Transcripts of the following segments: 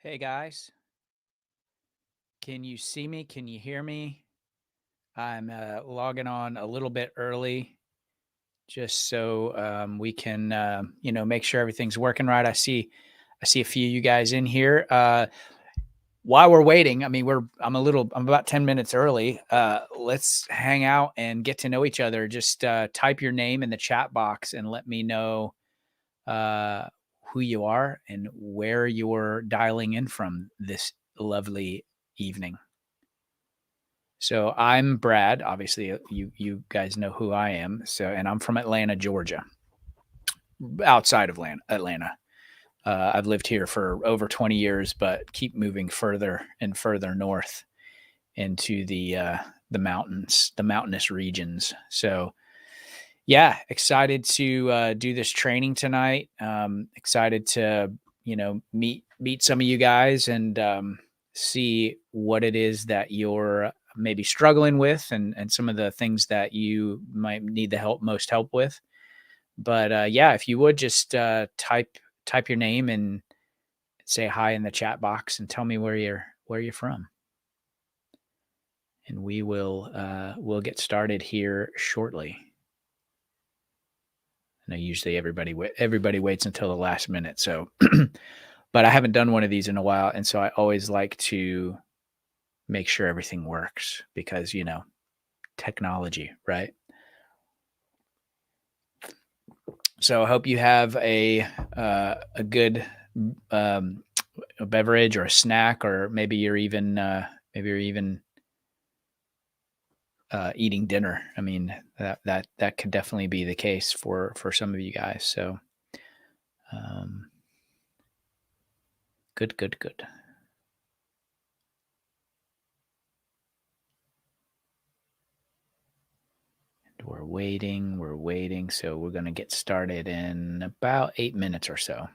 Hey guys, can you see me? Can you hear me? I'm logging on a little bit early just so we can, make sure everything's working right. I see a few of you guys in here. While we're waiting, I mean, I'm about 10 minutes early. Let's hang out and get to know each other. Just type your name in the chat box and let me know uh, who you are and where you're dialing in from this lovely evening. So I'm Brad. Obviously, you guys know who I am. So, and I'm from Atlanta, Georgia, outside of Atlanta. I've lived here for over 20 years, but keep moving further and further north into the mountains, the mountainous regions. So, yeah, excited to do this training tonight. Excited to meet some of you guys and see what it is that you're maybe struggling with and some of the things that you might need the most help with. But yeah, if you would just type your name and say hi in the chat box and tell me where you're from, and we'll get started here shortly. I know usually everybody waits until the last minute. So, but I haven't done one of these in a while, and so I always like to make sure everything works because technology, right? So I hope you have a good um, a beverage or a snack, or maybe you're even eating dinner. I mean that could definitely be the case for some of you guys. So um, good, good, good. We're waiting. So we're going to get started in about 8 minutes or so.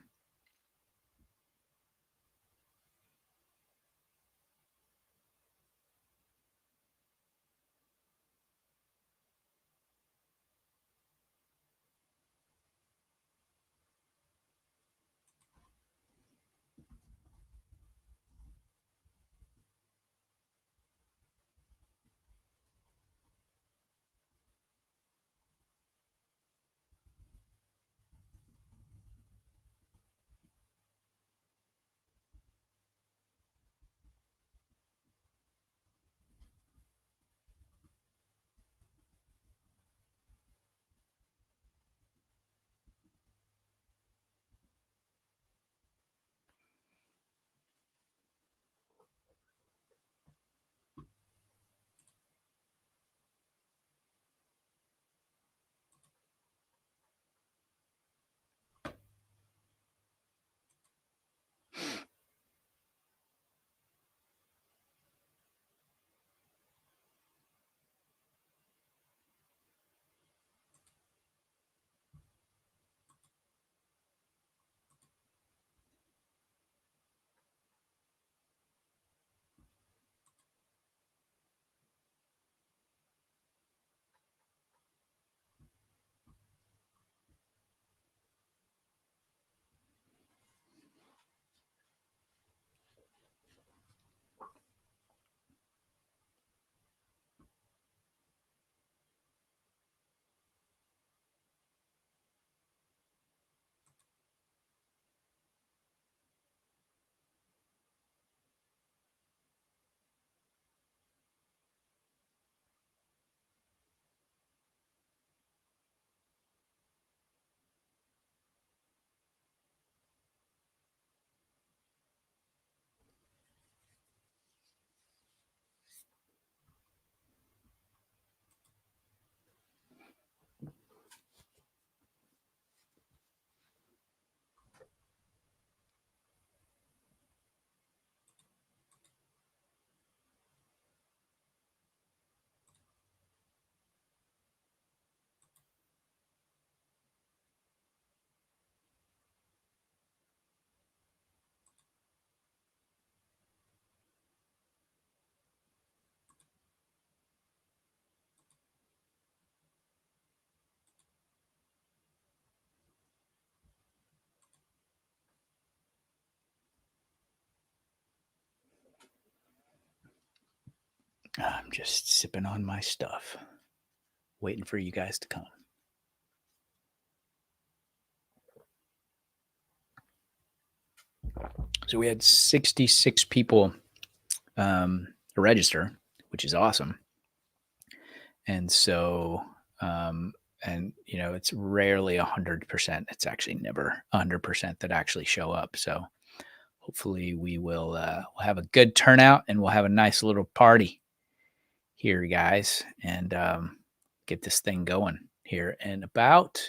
I'm just sipping on my stuff, waiting for you guys to come. So we had 66 people register, which is awesome. And so, and it's rarely 100%. It's actually never 100% that actually show up. So hopefully we will we'll have a good turnout, and we'll have a nice little party here, guys, and get this thing going here in about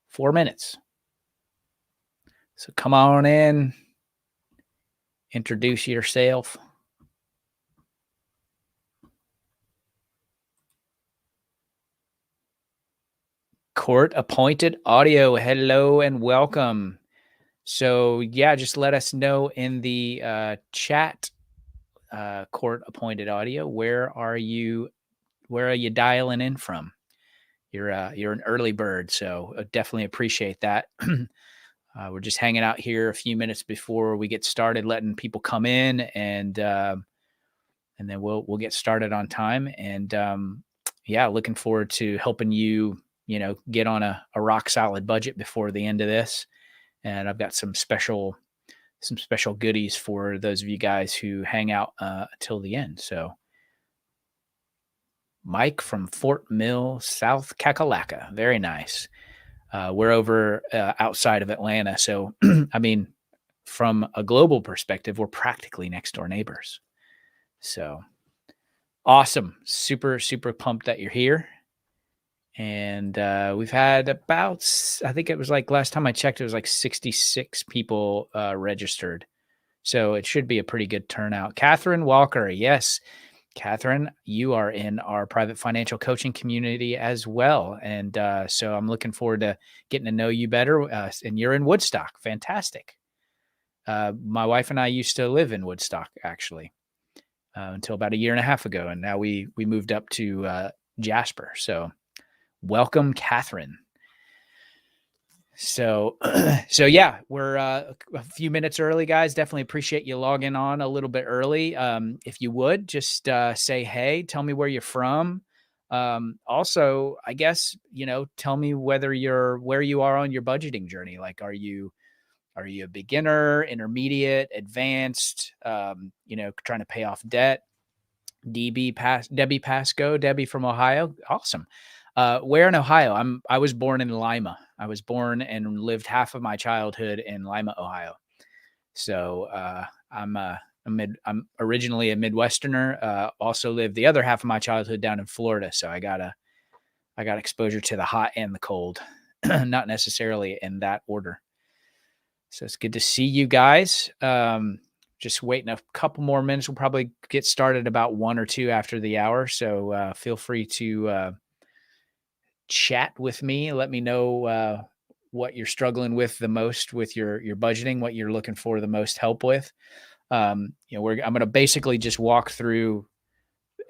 4 minutes. So come on in, introduce yourself. Court appointed audio. Hello and welcome. So yeah, just let us know in the chat, court appointed audio. Where are you dialing in from? You're an early bird, so definitely appreciate that. We're just hanging out here a few minutes before we get started, letting people come in, and then we'll get started on time. And yeah, looking forward to helping you, get on a rock solid budget before the end of this. And I've got some special goodies for those of you guys who hang out till the end. So Mike from Fort Mill, South Kakalaka. Very nice. We're over outside of Atlanta. So, I mean, from a global perspective, we're practically next door neighbors. So awesome. Super, super pumped that you're here. And we've had about, I think it was like last time I checked, it was like 66 people registered. So it should be a pretty good turnout. Catherine Walker. Yes. Catherine, you are in our private financial coaching community as well. And so I'm looking forward to getting to know you better. And you're in Woodstock. Fantastic. My wife and I used to live in Woodstock, actually, until about a year and a half ago. And now we moved up to Jasper. So welcome, Catherine. So yeah, we're a few minutes early, guys. Definitely appreciate you logging on a little bit early. If you would just say, hey, tell me where you're from. Also, I guess, tell me where you are on your budgeting journey. Like, are you a beginner, intermediate, advanced, trying to pay off debt? Debbie Pasco, Debbie from Ohio. Awesome. Where in Ohio? I was born in Lima. I was born and lived half of my childhood in Lima, Ohio. So I'm originally a Midwesterner. Also lived the other half of my childhood down in Florida. So I got exposure to the hot and the cold, not necessarily in that order. So it's good to see you guys. Just waiting a couple more minutes. We'll probably get started about 1 or 2 after the hour. So feel free to chat with me. Let me know what you're struggling with the most with your budgeting, what you're looking for the most help with. I'm going to basically just walk through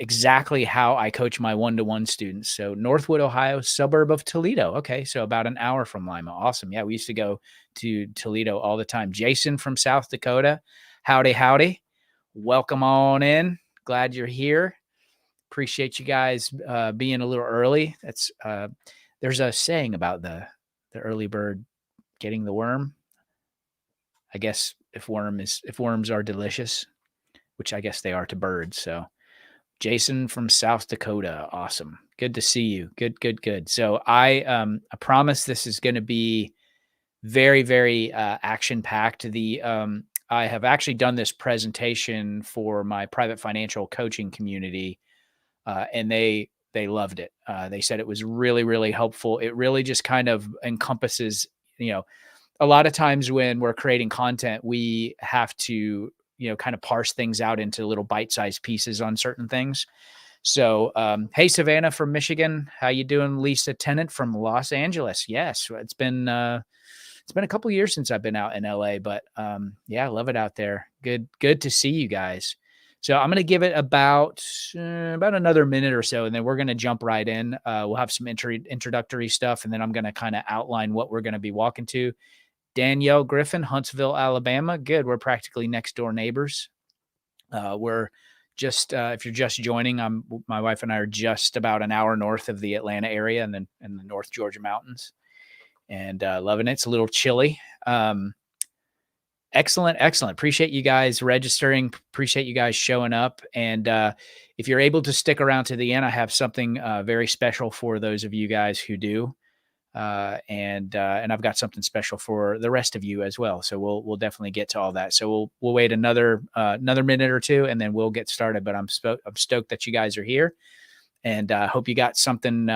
exactly how I coach my one-to-one students. So Northwood, Ohio, suburb of Toledo. Okay. So about an hour from Lima. Awesome. Yeah. We used to go to Toledo all the time. Jason from South Dakota. Howdy, howdy. Welcome on in. Glad you're here. Appreciate you guys being a little early. That's there's a saying about the early bird getting the worm. I guess if worms are delicious, which I guess they are to birds. So Jason from South Dakota. Awesome. Good to see you. Good. So I promise this is going to be very, very action packed. I have actually done this presentation for my private financial coaching community, and they loved it. They said it was really, really helpful. It really just kind of encompasses, a lot of times when we're creating content, we have to, kind of parse things out into little bite-sized pieces on certain things. So, hey, Savannah from Michigan, how you doing? Lisa Tennant from Los Angeles. Yes, it's been a couple of years since I've been out in LA, but yeah, I love it out there. Good to see you guys. So I'm going to give it about another minute or so, and then we're going to jump right in. We'll have some introductory stuff, and then I'm going to kind of outline what we're going to be walking to. Danielle Griffin, Huntsville, Alabama. Good. We're practically next door neighbors. We're just if you're just joining, my wife and I are just about an hour north of the Atlanta area, and then in the North Georgia mountains, and loving it. It's a little chilly. Excellent, excellent. Appreciate you guys registering. Appreciate you guys showing up. And if you're able to stick around to the end, I have something very special for those of you guys who do. And I've got something special for the rest of you as well. So we'll definitely get to all that. So we'll wait another minute or two, and then we'll get started. But I'm stoked that you guys are here, and hope you got something,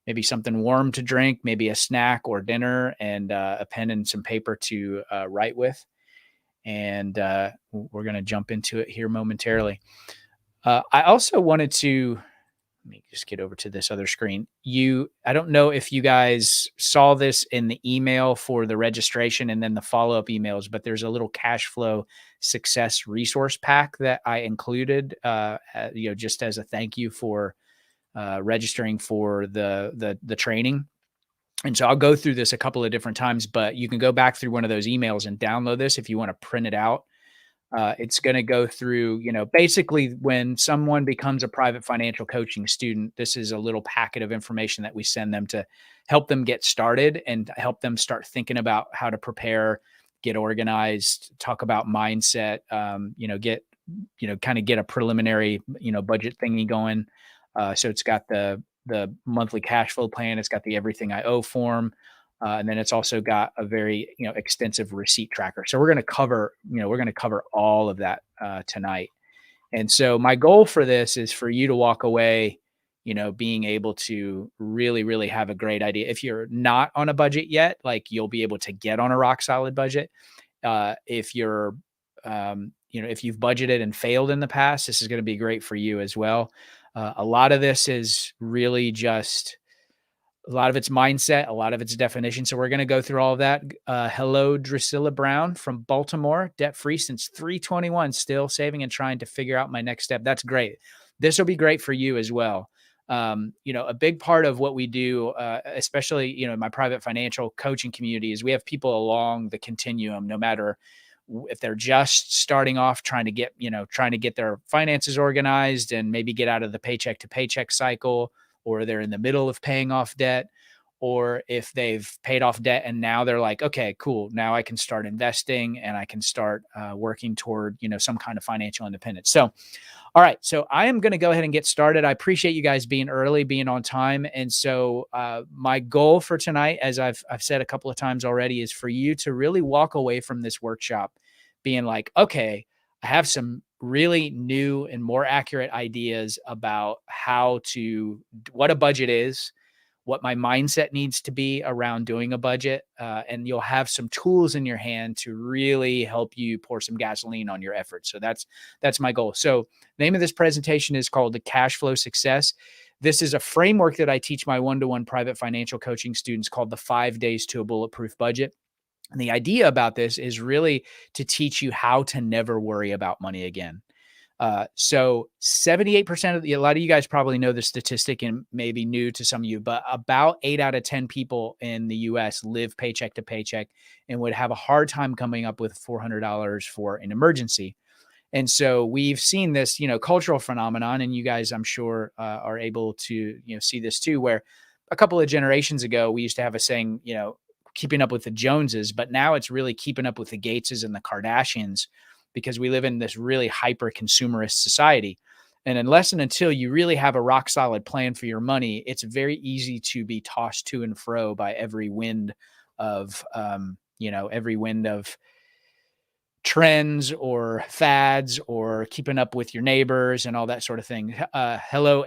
maybe something warm to drink, maybe a snack or dinner, and a pen and some paper to write with. And we're going to jump into it here momentarily. I also wanted to, let me just get over to this other screen. I don't know if you guys saw this in the email for the registration and then the follow-up emails, but there's a little cash flow success resource pack that I included, just as a thank you for registering for the training. And so I'll go through this a couple of different times, but you can go back through one of those emails and download this if you want to print it out. It's going to go through, basically when someone becomes a private financial coaching student, this is a little packet of information that we send them to help them get started and help them start thinking about how to prepare, get organized, talk about mindset, get a preliminary, budget thingy going. So it's got the monthly cash flow plan. It's got the everything I owe form. And then it's also got a very, extensive receipt tracker. So we're going to cover all of that tonight. And so my goal for this is for you to walk away, being able to really, really have a great idea. If you're not on a budget yet, like you'll be able to get on a rock solid budget. If you're, if you've budgeted and failed in the past, this is going to be great for you as well. A lot of this is really just a lot of it's mindset, a lot of it's definition. So we're going to go through all of that. Hello, Drusilla Brown from Baltimore, debt-free since 321, still saving and trying to figure out my next step. That's great. This will be great for you as well. A big part of what we do, especially, in my private financial coaching community, is we have people along the continuum, no matter if they're just starting off trying to get their finances organized and maybe get out of the paycheck to paycheck cycle, or they're in the middle of paying off debt, or if they've paid off debt and now they're like, okay, cool. Now I can start investing and I can start working toward, some kind of financial independence. So, all right. So I am going to go ahead and get started. I appreciate you guys being early, being on time. And so my goal for tonight, as I've said a couple of times already, is for you to really walk away from this workshop being like, okay, I have some really new and more accurate ideas about what a budget is, what my mindset needs to be around doing a budget. And you'll have some tools in your hand to really help you pour some gasoline on your efforts. So that's my goal. So the name of this presentation is called the Cash Flow Success. This is a framework that I teach my one-to-one private financial coaching students called the 5 Days to a Bulletproof Budget. And the idea about this is really to teach you how to never worry about money again. So 78% a lot of you guys probably know the statistic and maybe new to some of you, but about 8 out of 10 people in the US live paycheck to paycheck and would have a hard time coming up with $400 for an emergency. And so we've seen this, cultural phenomenon, and you guys, I'm sure, are able to, see this too, where a couple of generations ago, we used to have a saying, keeping up with the Joneses, but now it's really keeping up with the Gateses and the Kardashians, because we live in this really hyper consumerist society. And unless and until you really have a rock solid plan for your money, it's very easy to be tossed to and fro by every wind of trends or fads or keeping up with your neighbors and all that sort of thing. Hello,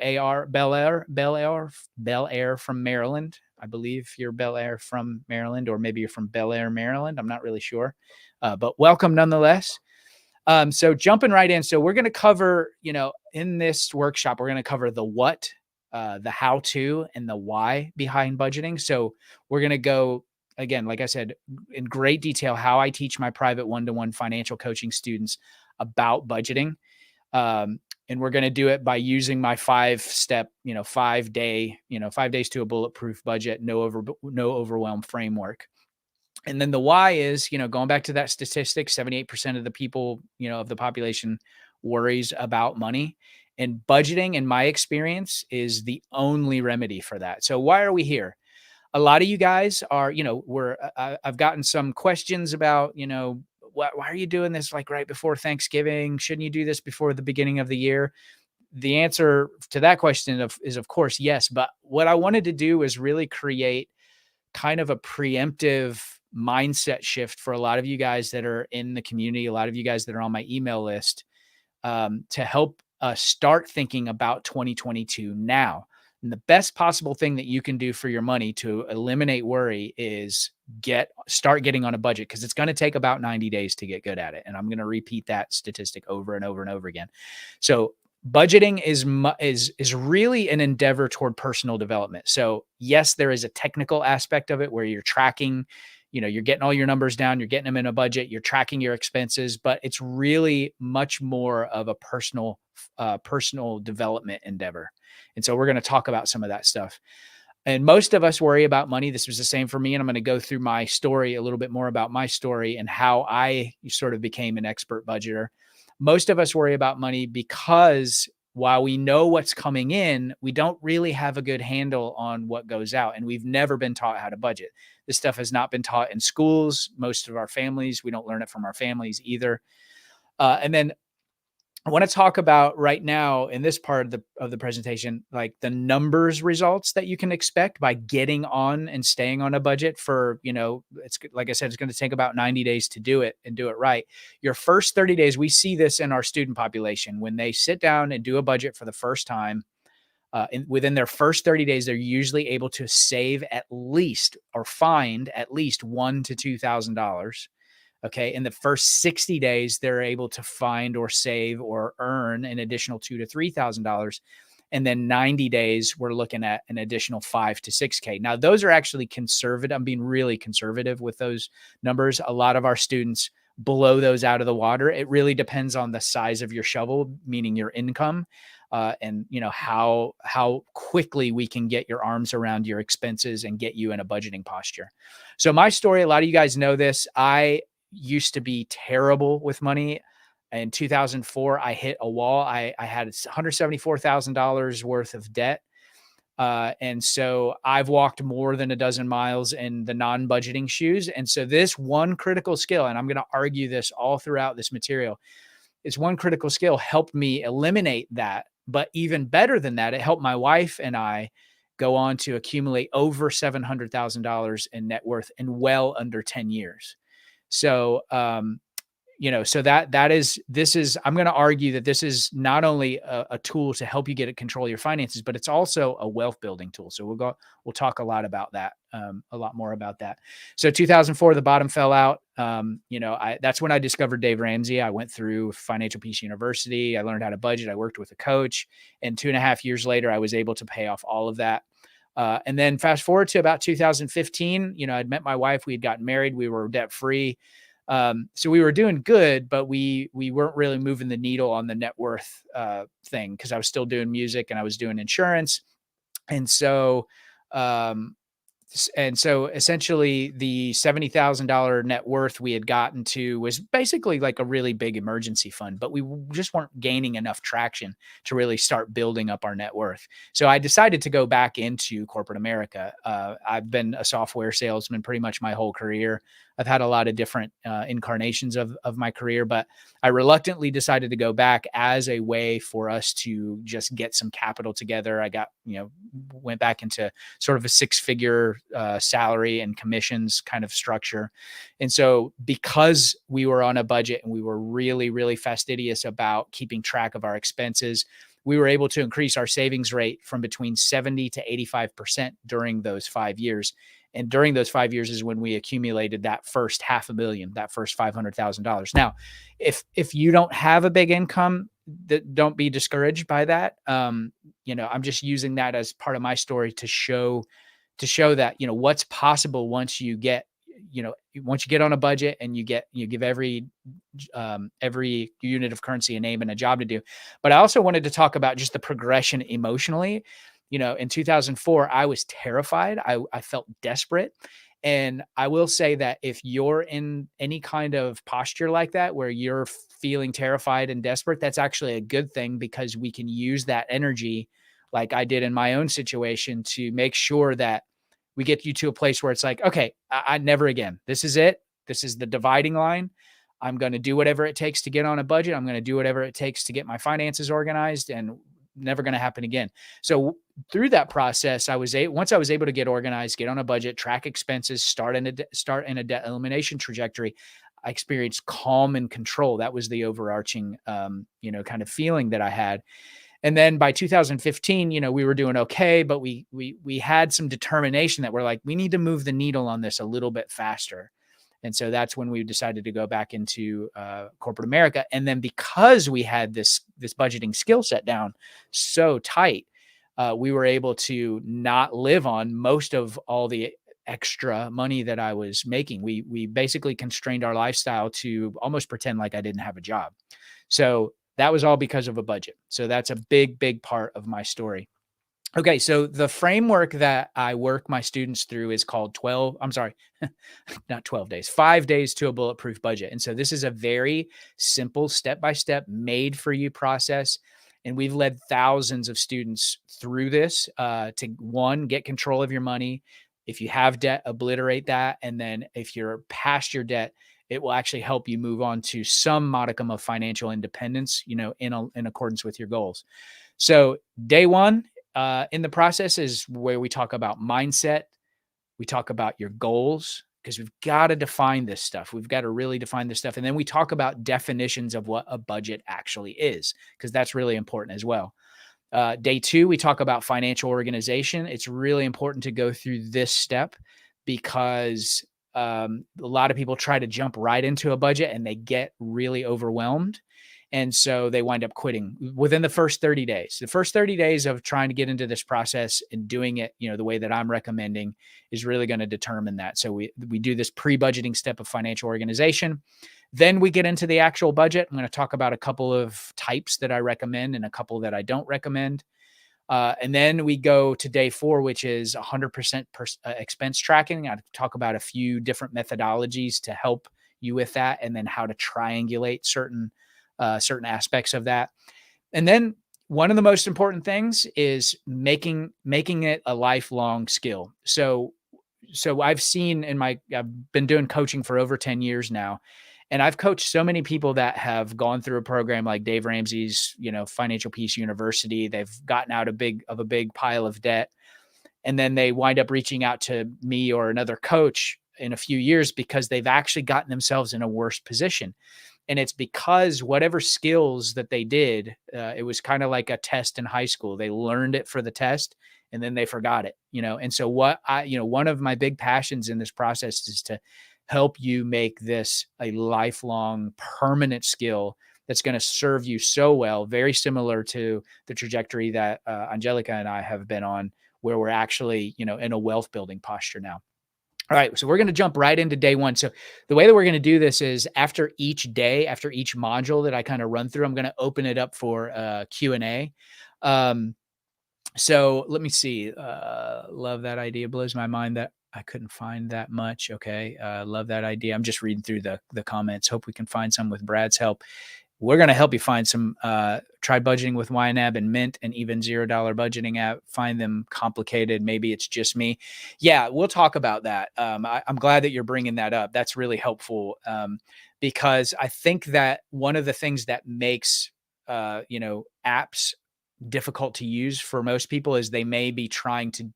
Bel Air from Maryland. I believe you're Bel Air from Maryland, or maybe you're from Bel Air, Maryland. I'm not really sure, but welcome nonetheless. So jumping right in. So we're going to cover, in this workshop, we're going to cover the what, the how to, and the why behind budgeting. So we're going to go, again, like I said, in great detail, how I teach my private one-to-one financial coaching students about budgeting. And we're going to do it by using my 5-step, 5 days to a bulletproof budget, no overwhelm framework. And then the why is, going back to that statistic, 78% of the people, of the population worries about money. And budgeting, in my experience, is the only remedy for that. So why are we here? A lot of you guys are, I've gotten some questions about, why are you doing this like right before Thanksgiving? Shouldn't you do this before the beginning of the year? The answer to that question is of course yes. But what I wanted to do is really create kind of a preemptive mindset shift for a lot of you guys that are in the community, a lot of you guys that are on my email list, to help us start thinking about 2022 now. And the best possible thing that you can do for your money to eliminate worry is start getting on a budget, because it's going to take about 90 days to get good at it. And I'm going to repeat that statistic over and over and over again. So budgeting is really an endeavor toward personal development. So yes, there is a technical aspect of it where you're tracking, you're getting all your numbers down, you're getting them in a budget, you're tracking your expenses, but it's really much more of a personal development endeavor. And so we're going to talk about some of that stuff. And most of us worry about money. This was the same for me. And I'm going to go through my story, a little bit more about my story and how I sort of became an expert budgeter. Most of us worry about money because while we know what's coming in, we don't really have a good handle on what goes out. And we've never been taught how to budget. This stuff has not been taught in schools. Most of our families, we don't learn it from our families either. And then I want to talk about right now in this part of the presentation, like the numbers results that you can expect by getting on and staying on a budget for, it's like I said, it's going to take about 90 days to do it and do it right. Your first 30 days, we see this in our student population when they sit down and do a budget for the first time. Within their first 30 days, they're usually able to save at least or find at least $1,000 to $2,000. Okay. In the first 60 days, they're able to find or save or earn an additional $2,000 to $3,000. And then 90 days, we're looking at an additional 5 to 6K. Now, those are actually conservative. I'm being really conservative with those numbers. A lot of our students blow those out of the water. It really depends on the size of your shovel, meaning your income, and how quickly we can get your arms around your expenses and get you in a budgeting posture. So my story, a lot of you guys know this. I used to be terrible with money. In 2004, I hit a wall. I had $174,000 worth of debt. And so I've walked more than a dozen miles in the non-budgeting shoes. And so this one critical skill, and I'm going to argue this all throughout this material, is one critical skill helped me eliminate that. But even better than that, it helped my wife and I go on to accumulate over $700,000 in net worth in well under 10 years. So, so I'm going to argue that this is not only a tool to help you get control of your finances, but it's also a wealth building tool. So we'll talk a lot about that, a lot more about that. So 2004, the bottom fell out. That's when I discovered Dave Ramsey. I went through Financial Peace University. I learned how to budget. I worked with a coach, and 2.5 years later, I was able to pay off all of that. And then fast forward to about 2015, I'd met my wife, we had gotten married, we were debt free. So we were doing good, but we weren't really moving the needle on the net worth thing, because I was still doing music and I was doing insurance. And so essentially the $70,000 net worth we had gotten to was basically like a really big emergency fund, but we just weren't gaining enough traction to really start building up our net worth. So I decided to go back into corporate America. I've been a software salesman pretty much my whole career. I've had a lot of different incarnations of my career, but I reluctantly decided to go back as a way for us to just get some capital together. I went back into sort of a 6-figure salary and commissions kind of structure. And so because we were on a budget and we were really, really fastidious about keeping track of our expenses, we were able to increase our savings rate from between 70 to 85% during those 5 years. And during those 5 years is when we accumulated that first $500,000, that first $500,000. Now, if you don't have a big income, don't be discouraged by that. I'm just using that as part of my story to show that, what's possible once you get on a budget and you give every unit of currency a name and a job to do. But I also wanted to talk about just the progression emotionally. In 2004, I was terrified. I felt desperate. And I will say that if you're in any kind of posture like that, where you're feeling terrified and desperate, that's actually a good thing, because we can use that energy, like I did in my own situation, to make sure that we get you to a place where it's like, okay, I never again. This is it. This is the dividing line. I'm going to do whatever it takes to get on a budget. I'm going to do whatever it takes to get my finances organized, and never going to happen again. So through that process, once I was able to get organized, get on a budget, track expenses, start in a debt elimination trajectory, I experienced calm and control. That was the overarching, kind of feeling that I had. And then by 2015, we were doing okay, but we had some determination that we're like, we need to move the needle on this a little bit faster. And so that's when we decided to go back into corporate America. And then because we had this budgeting skill set down so tight, we were able to not live on most of all the extra money that I was making. We basically constrained our lifestyle to almost pretend like I didn't have a job. So that was all because of a budget. So that's a big, big part of my story. Okay, so the framework that I work my students through is called 12, I'm sorry, not 12 days, 5 days to a bulletproof budget. And so this is a very simple step-by-step made for you process. And we've led thousands of students through this to, one, get control of your money. If you have debt, obliterate that. And then if you're past your debt, it will actually help you move on to some modicum of financial independence, in accordance with your goals. So day one, in the process is where we talk about mindset. We talk about your goals, because we've got to define this stuff. We've got to really define this stuff. And then we talk about definitions of what a budget actually is, because that's really important as well. Day two, we talk about financial organization. It's really important to go through this step, because a lot of people try to jump right into a budget and they get really overwhelmed. And so they wind up quitting within the first 30 days. The first 30 days of trying to get into this process and doing it, the way that I'm recommending, is really going to determine that. So we do this pre-budgeting step of financial organization. Then we get into the actual budget. I'm going to talk about a couple of types that I recommend and a couple that I don't recommend. And then we go to day 4, which is 100% expense tracking. I talk about a few different methodologies to help you with that, and then how to triangulate certain aspects of that. And then one of the most important things is making it a lifelong skill. So I've been doing coaching for over 10 years now. And I've coached so many people that have gone through a program like Dave Ramsey's, Financial Peace University. They've gotten out of a big pile of debt. And then they wind up reaching out to me or another coach in a few years, because they've actually gotten themselves in a worse position. And it's because whatever skills that they did, it was kind of like a test in high school. They learned it for the test and then they forgot it, And so one of my big passions in this process is to help you make this a lifelong permanent skill that's going to serve you so well, very similar to the trajectory that Angelica and I have been on, where we're actually, in a wealth building posture now. All right, so we're going to jump right into day one. So the way that we're going to do this is after each module that I kind of run through, I'm going to open it up for Q&A. So let me see. Love that idea. Blows my mind that I couldn't find that much. Okay. Love that idea. I'm just reading through the comments. Hope we can find some with Brad's help. We're going to help you find some, try budgeting with YNAB and Mint and even $0 budgeting app. Find them complicated. Maybe it's just me. Yeah, we'll talk about that. I'm glad that you're bringing that up. That's really helpful, because I think that one of the things that makes, apps difficult to use for most people is they may be trying to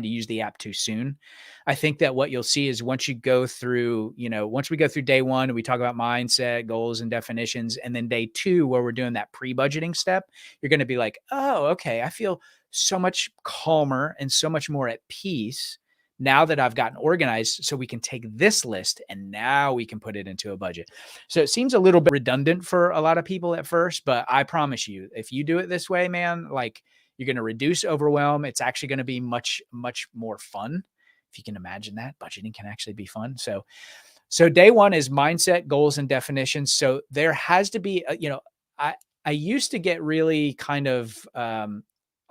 use the app too soon. I think that what you'll see is once we go through day 1 and we talk about mindset, goals, and definitions, and then day 2, where we're doing that pre-budgeting step, you're going to be like, oh, okay, I feel so much calmer and so much more at peace now that I've gotten organized, so we can take this list and now we can put it into a budget. So it seems a little bit redundant for a lot of people at first, but I promise you, if you do it this way, man, like, you're going to reduce overwhelm. It's actually going to be much, much more fun. If you can imagine that, budgeting can actually be fun. So day 1 is mindset, goals, and definitions. So there has to be, I used to get really kind of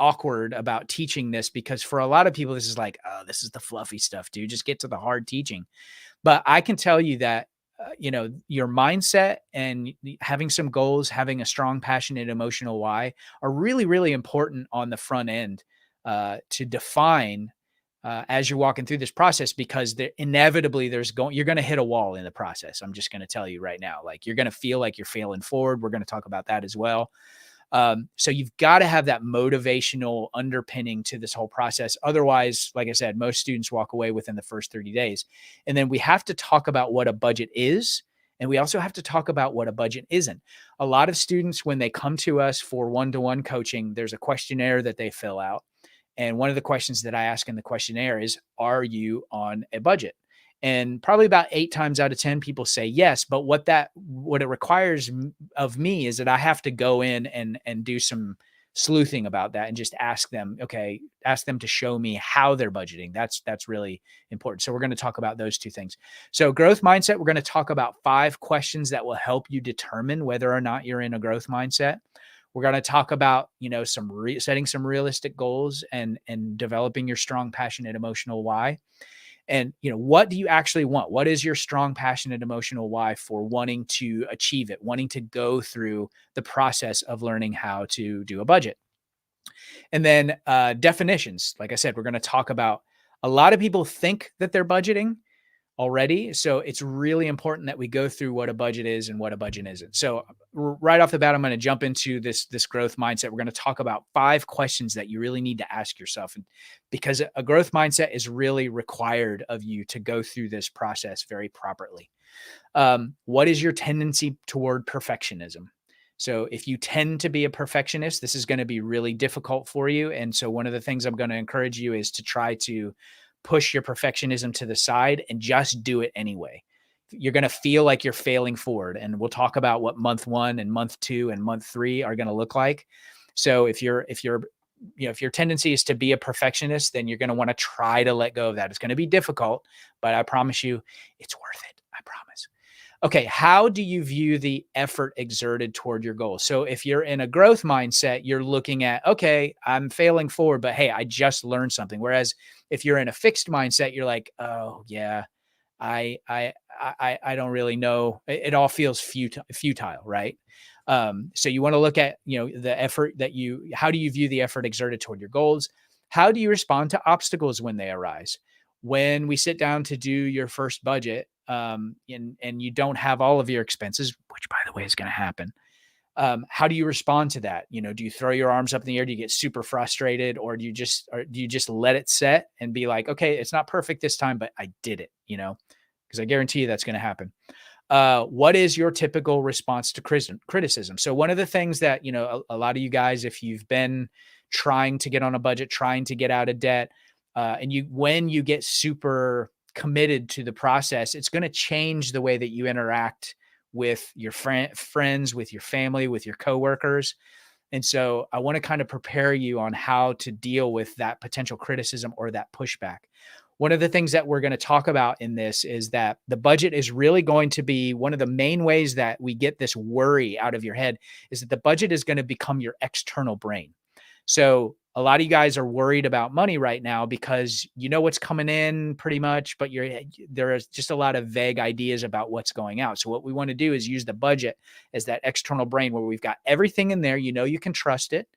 awkward about teaching this because for a lot of people, this is like, oh, this is the fluffy stuff, dude. Just get to the hard teaching. But I can tell you that, your mindset and having some goals, having a strong, passionate, emotional why are really, really important on the front end to define as you're walking through this process because inevitably you're going to hit a wall in the process. I'm just going to tell you right now, like you're going to feel like you're failing forward. We're going to talk about that as well. So you've got to have that motivational underpinning to this whole process. Otherwise, like I said, most students walk away within the first 30 days. And then we have to talk about what a budget is. And we also have to talk about what a budget isn't. A lot of students, when they come to us for one-to-one coaching, there's a questionnaire that they fill out. And one of the questions that I ask in the questionnaire is, are you on a budget? And probably about 8 times out of 10 people say yes, but what it requires of me is that I have to go in and do some sleuthing about that and just ask them to show me how they're budgeting. That's really important. So we're going to talk about those two things. So growth mindset, we're going to talk about 5 questions that will help you determine whether or not you're in a growth mindset. We're going to talk about, setting some realistic goals and developing your strong, passionate, emotional why. And, what do you actually want? What is your strong, passionate, emotional why for wanting to achieve it, wanting to go through the process of learning how to do a budget? And then definitions. Like I said, we're going to talk about a lot of people think that they're budgeting already. So it's really important that we go through what a budget is and what a budget isn't. So right off the bat, I'm going to jump into this growth mindset. We're going to talk about 5 questions that you really need to ask yourself. And because a growth mindset is really required of you to go through this process very properly. What is your tendency toward perfectionism? So if you tend to be a perfectionist, this is going to be really difficult for you. And so one of the things I'm going to encourage you is to try to push your perfectionism to the side and just do it anyway. You're going to feel like you're failing forward. And we'll talk about what month 1 and month 2 and month 3 are going to look like. So if your tendency is to be a perfectionist, then you're going to want to try to let go of that. It's going to be difficult, but I promise you it's worth it. I promise. Okay, how do you view the effort exerted toward your goal? So if you're in a growth mindset, you're looking at, okay, I'm failing forward, but hey, I just learned something. Whereas if you're in a fixed mindset, you're like, oh yeah, I don't really know. It all feels futile, right? So you want to look at, the effort how do you view the effort exerted toward your goals? How do you respond to obstacles when they arise? When we sit down to do your first budget, and you don't have all of your expenses, which by the way is going to happen. How do you respond to that? Do you throw your arms up in the air? Do you get super frustrated, or do you just let it set and be like, okay, it's not perfect this time, but I did it, because I guarantee you that's going to happen. What is your typical response to criticism? So one of the things that, a lot of you guys, if you've been trying to get on a budget, trying to get out of debt, and when you get super committed to the process, it's going to change the way that you interact with your friends, with your family, with your coworkers. And so I want to kind of prepare you on how to deal with that potential criticism or that pushback. One of the things that we're going to talk about in this is that the budget is really going to be one of the main ways that we get this worry out of your head is that the budget is going to become your external brain. So a lot of you guys are worried about money right now because you know what's coming in pretty much, but there is just a lot of vague ideas about what's going out. So what we want to do is use the budget as that external brain where we've got everything in there. You can trust it.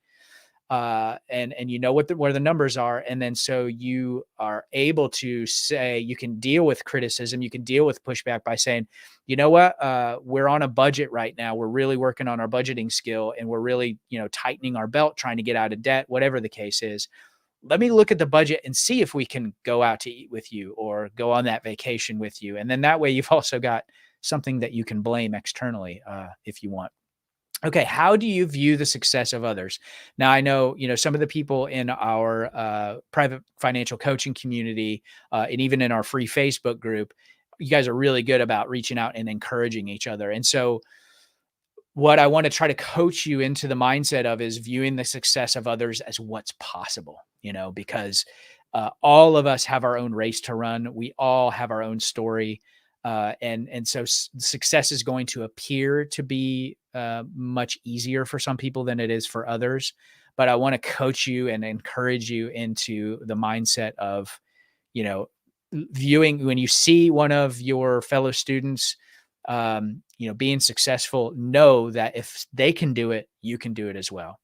And you know what the numbers are. And then so you are able to say, you can deal with criticism, you can deal with pushback by saying, you know what, we're on a budget right now. We're really working on our budgeting skill and we're really, tightening our belt, trying to get out of debt, whatever the case is. Let me look at the budget and see if we can go out to eat with you or go on that vacation with you. And then that way you've also got something that you can blame externally if you want. Okay, how do you view the success of others? Now, I know, some of the people in our private financial coaching community and even in our free Facebook group, you guys are really good about reaching out and encouraging each other. And so what I want to try to coach you into the mindset of is viewing the success of others as what's possible, because all of us have our own race to run. We all have our own story. And so success is going to appear to be much easier for some people than it is for others. but I want to coach you and encourage you into the mindset of, you know, viewing when you see one of your fellow students, being successful, know that if they can do it, you can do it as well.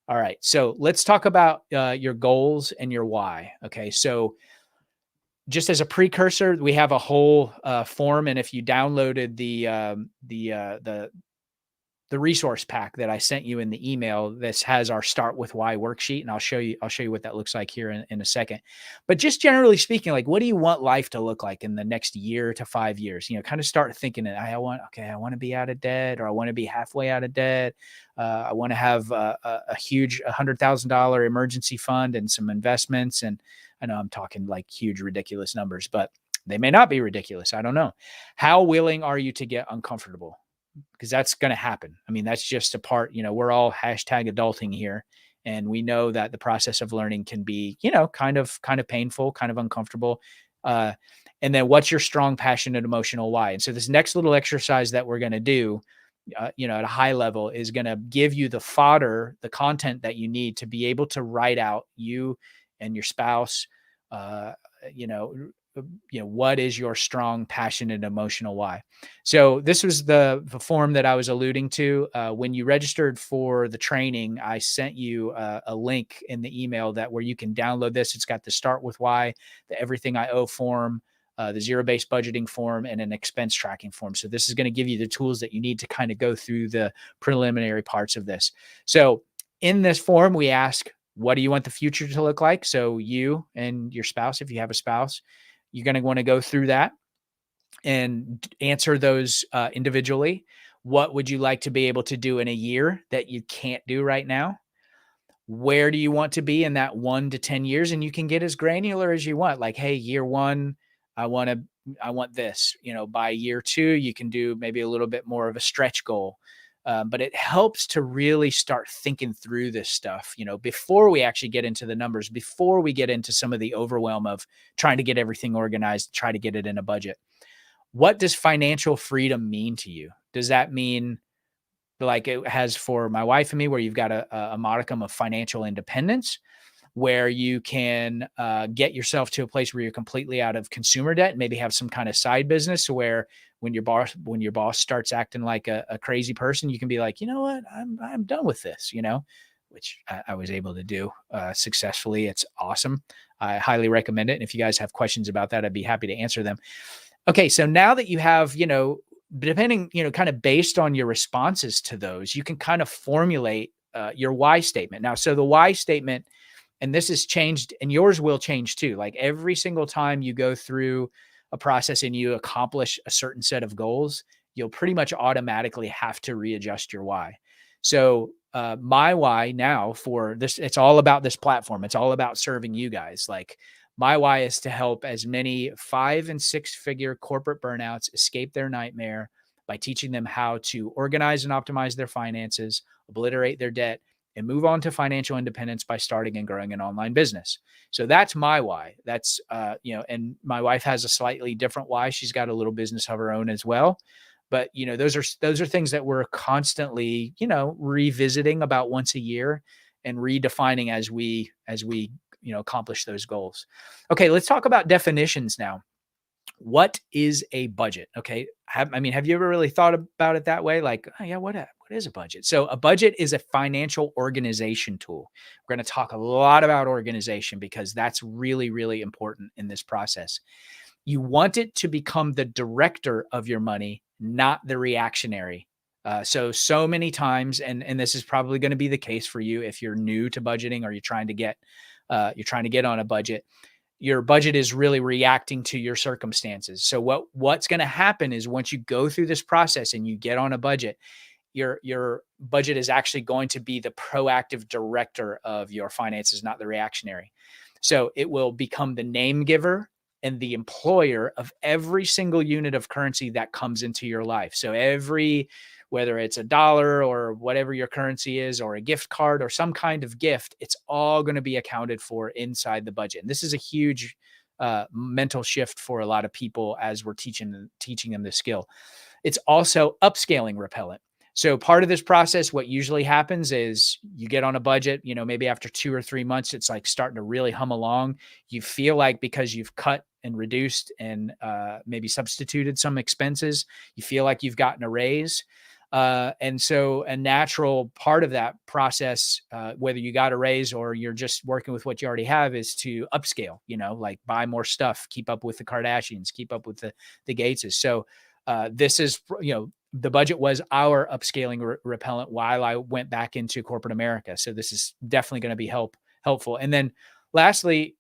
All right. So let's talk about your goals and your why. Okay. So just as a precursor, we have a whole form, and if you downloaded the resource pack that I sent you in the email, this has our start with why worksheet. And I'll show you what that looks like here in a second. But just generally speaking, like, what do you want life to look like in the next year to 5 years? Kind of start thinking it. I want to be out of debt, or I want to be halfway out of debt. I want to have a huge $100,000 emergency fund and some investments. And I know I'm talking like huge, ridiculous numbers, but they may not be ridiculous. I don't know. How willing are you to get uncomfortable? Because that's going to happen. I mean, that's just a part, we're all hashtag adulting here. And we know that the process of learning can be, kind of painful, kind of uncomfortable. Uh, and then what's your strong, passionate, emotional why? And so this next little exercise that we're going to do, at a high level, is going to give you the fodder, the content that you need to be able to write out, you and your spouse, uh, you know, what is your strong, passionate, emotional why? So this was the form that I was alluding to. When you registered for the training, I sent you a link in the email where you can download this. It's got the start with why, the everything I owe form, the zero-based budgeting form, and an expense tracking form. So this is going to give you the tools that you need to kind of go through the preliminary parts of this. So in this form, we ask, what do you want the future to look like? So you and your spouse, if you have a spouse, you're going to want to go through that and answer those individually. What would you like to be able to do in a year that you can't do right now? Where do you want to be in that 1 to 10 years? And you can get as granular as you want. Like, hey, year one, I want this. By year two, you can do maybe a little bit more of a stretch goal. But it helps to really start thinking through this stuff, before we actually get into the numbers, before we get into some of the overwhelm of trying to get everything organized, try to get it in a budget. What does financial freedom mean to you? Does that mean, like it has for my wife and me, where you've got a modicum of financial independence, where you can get yourself to a place where you're completely out of consumer debt, maybe have some kind of side business where when your boss starts acting like a crazy person, you can be like, you know what, I'm done with this, which I was able to do successfully. It's awesome. I highly recommend it. And if you guys have questions about that, I'd be happy to answer them. Okay. So now that you have, depending, kind of based on your responses to those, you can kind of formulate your why statement. Now, so the why statement, and this has changed, and yours will change too. Like every single time you go through a process and you accomplish a certain set of goals, you'll pretty much automatically have to readjust your why. So my why now for this, it's all about this platform. It's all about serving you guys. Like my why is to help as many 5 and 6 figure corporate burnouts escape their nightmare by teaching them how to organize and optimize their finances, obliterate their debt, and move on to financial independence by starting and growing an online business. So that's my why. That's, and my wife has a slightly different why. She's got a little business of her own as well. But, those are things that we're constantly, revisiting about once a year and redefining as we, accomplish those goals. Okay. Let's talk about definitions now. What is a budget? Okay. Have you ever really thought about it that way? Like, oh, yeah, what is a budget? So a budget is a financial organization tool. We're going to talk a lot about organization because that's really, really important in this process. You want it to become the director of your money, not the reactionary. So many times, and this is probably going to be the case for you if you're new to budgeting or you're trying to get on a budget. Your budget is really reacting to your circumstances. So what's going to happen is once you go through this process and you get on a budget, your budget is actually going to be the proactive director of your finances, not the reactionary. So it will become the name giver and the employer of every single unit of currency that comes into your life. So whether it's $1 or whatever your currency is, or a gift card or some kind of gift, it's all going to be accounted for inside the budget. And this is a huge mental shift for a lot of people as we're teaching them this skill. It's also upscaling repellent. So part of this process, what usually happens is you get on a budget, maybe after 2 or 3 months, it's like starting to really hum along. You feel like because you've cut and reduced and maybe substituted some expenses, you feel like you've gotten a raise. And so a natural part of that process, whether you got a raise or you're just working with what you already have, is to upscale, like buy more stuff, keep up with the Kardashians, keep up with the Gateses. So this is, the budget was our upscaling repellent while I went back into corporate America. So this is definitely going to be helpful. And then lastly,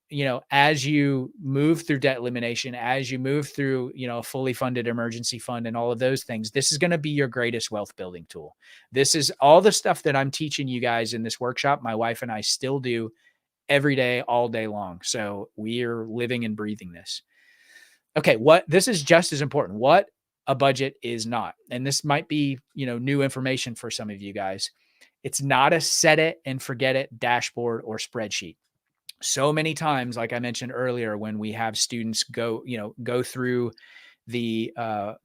as you move through debt elimination, as you move through, a fully funded emergency fund and all of those things, this is going to be your greatest wealth building tool. This is all the stuff that I'm teaching you guys in this workshop. My wife and I still do every day, all day long. So we're living and breathing this. Okay, this is just as important. What a budget is not. And this might be, new information for some of you guys. It's not a set it and forget it dashboard or spreadsheet. So many times, like I mentioned earlier, when we have students go through the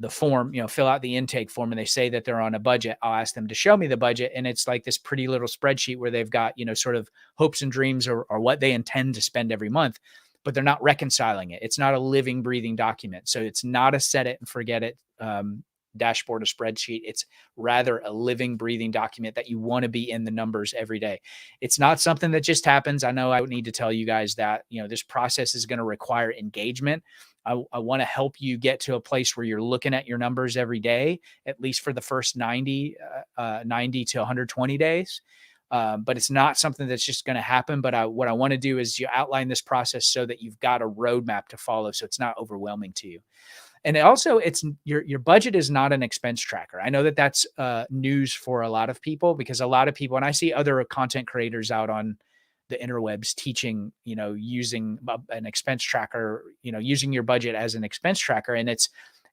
form, fill out the intake form, and they say that they're on a budget, I'll ask them to show me the budget. And it's like this pretty little spreadsheet where they've got, sort of hopes and dreams or what they intend to spend every month, but they're not reconciling it. It's not a living, breathing document. So it's not a set it and forget it dashboard or spreadsheet. It's rather a living, breathing document that you want to be in the numbers every day. It's not something that just happens. I know I would need to tell you guys that, this process is going to require engagement. I want to help you get to a place where you're looking at your numbers every day, at least for the first 90 to 120 days. But it's not something that's just going to happen. But what I want to do is you outline this process so that you've got a roadmap to follow, so it's not overwhelming to you. And also, it's your budget is not an expense tracker. I know that that's news for a lot of people, because a lot of people, and I see other content creators out on the interwebs teaching, using an expense tracker, using your budget as an expense tracker. And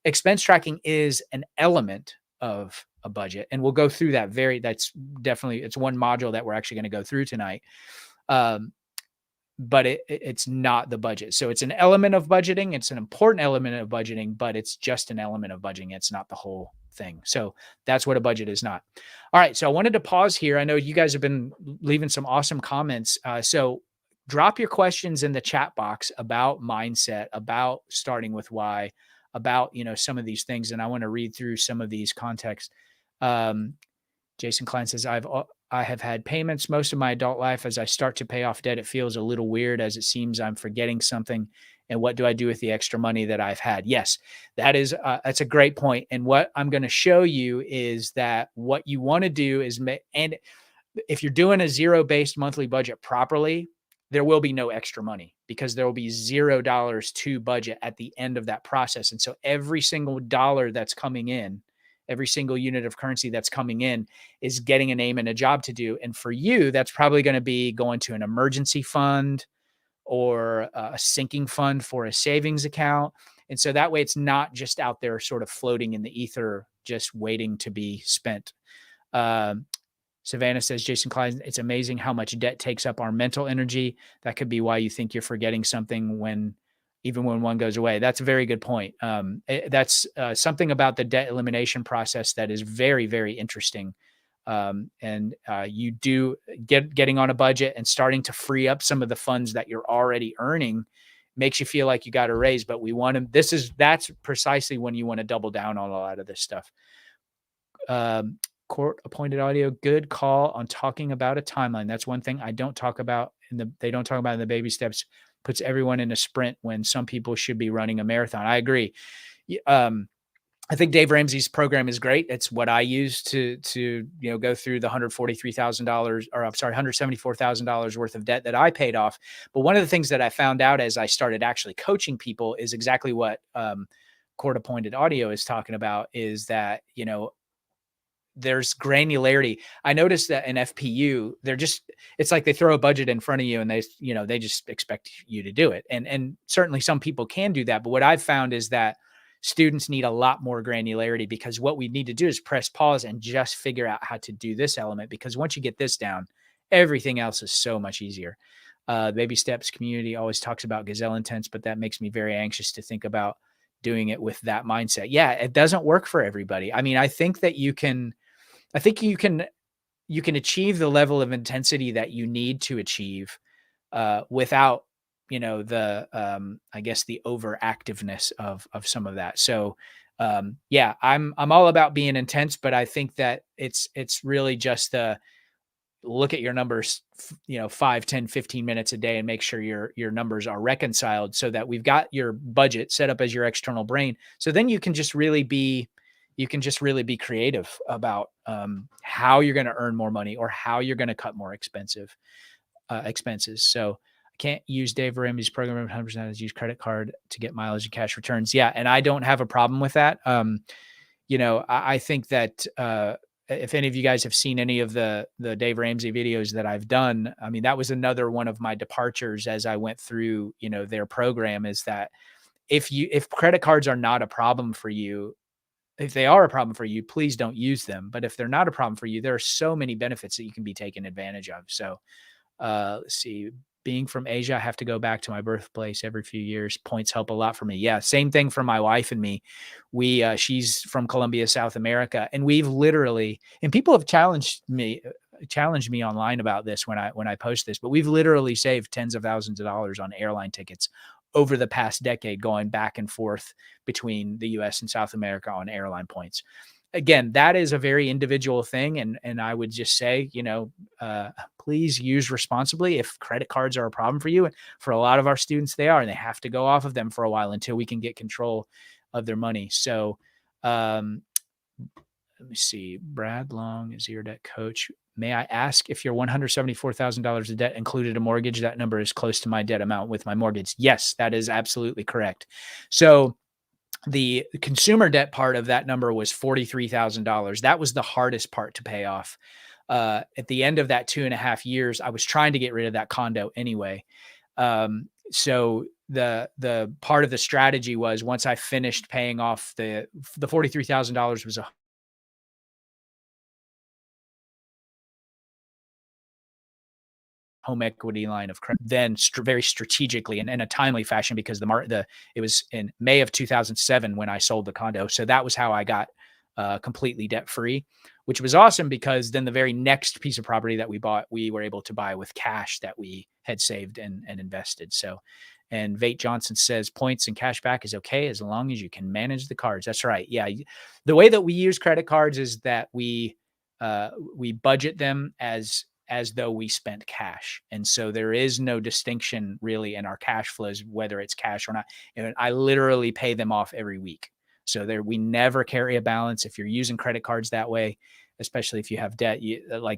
expense tracking is an element of a budget. And we'll go through that it's one module that we're actually going to go through tonight. But it's not the budget. So it's an element of budgeting. It's an important element of budgeting, but it's just an element of budgeting. It's not the whole thing. So that's what a budget is not. All right. So I wanted to pause here. I know you guys have been leaving some awesome comments. So drop your questions in the chat box about mindset, about starting with why, about, some of these things. And I want to read through some of these contexts. Jason Klein says, I have had payments most of my adult life. As I start to pay off debt, it feels a little weird, as it seems I'm forgetting something. And what do I do with the extra money that I've had? Yes, that's a great point. And what I'm going to show you is that what you want to do is and if you're doing a zero-based monthly budget properly, there will be no extra money, because there will be $0 to budget at the end of that process. And so every single dollar that's coming in, every single unit of currency that's coming in, is getting a name and a job to do. And for you, that's probably going to be going to an emergency fund or a sinking fund for a savings account. And so that way it's not just out there sort of floating in the ether, just waiting to be spent. Savannah says, Jason Klein, it's amazing how much debt takes up our mental energy. That could be why you think you're forgetting something even when one goes away. That's a very good point. That's something about the debt elimination process that is very, very interesting. You do getting on a budget and starting to free up some of the funds that you're already earning makes you feel like you got a raise, but that's precisely when you want to double down on a lot of this stuff. Court appointed audio. Good call on talking about a timeline. That's one thing I don't talk about they don't talk about in the baby steps. Puts everyone in a sprint when some people should be running a marathon. I agree. I think Dave Ramsey's program is great. It's what I use to go through the $174,000 worth of debt that I paid off. But one of the things that I found out as I started actually coaching people is exactly what court appointed audio is talking about, is that, there's granularity. I noticed that in FPU, it's like they throw a budget in front of you and they just expect you to do it. And certainly some people can do that. But what I've found is that students need a lot more granularity, because what we need to do is press pause and just figure out how to do this element. Because once you get this down, everything else is so much easier. Baby Steps community always talks about gazelle intents, but that makes me very anxious to think about doing it with that mindset. Yeah, it doesn't work for everybody. I mean, I think that you can, I think you can achieve the level of intensity that you need to achieve without the I guess the overactiveness of some of that. So yeah, I'm all about being intense, but I think that it's really just the look at your numbers, 5, 10, 15 minutes a day and make sure your numbers are reconciled so that we've got your budget set up as your external brain. So then you can just really be creative about how you're going to earn more money or how you're going to cut more expenses. So I can't use Dave Ramsey's program 100% is use credit card to get mileage and cash returns. Yeah. And I don't have a problem with that. I think that if any of you guys have seen any of the Dave Ramsey videos that I've done, I mean, that was another one of my departures as I went through, their program is that if credit cards are not a problem for you, if they are a problem for you, please don't use them. But if they're not a problem for you, there are so many benefits that you can be taken advantage of. So let's see. Being from Asia, I have to go back to my birthplace every few years. Points help a lot for me. Yeah, same thing for my wife and me. She's from Colombia, South America, and we've literally, and people have challenged me online about this when I post this, but we've literally saved tens of thousands of dollars on airline tickets over the past decade, going back and forth between the U.S. and South America on airline points. Again, that is a very individual thing. And I would just say, please use responsibly if credit cards are a problem for you. And for a lot of our students, they are, and they have to go off of them for a while until we can get control of their money. So let me see. Brad Long is your debt coach. May I ask if your $174,000 of debt included a mortgage? That number is close to my debt amount with my mortgage. Yes, that is absolutely correct. So the consumer debt part of that number was $43,000. That was the hardest part to pay off. At the end of that 2.5 years, I was trying to get rid of that condo anyway. So the part of the strategy was once I finished paying off the $43,000 was a home equity line of credit, then very strategically and in a timely fashion because it was in May of 2007 when I sold the condo. So that was how I got completely debt free, which was awesome because then the very next piece of property that we bought, we were able to buy with cash that we had saved and invested. So, and Vate Johnson says points and cash back is okay as long as you can manage the cards. That's right. Yeah. The way that we use credit cards is that we budget them as though we spent cash. And so there is no distinction really in our cash flows, whether it's cash or not. And I literally pay them off every week. So we never carry a balance. If you're using credit cards that way, especially if you have debt,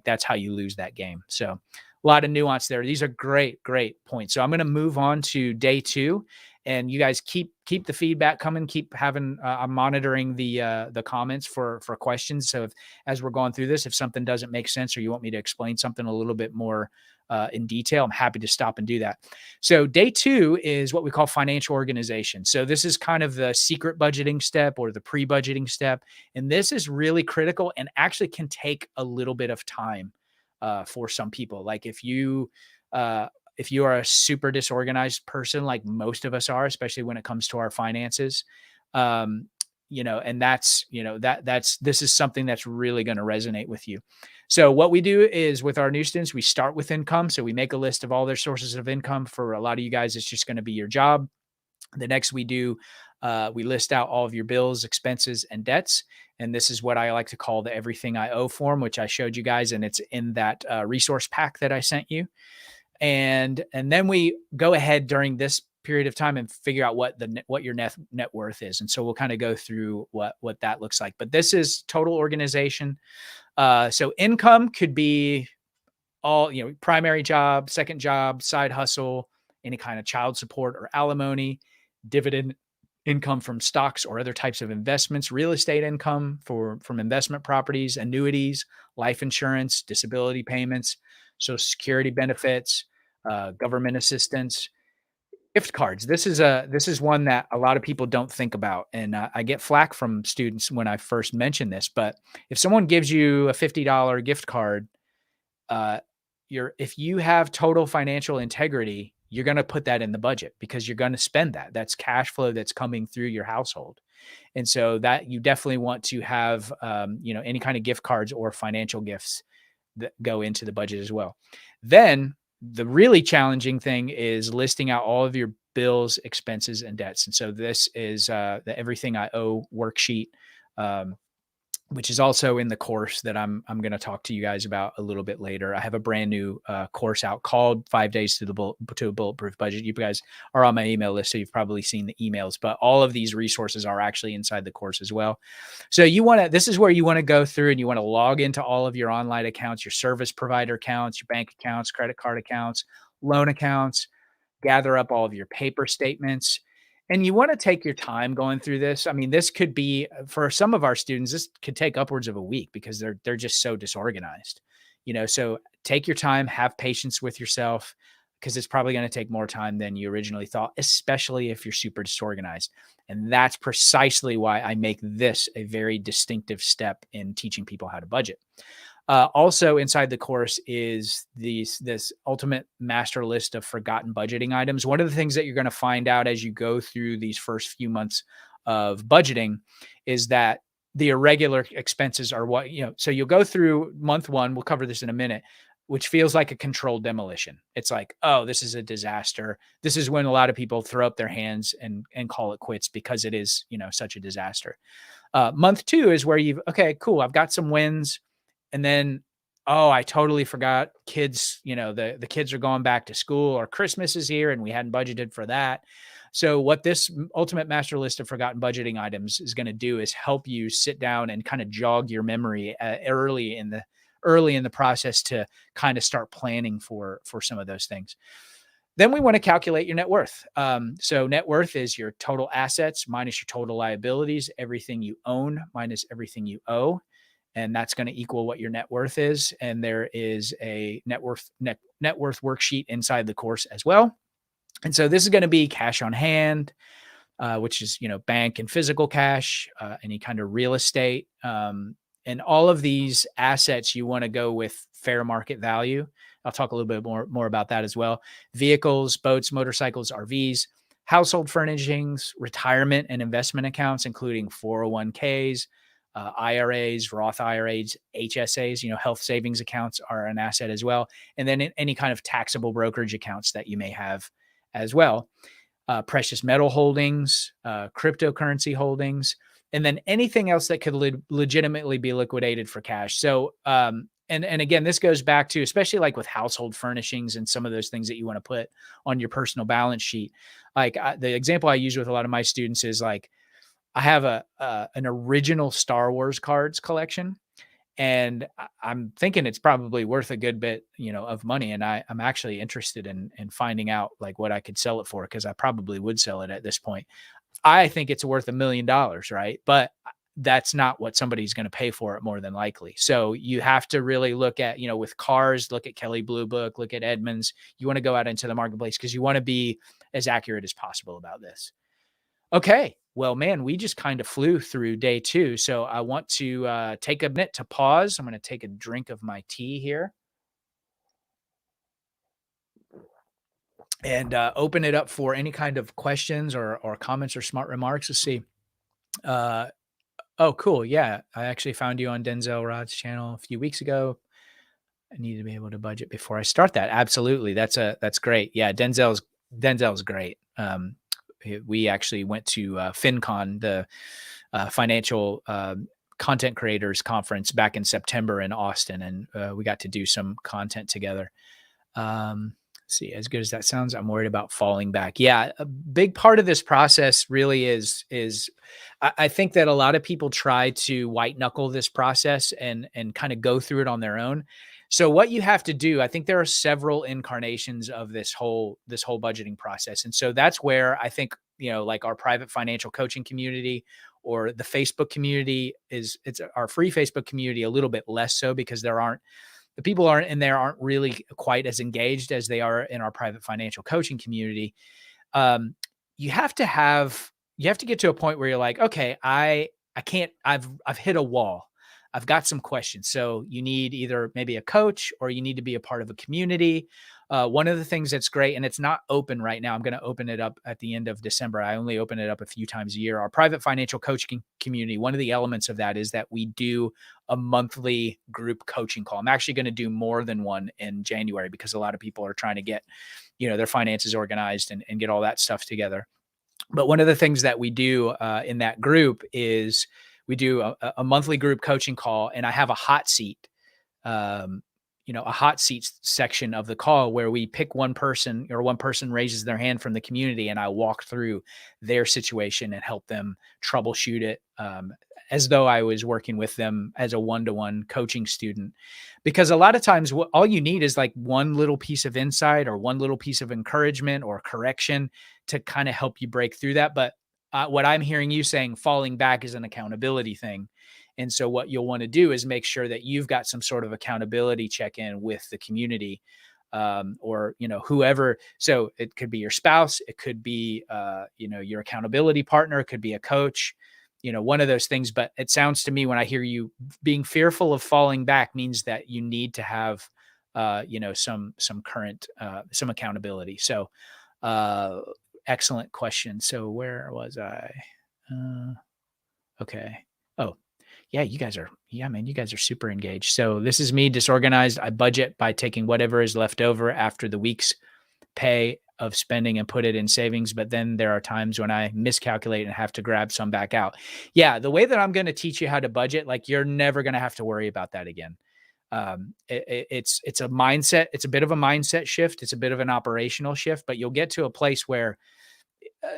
that's how you lose that game. So a lot of nuance there. These are great, great points. So I'm going to move on to day 2. And you guys keep the feedback coming. Keep having. I'm monitoring the comments for questions. So as we're going through this, if something doesn't make sense or you want me to explain something a little bit more in detail, I'm happy to stop and do that. So day 2 is what we call financial organization. So this is kind of the secret budgeting step or the pre-budgeting step, and this is really critical and actually can take a little bit of time for some people. Like if you are a super disorganized person, like most of us are, especially when it comes to our finances, and this is something that's really going to resonate with you. So what we do is with our new students, we start with income. So we make a list of all their sources of income. For a lot of you guys, it's just going to be your job. The next we do, we list out all of your bills, expenses, and debts. And this is what I like to call the everything I owe form, which I showed you guys. And it's in that resource pack that I sent you. And then we go ahead during this period of time and figure out what your net worth is. And so we'll kind of go through what that looks like. But this is total organization. So income could be all, primary job, second job, side hustle, any kind of child support or alimony, dividend income from stocks or other types of investments, real estate income from investment properties, annuities, life insurance, disability payments, Social Security benefits, government assistance, gift cards. This is one that a lot of people don't think about, and I get flack from students when I first mention this. But if someone gives you a $50 gift card, if you have total financial integrity, you're going to put that in the budget because you're going to spend that. That's cash flow that's coming through your household. And so that you definitely want to have, any kind of gift cards or financial gifts that go into the budget as well. Then the really challenging thing is listing out all of your bills, expenses, and debts. And so this is the Everything I Owe worksheet. Um, which is also in the course that I'm going to talk to you guys about a little bit later. I have a brand new course out called 5 Days to a Bulletproof Budget. You guys are on my email list, so you've probably seen the emails, but all of these resources are actually inside the course as well. So this is where you want to go through and you want to log into all of your online accounts, your service provider accounts, your bank accounts, credit card accounts, loan accounts, gather up all of your paper statements. And you want to take your time going through this. I mean, this could be for some of our students, this could take upwards of a week because they're just so disorganized. So take your time, have patience with yourself because it's probably going to take more time than you originally thought, especially if you're super disorganized. And that's precisely why I make this a very distinctive step in teaching people how to budget. Also inside the course is this ultimate master list of forgotten budgeting items. One of the things that you're going to find out as you go through these first few months of budgeting is that the irregular expenses are so you'll go through month one. We'll cover this in a minute, which feels like a controlled demolition. It's like, oh, this is a disaster. This is when a lot of people throw up their hands and call it quits because it is, such a disaster. Month two is where okay, cool. I've got some wins. And then, oh, I totally forgot kids, the kids are going back to school or Christmas is here and we hadn't budgeted for that. So what this ultimate master list of forgotten budgeting items is going to do is help you sit down and kind of jog your memory early in the process to kind of start planning for some of those things. Then we want to calculate your net worth. So net worth is your total assets minus your total liabilities, everything you own minus everything you owe. And that's going to equal what your net worth is. And there is a net worth worksheet inside the course as well. And so this is going to be cash on hand, which is, bank and physical cash, any kind of real estate. And all of these assets, you want to go with fair market value. I'll talk a little bit more about that as well. Vehicles, boats, motorcycles, RVs, household furnishings, retirement and investment accounts, including 401ks, IRAs, Roth IRAs, HSAs, health savings accounts are an asset as well. And then any kind of taxable brokerage accounts that you may have as well. Precious metal holdings, cryptocurrency holdings, and then anything else that could legitimately be liquidated for cash. So, and again, this goes back to, especially like with household furnishings and some of those things that you want to put on your personal balance sheet. Like the example I use with a lot of my students is like, I have an original Star Wars cards collection, and I'm thinking it's probably worth a good bit, of money. And I'm actually interested in finding out like what I could sell it for, because I probably would sell it at this point. I think it's worth $1 million, right? But that's not what somebody's going to pay for it more than likely. So you have to really look at, with cars, look at Kelley Blue Book, look at Edmunds. You want to go out into the marketplace because you want to be as accurate as possible about this. Okay. Well, man, we just kind of flew through day 2. So I want to take a minute to pause. I'm going to take a drink of my tea here and open it up for any kind of questions or comments or smart remarks. Let's see. Oh, cool. Yeah. I actually found you on Denzel Rod's channel a few weeks ago. I need to be able to budget before I start that. Absolutely. That's great. Yeah. Denzel's great. We actually went to FinCon, the financial content creators conference back in September in Austin, and we got to do some content together. See, as good as that sounds, I'm worried about falling back. Yeah, a big part of this process really is I think that a lot of people try to white knuckle this process and kind of go through it on their own. So what you have to do, I think there are several incarnations of this whole budgeting process. And so that's where I think, like our private financial coaching community or the Facebook community it's our free Facebook community, a little bit less so, because the people aren't really quite as engaged as they are in our private financial coaching community. You have to get to a point where you're like, okay, I can't, I've hit a wall. I've got some questions. So you need either maybe a coach, or you need to be a part of a community. One of the things that's great, and it's not open right now. I'm going to open it up at the end of December. I only open it up a few times a year. Our private financial coaching community, one of the elements of that is that we do a monthly group coaching call. I'm actually going to do more than one in January because a lot of people are trying to get, their finances organized and get all that stuff together. But one of the things that we do in that group is we do a monthly group coaching call, and I have a hot seat, um, a hot seat section of the call where we pick one person, or one person raises their hand from the community, and I walk through their situation and help them troubleshoot it, as though I was working with them as a one-to-one coaching student. Because a lot of times all you need is like one little piece of insight or one little piece of encouragement or correction to kind of help you break through that. But what I'm hearing you saying, falling back, is an accountability thing. And so what you'll want to do is make sure that you've got some sort of accountability check-in with the community, or, whoever. So it could be your spouse. It could be, your accountability partner. It could be a coach, one of those things. But it sounds to me, when I hear you being fearful of falling back, means that you need to have, some current, some accountability. So, excellent question. So where was I? Okay. Oh, yeah, man, you guys are super engaged. So this is me, disorganized. I budget by taking whatever is left over after the week's pay of spending and put it in savings. But then there are times when I miscalculate and have to grab some back out. Yeah. The way that I'm going to teach you how to budget, like, you're never going to have to worry about that again. It's a mindset. It's a bit of a mindset shift. It's a bit of an operational shift, but you'll get to a place where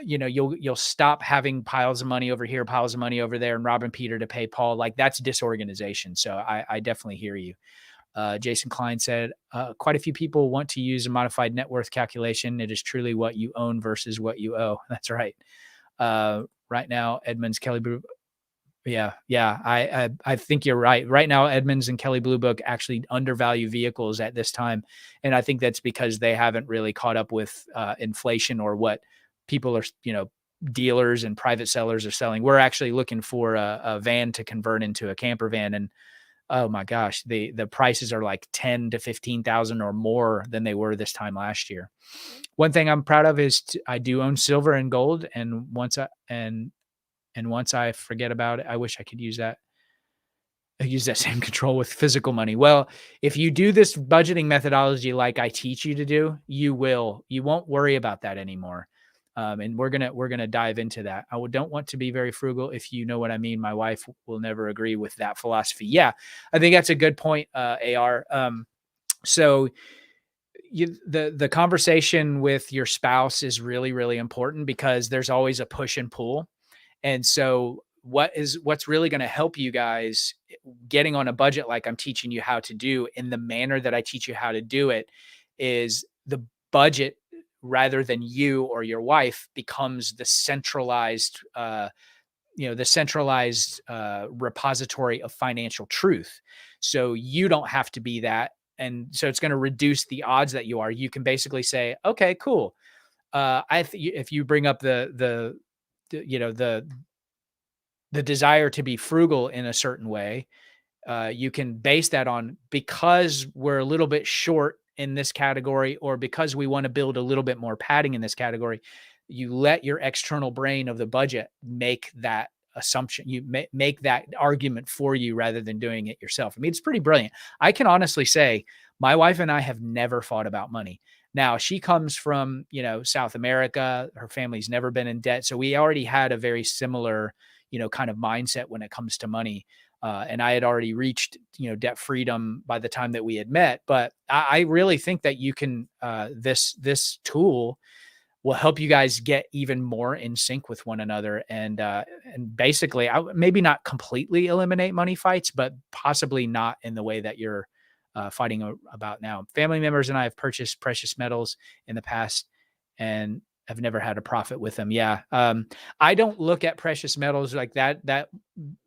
you'll stop having piles of money over here, piles of money over there, and robbing Peter to pay Paul. Like, that's disorganization. So I definitely hear you. Jason Klein said, quite a few people want to use a modified net worth calculation. It is truly what you own versus what you owe. That's right. Right now, Edmunds, Kelly Blue. Yeah. I think you're right. Right now, Edmunds and Kelly Blue Book actually undervalue vehicles at this time. And I think that's because they haven't really caught up with inflation or what people are, dealers and private sellers are selling. We're actually looking for a van to convert into a camper van. And oh my gosh, the prices are like 10 to 15,000 or more than they were this time last year. One thing I'm proud of is I do own silver and gold. And once I forget about it, I wish I could use that same control with physical money. Well, if you do this budgeting methodology like I teach you to do, you won't worry about that anymore. And we're gonna dive into that. I don't want to be very frugal, if you know what I mean. My wife will never agree with that philosophy. Yeah, I think that's a good point, AR. So the conversation with your spouse is really, really important, because there's always a push and pull. And so what's really going to help you guys getting on a budget like I'm teaching you how to do, in the manner that I teach you how to do it, is the budget, rather than you or your wife, becomes the centralized, repository of financial truth. So you don't have to be that. And so it's going to reduce the odds that you are. You can basically say, okay, cool. If you bring up the desire to be frugal in a certain way, you can base that on, because we're a little bit short in this category, or because we want to build a little bit more padding in this category. You let your external brain of the budget make that assumption. You make that argument for you rather than doing it yourself. I mean, it's pretty brilliant. I can honestly say my wife and I have never fought about money. Now, she comes from, South America. Her family's never been in debt. So we already had a very similar, kind of mindset when it comes to money. And I had already reached, debt freedom by the time that we had met. But I really think that you can, this tool will help you guys get even more in sync with one another. And basically, maybe not completely eliminate money fights, but possibly not in the way that you're fighting about now. Family members and I have purchased precious metals in the past, and I've never had a profit with them. Yeah. I don't look at precious metals like that. That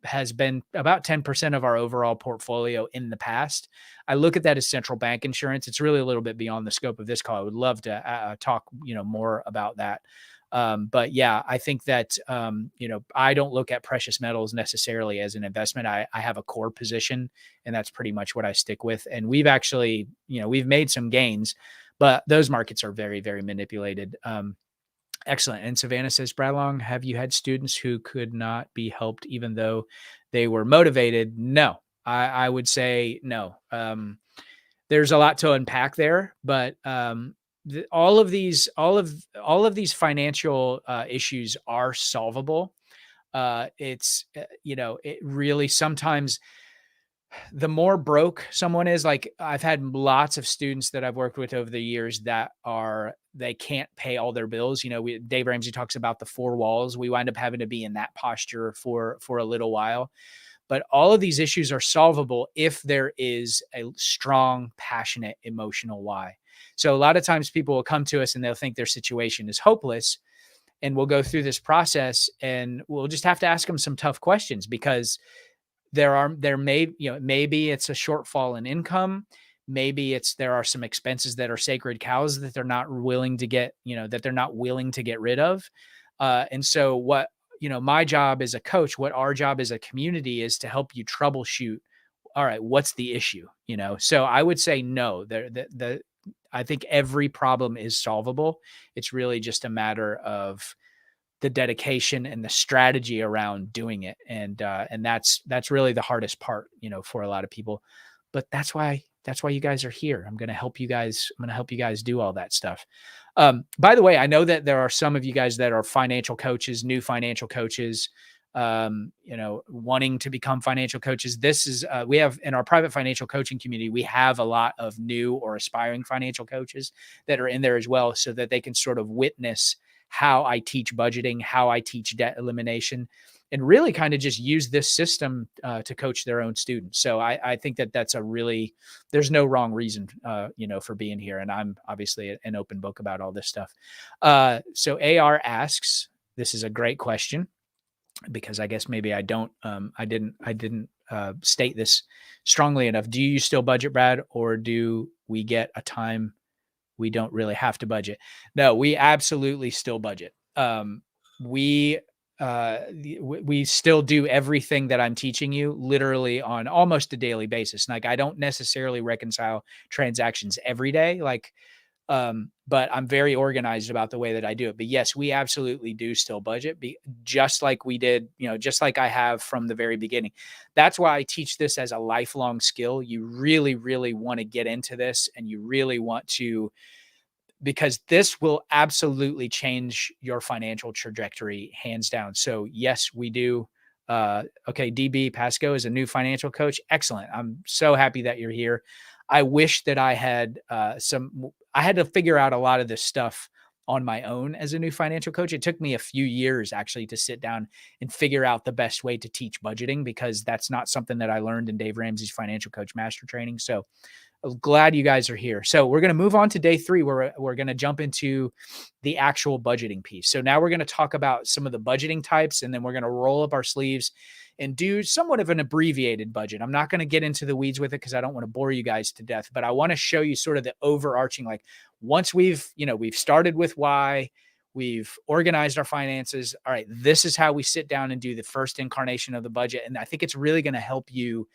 has been about 10% of our overall portfolio in the past. I look at that as central bank insurance. It's really a little bit beyond the scope of this call. I would love to talk, more about that. But yeah, I think that, I don't look at precious metals necessarily as an investment. I have a core position, and that's pretty much what I stick with. And we've actually, we've made some gains, but those markets are very, very manipulated. Excellent. And Savannah says, Bradlong, have you had students who could not be helped even though they were motivated? No, I would say no. There's a lot to unpack there, but all of these financial issues are solvable. It really sometimes the more broke someone is, like I've had lots of students that I've worked with over the years that they can't pay all their bills. Dave Ramsey talks about the four walls. We wind up having to be in that posture for a little while. But all of these issues are solvable if there is a strong, passionate, emotional why. So a lot of times people will come to us and they'll think their situation is hopeless. And we'll go through this process and we'll just have to ask them some tough questions because maybe it's a shortfall in income. Maybe there are some expenses that are sacred cows that they're not willing to get rid of. And so my job as a coach, what our job as a community is to help you troubleshoot. All right, what's the issue? So I would say no. I think every problem is solvable. It's really just a matter of the dedication and the strategy around doing it. And that's really the hardest part, for a lot of people. But that's why you guys are here. I'm going to help you guys do all that stuff. By the way, I know that there are some of you guys that are financial coaches, new financial coaches, wanting to become financial coaches. This is, we have in our private financial coaching community, we have a lot of new or aspiring financial coaches that are in there as well, so that they can sort of witness how I teach budgeting, how I teach debt elimination, and really kind of just use this system to coach their own students. So I think that's there's no wrong reason, for being here. And I'm obviously an open book about all this stuff. So AR asks, this is a great question because I guess maybe I didn't state this strongly enough. Do you still budget, Brad, or do we get a time we don't really have to budget? No, we absolutely still budget. We still do everything that I'm teaching you literally on almost a daily basis. Like I don't necessarily reconcile transactions every day, but I'm very organized about the way that I do it. But yes, we absolutely do still budget, just like we did, just like I have from the very beginning. That's why I teach this as a lifelong skill. You really, really want to get into this, and you really want to, because this will absolutely change your financial trajectory, hands down. So yes, we do. Okay, DB Pasco is a new financial coach. Excellent. I'm so happy that you're here. I wish that I had I had to figure out a lot of this stuff on my own as a new financial coach. It took me a few years actually to sit down and figure out the best way to teach budgeting, because that's not something that I learned in Dave Ramsey's Financial Coach Master Training. So I'm glad you guys are here. So we're going to move on to day 3, where we're going to jump into the actual budgeting piece. So now we're going to talk about some of the budgeting types, and then we're going to roll up our sleeves and do somewhat of an abbreviated budget. I'm not going to get into the weeds with it because I don't want to bore you guys to death, but I want to show you sort of the overarching, like once we've started with why, we've organized our finances. All right, this is how we sit down and do the first incarnation of the budget. And I think it's really going to help you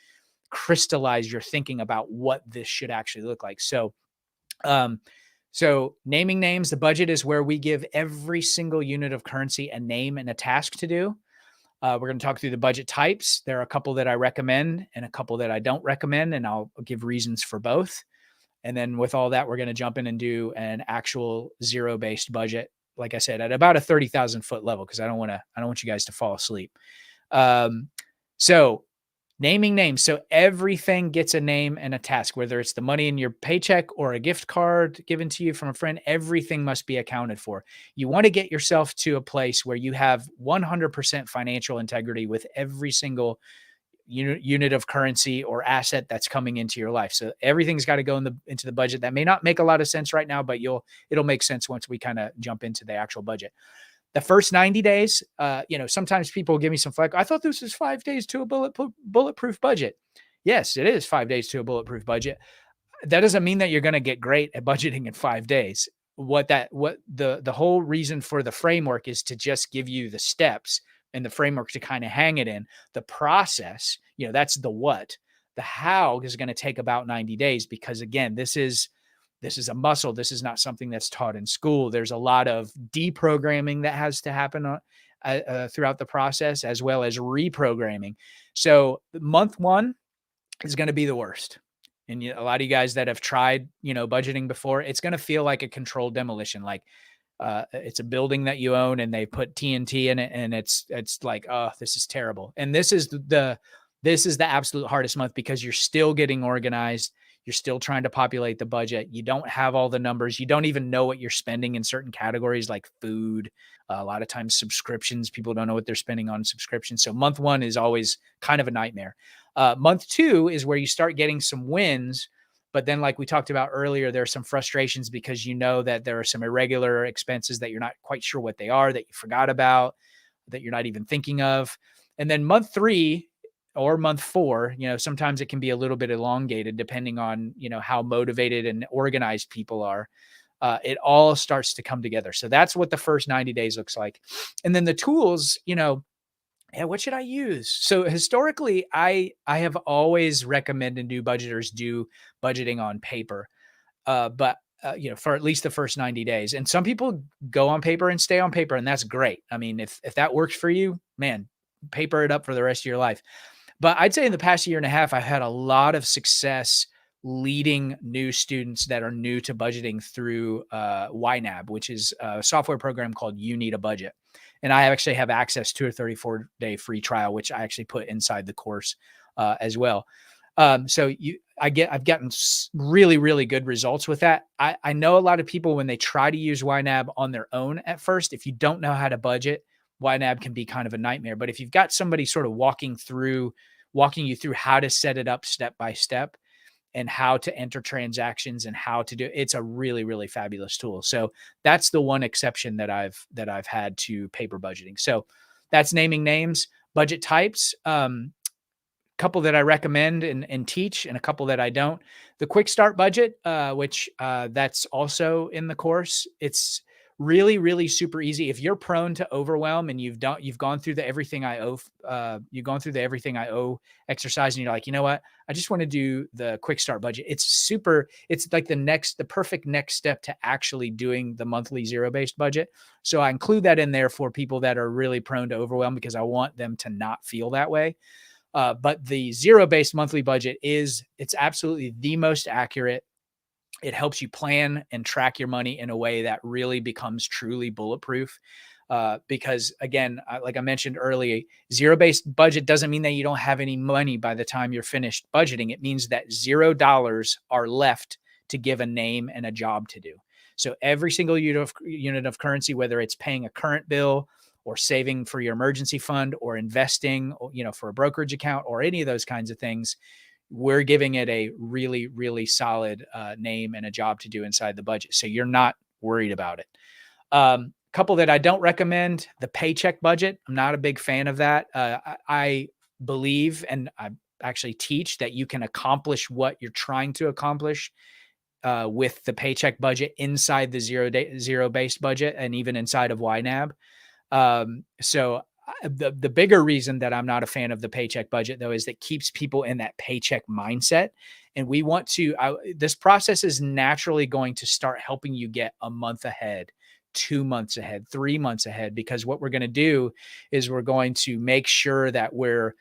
crystallize your thinking about what this should actually look like. So naming names, the budget is where we give every single unit of currency a name and a task to do. We're going to talk through the budget types. There are a couple that I recommend and a couple that I don't recommend, and I'll give reasons for both. And then with all that, we're going to jump in and do an actual zero-based budget, like I said, at about a 30,000 foot level, because I don't want you guys to fall asleep. So naming names. So everything gets a name and a task, whether it's the money in your paycheck or a gift card given to you from a friend, everything must be accounted for. You want to get yourself to a place where you have 100% financial integrity with every single unit of currency or asset that's coming into your life. So everything's got to go into the budget. That may not make a lot of sense right now, but it'll make sense once we kind of jump into the actual budget. The first 90 days, sometimes people give me some flack. I thought this was 5 days to a bulletproof budget. Yes, it is 5 days to a bulletproof budget. That doesn't mean that you're going to get great at budgeting in 5 days. The whole reason for the framework is to just give you the steps and the framework to kind of hang it in. The process, that's the what. The how is going to take about 90 days, because again, this is This is a muscle. This is not something that's taught in school. There's a lot of deprogramming that has to happen throughout the process, as well as reprogramming. So month one is going to be the worst. And a lot of you guys that have tried, budgeting before, it's going to feel like a controlled demolition. Like it's a building that you own and they put TNT in it, and it's like, oh, this is terrible. And this is the absolute hardest month because you're still getting organized. You're still trying to populate the budget. You don't have all the numbers. You don't even know what you're spending in certain categories like food. A lot of times subscriptions, people don't know what they're spending on subscriptions. So month one is always kind of a nightmare. Month two is where you start getting some wins. But then, like we talked about earlier, there are some frustrations because you know that there are some irregular expenses that you're not quite sure what they are, that you forgot about, that you're not even thinking of. And then month three or month four, sometimes it can be a little bit elongated depending on, how motivated and organized people are. It all starts to come together. So that's what the first 90 days looks like. And then the tools, yeah, what should I use? So historically, I have always recommended new budgeters do budgeting on paper, but for at least the first 90 days. And some people go on paper and stay on paper, and that's great. I mean, if that works for you, man, paper it up for the rest of your life. But I'd say in the past year and a half, I've had a lot of success leading new students that are new to budgeting through YNAB, which is a software program called You Need a Budget. And I actually have access to a 34-day free trial, which I actually put inside the course as well. I've gotten really, really good results with that. I know a lot of people, when they try to use YNAB on their own at first, if you don't know how to budget, YNAB can be kind of a nightmare. But if you've got somebody sort of walking you through how to set it up step by step and how to enter transactions and how to do it, it's a really, really fabulous tool. So that's the one exception that I've had to paper budgeting. So that's naming names. Budget types. Couple that I recommend and teach, and a couple that I don't. The quick start budget, which that's also in the course. It's really, really super easy. If you're prone to overwhelm and you've gone through the everything I owe, you've gone through the everything I owe exercise, and you're like, you know what? I just want to do the quick start budget. It's like the perfect next step to actually doing the monthly zero-based budget. So I include that in there for people that are really prone to overwhelm, because I want them to not feel that way. But the zero-based monthly budget it's absolutely the most accurate. It helps you plan and track your money in a way that really becomes truly bulletproof. Because again, like I mentioned earlier, zero-based budget doesn't mean that you don't have any money by the time you're finished budgeting. It means that $0 are left to give a name and a job to do. So every single unit of currency, whether it's paying a current bill or saving for your emergency fund or investing, for a brokerage account or any of those kinds of things, we're giving it a really, really solid name and a job to do inside the budget. So you're not worried about it. Couple that I don't recommend: the paycheck budget. I'm not a big fan of that. I believe, and I actually teach, that you can accomplish what you're trying to accomplish with the paycheck budget inside the zero-based budget, and even inside of YNAB. The bigger reason that I'm not a fan of the paycheck budget, though, is that keeps people in that paycheck mindset. And we want to, this process is naturally going to start helping you get a month ahead, 2 months ahead, 3 months ahead, because what we're going to do is we're going to make sure that we're,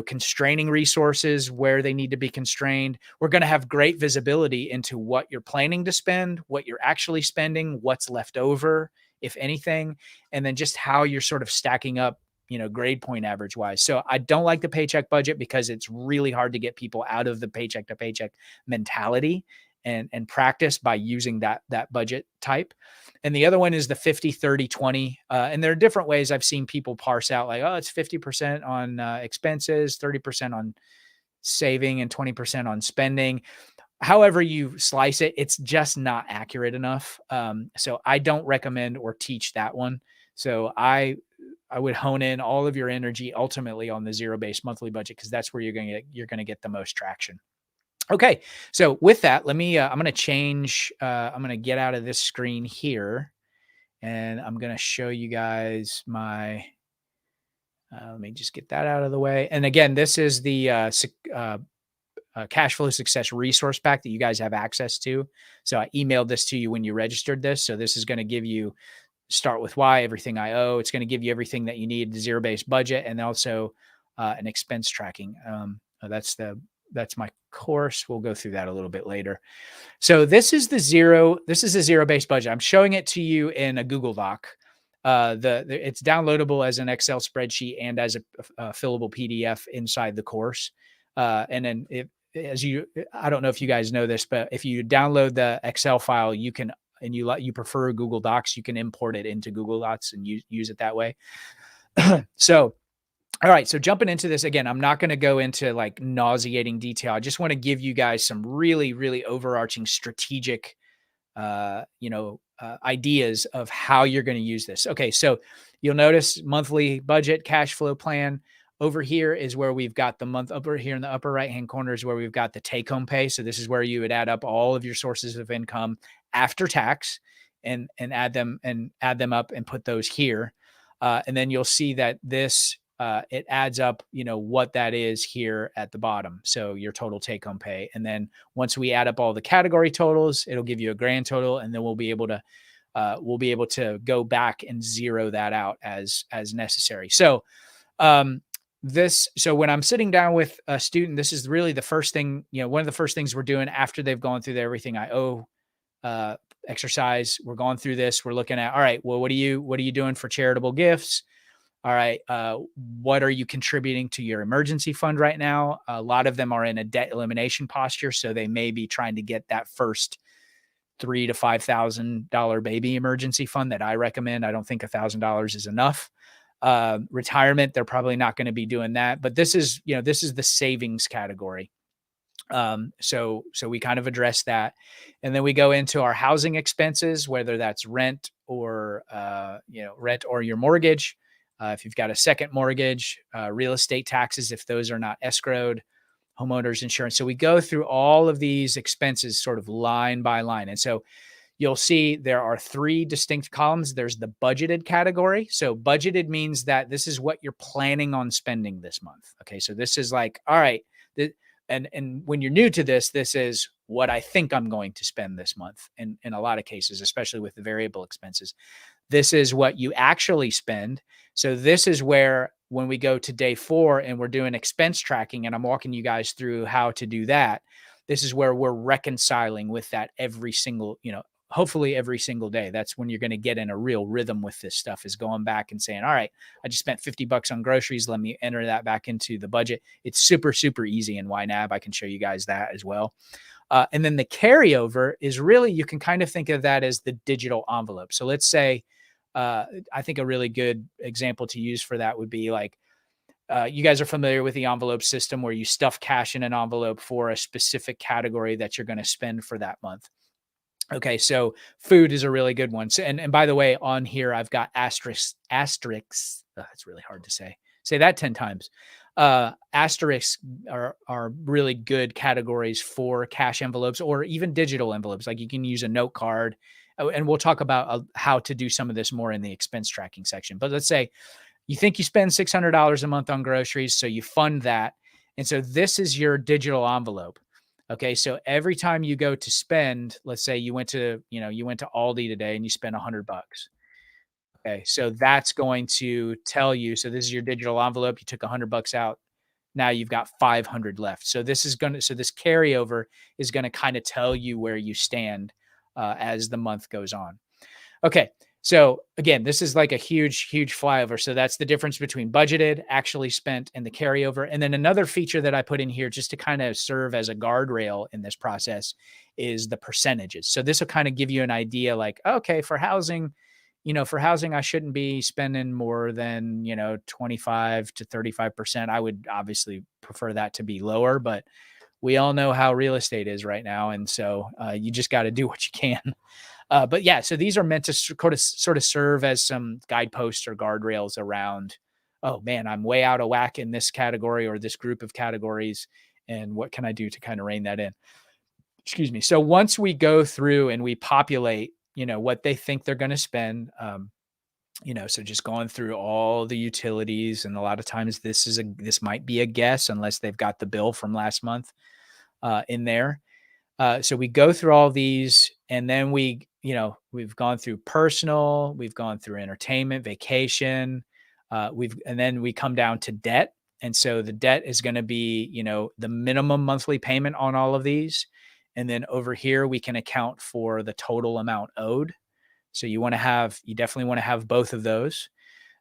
constraining resources where they need to be constrained. We're going to have great visibility into what you're planning to spend, what you're actually spending, what's left over, if anything, and then just how you're sort of stacking up, grade point average wise. So I don't like the paycheck budget because it's really hard to get people out of the paycheck to paycheck mentality and practice by using that budget type. And the other one is the 50, 30, 20. And there are different ways I've seen people parse out, like, oh, it's 50% on expenses, 30% on saving, and 20% on spending. However you slice it, it's just not accurate enough. So I don't recommend or teach that one. So I would hone in all of your energy ultimately on the zero-based monthly budget, because that's where you're going to get the most traction. Okay. So with that, I'm going to change, I'm going to get out of this screen here, and I'm going to show you guys my, let me just get that out of the way. And again, this is the cash flow success resource pack that you guys have access to. So I emailed this to you when you registered this. So this is going to give you start with why, everything I owe. It's going to give you everything that you need, the zero-based budget, and also an expense tracking. That's my course. We'll go through that a little bit later. So this is a zero-based budget. I'm showing it to you in a Google Doc. It's downloadable as an Excel spreadsheet and as a fillable PDF inside the course. And then I don't know if you guys know this, but if you download the Excel file, you can, and you prefer Google Docs, you can import it into Google Docs and use it that way. So, all right. So jumping into this again, I'm not going to go into like nauseating detail. I just want to give you guys some really, really overarching strategic, ideas of how you're going to use this. Okay. So you'll notice monthly budget, cash flow plan. Over here is where we've got the month. Over here in the upper right-hand corner is where we've got the take-home pay. So this is where you would add up all of your sources of income after tax and add them up and put those here. And then you'll see that this it adds up, what that is here at the bottom. So your total take-home pay. And then once we add up all the category totals, it'll give you a grand total, and then we'll be able to go back and zero that out as necessary. So so when I'm sitting down with a student, this is really the first thing, one of the first things we're doing after they've gone through the everything I owe exercise. We're going through this. We're looking at, all right, well, what are you doing for charitable gifts? All right. What are you contributing to your emergency fund right now? A lot of them are in a debt elimination posture. So they may be trying to get that first $3,000 to $5,000 baby emergency fund that I recommend. I don't think $1,000 is enough. Retirement, they're probably not going to be doing that, but this is the savings category. So we kind of address that. And then we go into our housing expenses, whether that's rent or your mortgage. If you've got a second mortgage, real estate taxes, if those are not escrowed, homeowners insurance. So we go through all of these expenses sort of line by line. And so you'll see there are 3 distinct columns. There's the budgeted category. So budgeted means that this is what you're planning on spending this month. Okay. So this is like, all right. And when you're new to this is what I think I'm going to spend this month. And in a lot of cases, especially with the variable expenses, this is what you actually spend. So this is where, when we go to day 4 and we're doing expense tracking, and I'm walking you guys through how to do that, this is where we're reconciling with that every single, hopefully every single day. That's when you're going to get in a real rhythm with this stuff, is going back and saying, all right, I just spent $50 on groceries. Let me enter that back into the budget. It's super, super easy in YNAB. I can show you guys that as well. And then the carryover is really, you can kind of think of that as the digital envelope. So let's say, I think a really good example to use for that would be like, you guys are familiar with the envelope system where you stuff cash in an envelope for a specific category that you're going to spend for that month. Okay, so food is a really good one. So, and by the way, on here I've got asterisks. It's really hard to say. Say that 10 times. Asterisks are really good categories for cash envelopes or even digital envelopes. Like you can use a note card, and we'll talk about how to do some of this more in the expense tracking section. But let's say you think you spend $600 a month on groceries, so you fund that. And so this is your digital envelope. Okay. So every time you go to spend, let's say you went to Aldi today and you spent $100. Okay. So that's going to tell you, so this is your digital envelope. You took $100 out. Now you've got 500 left. So this carryover is going to kind of tell you where you stand as the month goes on. Okay. So again, this is like a huge, huge flyover. So that's the difference between budgeted, actually spent, and the carryover. And then another feature that I put in here just to kind of serve as a guardrail in this process is the percentages. So this will kind of give you an idea like, okay, for housing, I shouldn't be spending more than, 25 to 35%. I would obviously prefer that to be lower, but we all know how real estate is right now. And so you just got to do what you can. But yeah, so these are meant to sort of serve as some guideposts or guardrails around, oh man, I'm way out of whack in this category or this group of categories. And what can I do to kind of rein that in? Excuse me. So once we go through and we populate, what they think they're going to spend, so just going through all the utilities, and a lot of times this might be a guess unless they've got the bill from last month. in there. So we go through all these, and then we've gone through personal, we've gone through entertainment, vacation, and then we come down to debt. And so the debt is going to be, the minimum monthly payment on all of these. And then over here, we can account for the total amount owed. So you definitely want to have both of those.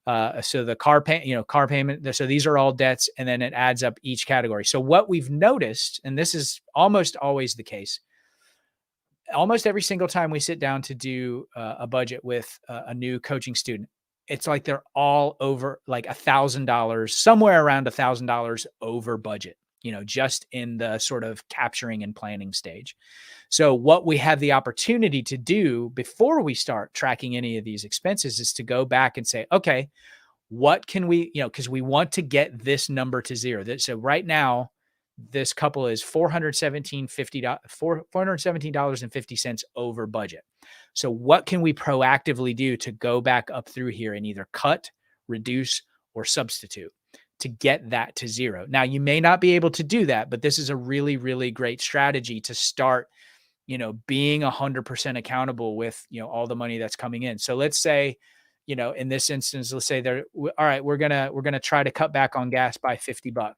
So the car payment. So these are all debts, and then it adds up each category. So what we've noticed, and this is almost always the case, almost every single time we sit down to do a budget with a new coaching student, it's like they're all over like $1,000, somewhere around $1,000 over budget, just in the sort of capturing and planning stage. So what we have the opportunity to do before we start tracking any of these expenses is to go back and say, okay, what can we, because we want to get this number to zero. So right now, this couple is $417.50 over budget. So what can we proactively do to go back up through here and either cut, reduce, or substitute to get that to zero? Now, you may not be able to do that, but this is a really, really great strategy to start, being 100% accountable with, all the money that's coming in. So let's say, in this instance, let's say all right, we're going to try to cut back on gas by $50.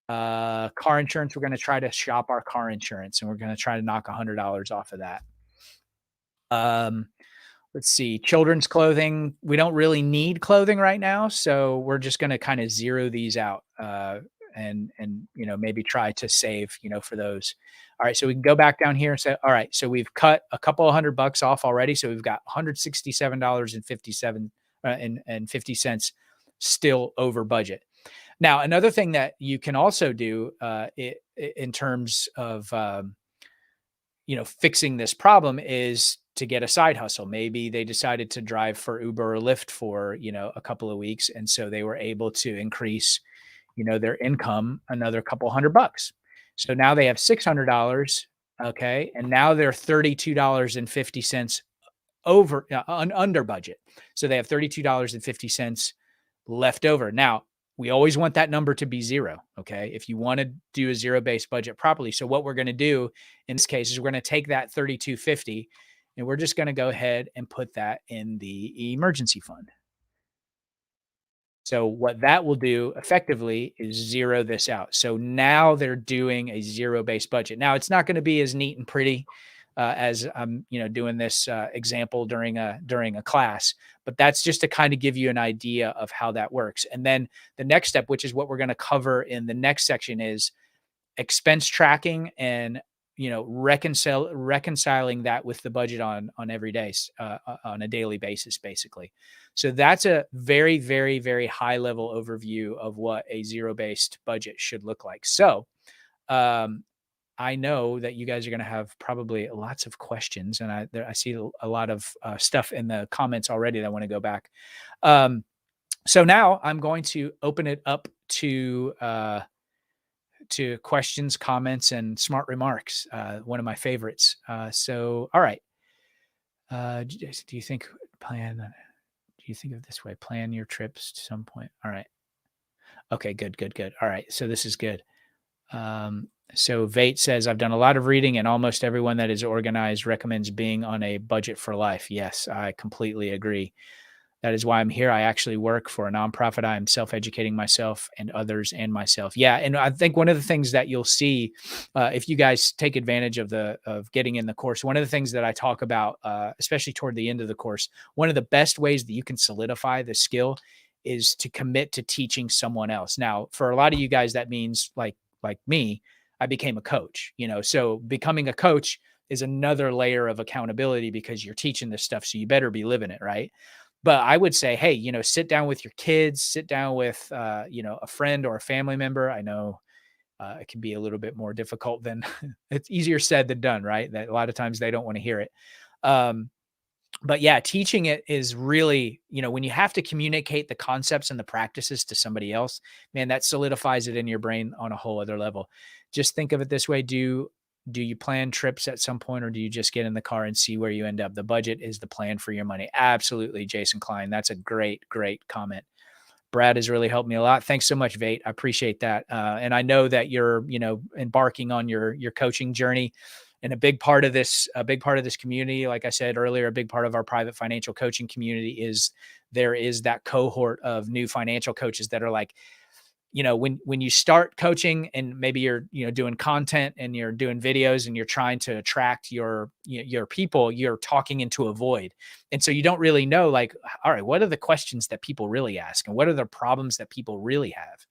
Car insurance, we're going to try to shop our car insurance, and we're going to try to knock $100 off of that. Um, let's see, children's clothing. We don't really need clothing right now, so we're just going to kind of zero these out, and maybe try to save, for those. All right, so we can go back down here and say, all right, so we've cut a couple of $100 off already, so we've got $167.57 and 50 cents still over budget. Now, another thing that you can also do in terms of fixing this problem is to get a side hustle. Maybe they decided to drive for Uber or Lyft for a couple of weeks, and so they were able to increase their income another couple $100. So now they have $600. Okay, and now they're $32.50 over under budget. So they have $32.50 left over. Now, we always want that number to be zero. Okay. If you want to do a zero-based budget properly. So what we're going to do in this case is we're going to take that 3250 and we're just going to go ahead and put that in the emergency fund. So what that will do effectively is zero this out. So now they're doing a zero-based budget. Now it's not going to be as neat and pretty as I'm, doing this example during a class, but that's just to kind of give you an idea of how that works. And then the next step, which is what we're going to cover in the next section, is expense tracking and reconciling that with the budget on every day on a daily basis, basically. So that's a very, very, very high level overview of what a zero-based budget should look like. So I know that you guys are going to have probably lots of questions, and I see a lot of stuff in the comments already that I want to go back. So now I'm going to open it up to questions, comments, and smart remarks. One of my favorites. So, all right. Do you think do you think of it this way? Plan your trips to some point. All right. Okay, good. All right. So this is good. So Vate says, I've done a lot of reading and almost everyone that is organized recommends being on a budget for life. Yes, I completely agree. That is why I'm here. I actually work for a nonprofit. I am self-educating myself and others and myself. Yeah. And I think one of the things that you'll see if you guys take advantage of getting in the course, one of the things that I talk about, especially toward the end of the course, one of the best ways that you can solidify the skill is to commit to teaching someone else. Now, for a lot of you guys, that means like me, I became a coach, so becoming a coach is another layer of accountability because you're teaching this stuff. So you better be living it. Right. But I would say, hey, sit down with your kids, sit down with, a friend or a family member. I know it can be a little bit more difficult than it's easier said than done. Right. That a lot of times they don't want to hear it. But yeah, teaching it is really, when you have to communicate the concepts and the practices to somebody else, man, that solidifies it in your brain on a whole other level. Just think of it this way. Do you plan trips at some point, or do you just get in the car and see where you end up? The budget is the plan for your money. Absolutely, Jason Klein. That's a great, great comment. Brad has really helped me a lot. Thanks so much, Vate. I appreciate that. And I know that you're, embarking on your coaching journey. And a big part of this community, like I said earlier, a big part of our private financial coaching community is there is that cohort of new financial coaches that are like, when you start coaching and maybe you're, doing content and you're doing videos and you're trying to attract your people, you're talking into a void. And so you don't really know, like, all right, what are the questions that people really ask? And what are the problems that people really have?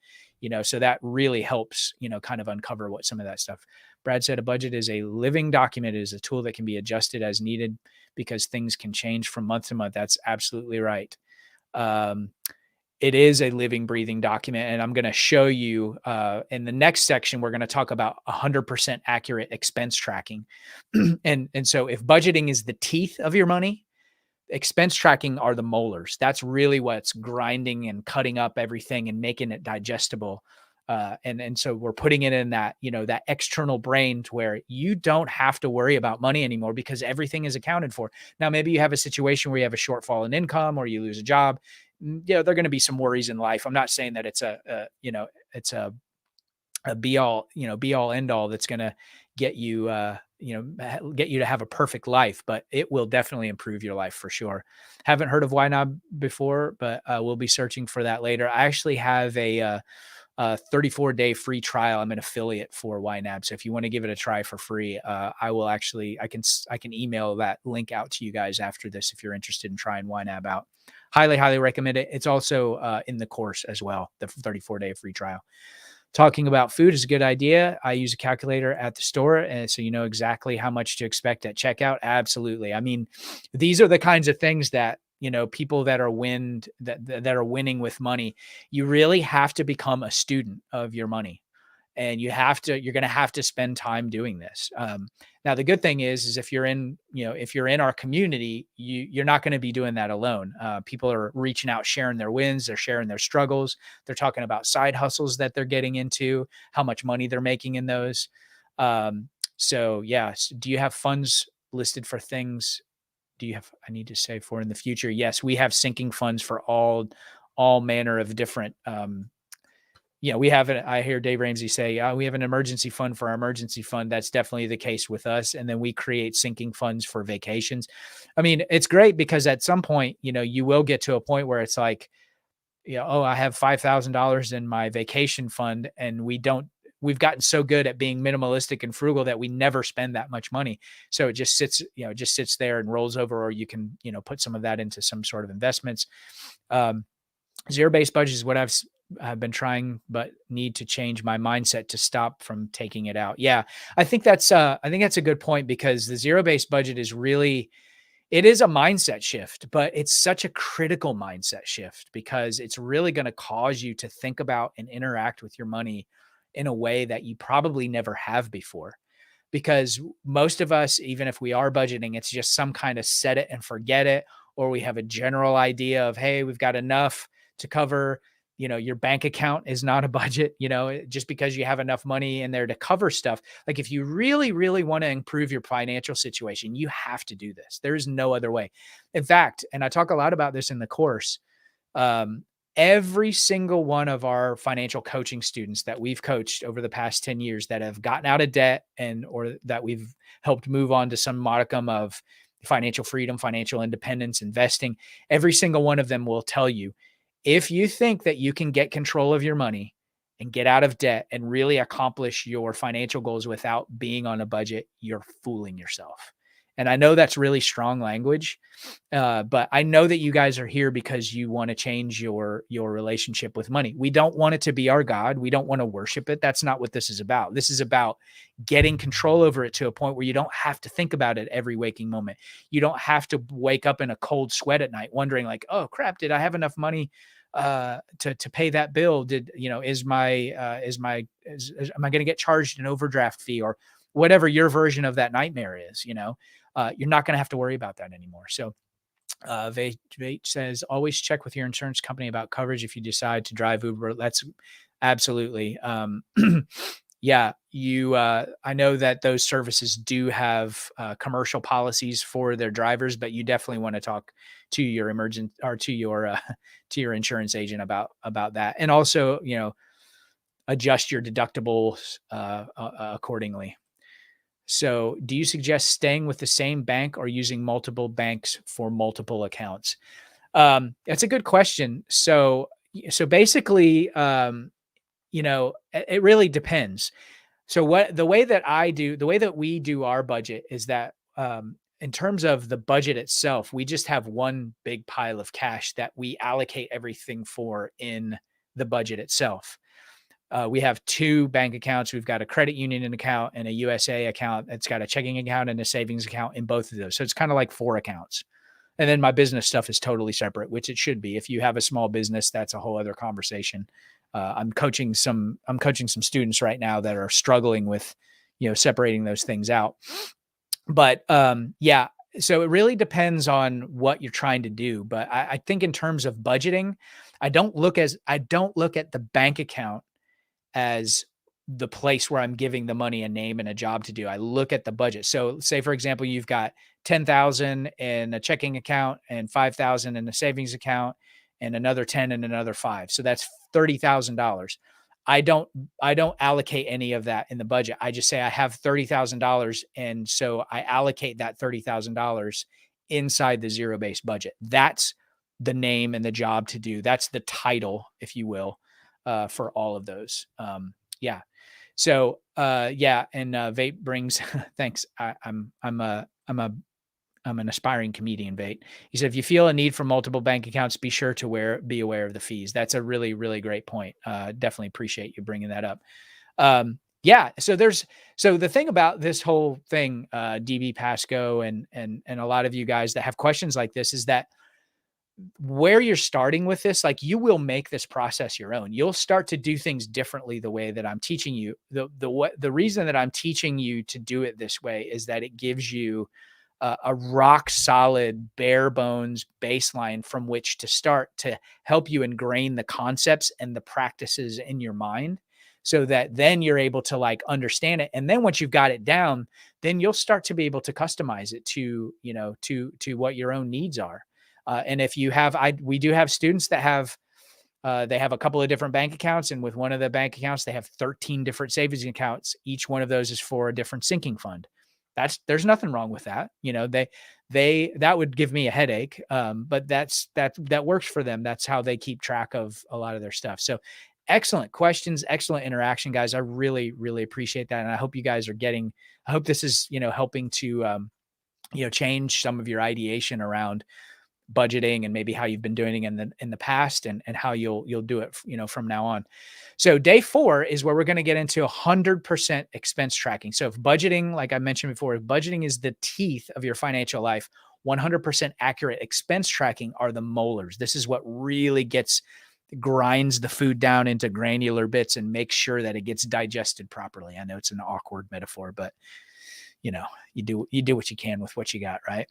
So that really helps, kind of uncover what some of that stuff. Brad said a budget is a living document. It is a tool that can be adjusted as needed because things can change from month to month. That's absolutely right. Um, it is a living, breathing document. And I'm going to show you in the next section, we're going to talk about 100% accurate expense tracking. and so if budgeting is the teeth of your money, expense tracking are the molars. That's really what's grinding and cutting up everything and making it digestible. And so we're putting it in that, that external brain to where you don't have to worry about money anymore because everything is accounted for. Now, maybe you have a situation where you have a shortfall in income or you lose a job. There are going to be some worries in life. I'm not saying that it's it's a be all end all that's going to get you, get you to have a perfect life, but it will definitely improve your life for sure. Haven't heard of YNAB before, but we'll be searching for that later. I actually have a 34-day free trial. I'm an affiliate for YNAB. So if you want to give it a try for free, I can email that link out to you guys after this if you're interested in trying YNAB out. Highly, highly recommend it. It's also in the course as well, the 34-day free trial. Talking about food is a good idea. I use a calculator at the store, and so you know exactly how much to expect at checkout. Absolutely. I mean, these are the kinds of things that, people that are that are winning with money, you really have to become a student of your money, and you're going to have to spend time doing this. Now the good thing is if you're in our community, you're not going to be doing that alone. People are reaching out, sharing their wins, they're sharing their struggles, they're talking about side hustles that they're getting into, how much money they're making in those. So yeah, do you have funds listed for things? I need to save for in the future? Yes, we have sinking funds for all manner of different, I hear Dave Ramsey say, we have an emergency fund for our emergency fund. That's definitely the case with us. And then we create sinking funds for vacations. I mean, it's great because at some point, you will get to a point where it's like, oh, I have $5,000 in my vacation fund, and we've gotten so good at being minimalistic and frugal that we never spend that much money. So it just sits there and rolls over, or you can, put some of that into some sort of investments. Zero-based budget is what I've been trying, but need to change my mindset to stop from taking it out. Yeah, I think that's a good point, because the zero-based budget it is a mindset shift, but it's such a critical mindset shift because it's really going to cause you to think about and interact with your money in a way that you probably never have before. Because most of us, even if we are budgeting, it's just some kind of set it and forget it, or we have a general idea of, hey, we've got enough to cover. Your bank account is not a budget, just because you have enough money in there to cover stuff. Like if you really, really want to improve your financial situation, you have to do this. There's no other way. In fact, and I talk a lot about this in the course, um, every single one of our financial coaching students that we've coached over the past 10 years that have gotten out of debt or that we've helped move on to some modicum of financial freedom, financial independence, investing, every single one of them will tell you, if you think that you can get control of your money and get out of debt and really accomplish your financial goals without being on a budget, you're fooling yourself. And I know that's really strong language, but I know that you guys are here because you want to change your relationship with money. We don't want it to be our God. We don't want to worship it. That's not what this is about. This is about getting control over it to a point where you don't have to think about it every waking moment. You don't have to wake up in a cold sweat at night wondering like, oh crap, did I have enough money to pay that bill? Am I going to get charged an overdraft fee or whatever your version of that nightmare is? You're not going to have to worry about that anymore. So Vate says, always check with your insurance company about coverage if you decide to drive Uber. That's absolutely. Yeah, I know that those services do have commercial policies for their drivers, but you definitely want to talk to your emergent or to your to your insurance agent about that. And also, adjust your deductibles accordingly. So, do you suggest staying with the same bank or using multiple banks for multiple accounts? That's a good question. So basically, it really depends. So the way that the way that we do our budget is that in terms of the budget itself, we just have one big pile of cash that we allocate everything for in the budget itself. We have two bank accounts. We've got a credit union account and a USA account. It's got a checking account and a savings account in both of those. So it's kind of like four accounts. And then my business stuff is totally separate, which it should be. If you have a small business, that's a whole other conversation. I'm coaching some students right now that are struggling with, separating those things out. But yeah, so it really depends on what you're trying to do. But I think in terms of budgeting, I don't look at the bank account as the place where I'm giving the money a name and a job to do. I look at the budget. So say, for example, you've got 10,000 in a checking account and 5,000 in a savings account and another 10 and another 5. So that's $30,000. I don't allocate any of that in the budget. I just say I have $30,000. And so I allocate that $30,000 inside the zero-based budget. That's the name and the job to do. That's the title, if you will, for all of those. Yeah. So, yeah. And, Vape brings, thanks. I'm an aspiring comedian, Vate. He said, if you feel a need for multiple bank accounts, be sure to be aware of the fees. That's a really, really great point. Definitely appreciate you bringing that up. Yeah. So the thing about this whole thing, DB Pasco and a lot of you guys that have questions like this is that where you're starting with this, like you will make this process your own. You'll start to do things differently the way that I'm teaching you. The reason that I'm teaching you to do it this way is that it gives you a rock solid, bare bones baseline from which to start to help you ingrain the concepts and the practices in your mind so that then you're able to like understand it. And then once you've got it down, then you'll start to be able to customize it to what your own needs are. And if you have, we do have students that have, they have a couple of different bank accounts, and with one of the bank accounts, they have 13 different savings accounts. Each one of those is for a different sinking fund. There's nothing wrong with that. That would give me a headache. But that works for them. That's how they keep track of a lot of their stuff. So excellent questions, excellent interaction, guys. I really, really appreciate that. And I hope you guys are I hope this is, helping to, change some of your ideation around budgeting and maybe how you've been doing it in the past and how you'll do it, from now on. So day 4 is where we're going to get into 100% expense tracking. So if budgeting, like I mentioned before, if budgeting is the teeth of your financial life, 100% accurate expense tracking are the molars. This is what really grinds the food down into granular bits and makes sure that it gets digested properly. I know it's an awkward metaphor, but you do what you can with what you got, right?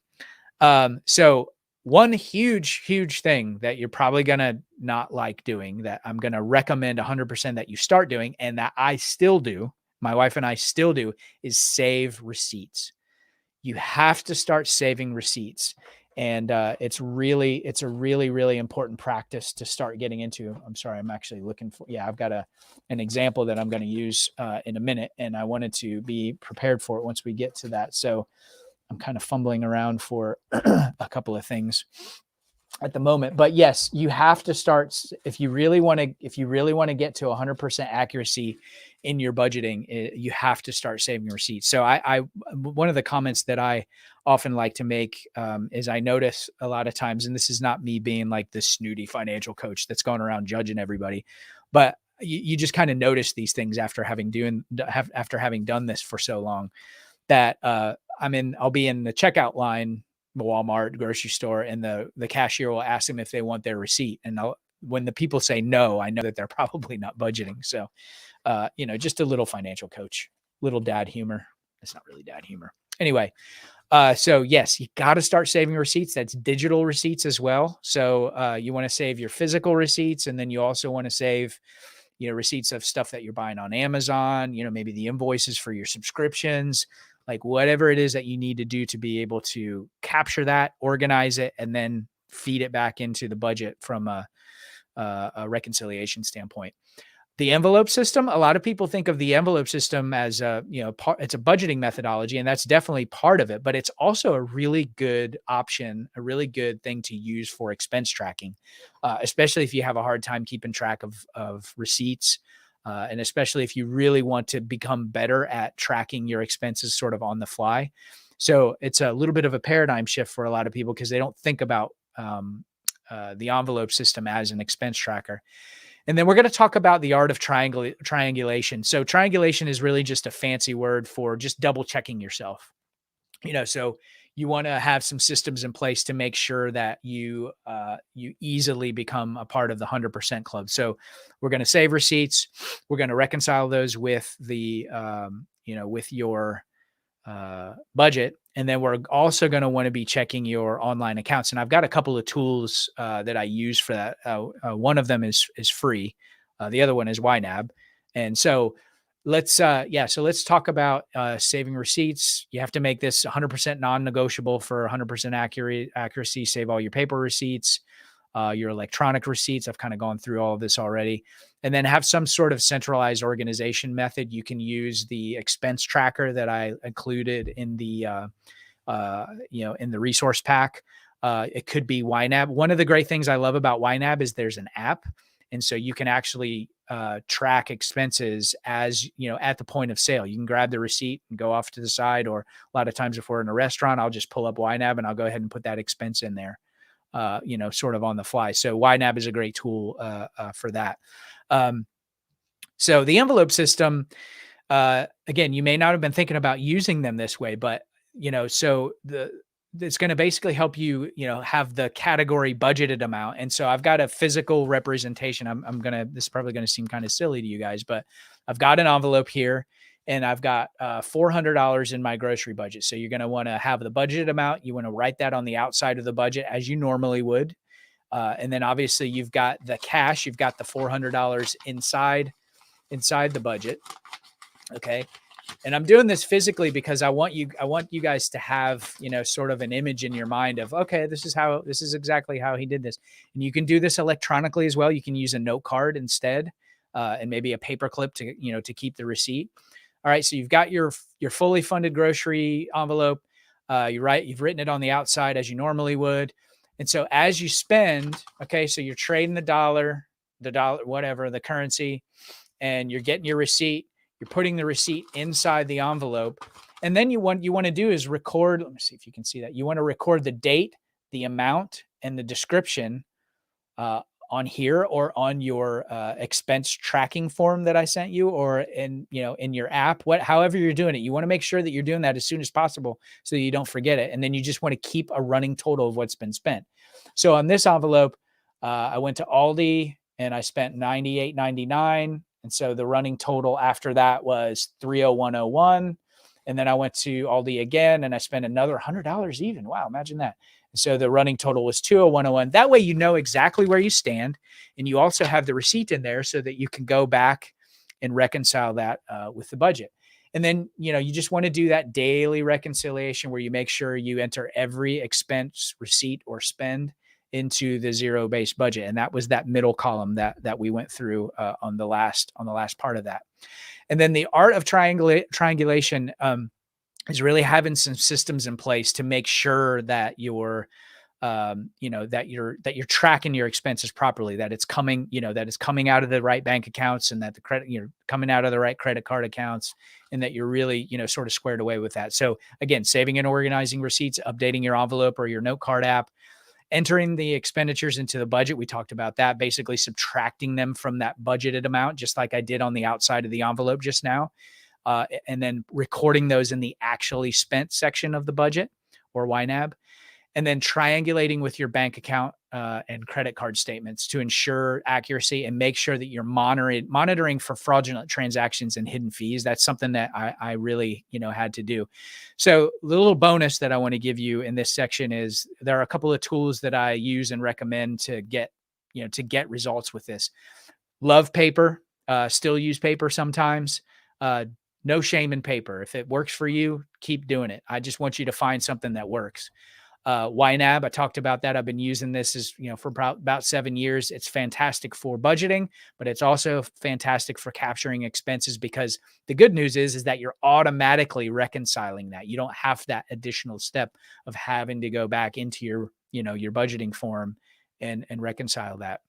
So one huge thing that you're probably going to not like doing that I'm going to recommend 100% that you start doing, and that I still do, my wife and I still do, is save receipts. You have to start saving receipts. And it's a really, really important practice to start getting into. I'm sorry, I'm actually looking for, I've got an example that I'm going to use in a minute, and I wanted to be prepared for it once we get to that. So I'm kind of fumbling around for a couple of things at the moment, but yes, you have to start if you really want to get to 100% accuracy in your budgeting. You have to start saving receipts. So one of the comments that I often like to make is I notice a lot of times, and this is not me being like this snooty financial coach that's going around judging everybody, but you just kind of notice these things after having done this for so long, that I'll be in the checkout line, Walmart, grocery store, and the cashier will ask them if they want their receipt. And when the people say no, I know that they're probably not budgeting. So, just a little financial coach, little dad humor. It's not really dad humor. Anyway, so yes, you got to start saving receipts. That's digital receipts as well. So you want to save your physical receipts, and then you also want to save receipts of stuff that you're buying on Amazon, maybe the invoices for your subscriptions, like whatever it is that you need to do to be able to capture that, organize it, and then feed it back into the budget from a reconciliation standpoint. The envelope system, a lot of people think of the envelope system as it's a budgeting methodology, and that's definitely part of it, but it's also a really good option, a really good thing to use for expense tracking, especially if you have a hard time keeping track of receipts. And especially if you really want to become better at tracking your expenses sort of on the fly. So it's a little bit of a paradigm shift for a lot of people because they don't think about the envelope system as an expense tracker. And then we're going to talk about the art of triangulation. So triangulation is really just a fancy word for just double checking yourself. So you want to have some systems in place to make sure that you easily become a part of the 100% club. So we're going to save receipts. We're going to reconcile those with the with your budget. And then we're also going to want to be checking your online accounts. And I've got a couple of tools that I use for that. One of them is free. The other one is YNAB. And so let's talk about saving receipts. You have to make this 100% non-negotiable for 100% accuracy. Save all your paper receipts, your electronic receipts. I've kind of gone through all of this already. And then have some sort of centralized organization method. You can use the expense tracker that I included in the in the resource pack. It could be YNAB. One of the great things I love about YNAB is there's an app. And so you can actually track expenses as, at the point of sale. You can grab the receipt and go off to the side, or a lot of times if we're in a restaurant, I'll just pull up YNAB and I'll go ahead and put that expense in there, sort of on the fly. So YNAB is a great tool for that. So the envelope system, again, you may not have been thinking about using them this way, but, it's going to basically help you, have the category budgeted amount. And so I've got a physical representation. This is probably going to seem kind of silly to you guys, but I've got an envelope here and I've got $400 in my grocery budget. So you're going to want to have the budgeted amount. You want to write that on the outside of the budget as you normally would. And then obviously you've got the cash, you've got the $400 inside the budget. Okay. And I'm doing this physically because I want you guys to have, sort of an image in your mind of, okay, this is exactly how he did this. And you can do this electronically as well. You can use a note card instead, and maybe a paper clip to keep the receipt. All right. So you've got your fully funded grocery envelope. You've written it on the outside as you normally would. And so as you spend, okay, so you're trading the dollar, whatever, the currency, and you're getting your receipt. You're putting the receipt inside the envelope. And then you want to do is record. Let me see if you can see that. You want to record the date, the amount, and the description on here or on your expense tracking form that I sent you, or in your app, however you're doing it. You want to make sure that you're doing that as soon as possible so that you don't forget it. And then you just want to keep a running total of what's been spent. So on this envelope, I went to Aldi and I spent $98.99. And so the running total after that was $301.01. And then I went to Aldi again and I spent another $100 even. Wow, imagine that. And so the running total was $201.01. That way you know exactly where you stand. And you also have the receipt in there so that you can go back and reconcile that with the budget. And then, you just want to do that daily reconciliation where you make sure you enter every expense, receipt, or spend into the zero-based budget. And that was that middle column that we went through on the last part of that. And then the art of triangulation is really having some systems in place to make sure that you're tracking your expenses properly, that it's coming out of the right bank accounts, and that you're coming out of the right credit card accounts, and that you're really, sort of squared away with that. So again, saving and organizing receipts, updating your envelope or your note card app, entering the expenditures into the budget. We talked about that, basically subtracting them from that budgeted amount, just like I did on the outside of the envelope just now. And then recording those in the actually spent section of the budget, or YNAB. And then triangulating with your bank account and credit card statements to ensure accuracy and make sure that you're monitoring for fraudulent transactions and hidden fees. That's something that I really, had to do. So the little bonus that I want to give you in this section is there are a couple of tools that I use and recommend to get results with this. Love paper, still use paper sometimes. No shame in paper. If it works for you, keep doing it. I just want you to find something that works. YNAB. I talked about that. I've been using this for about 7 years. It's fantastic for budgeting, but it's also fantastic for capturing expenses, because the good news is that you're automatically reconciling that. You don't have that additional step of having to go back into your budgeting form and reconcile that.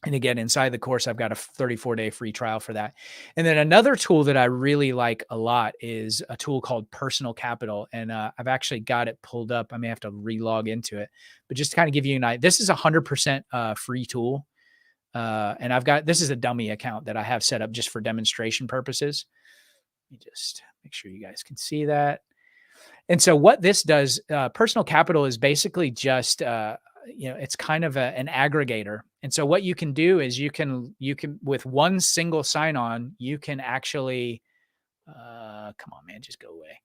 And again, inside the course, I've got a 34-day free trial for that. And then another tool that I really like a lot is a tool called Personal Capital. And I've actually got it pulled up. I may have to relog into it, but just to kind of give you an idea, this is a 100% free tool. And this is a dummy account that I have set up just for demonstration purposes. Let me just make sure you guys can see that. And so what this does, Personal Capital is basically just, it's kind of an aggregator. And so what you can do is you can with one single sign-on, you can actually, come on, man, just go away.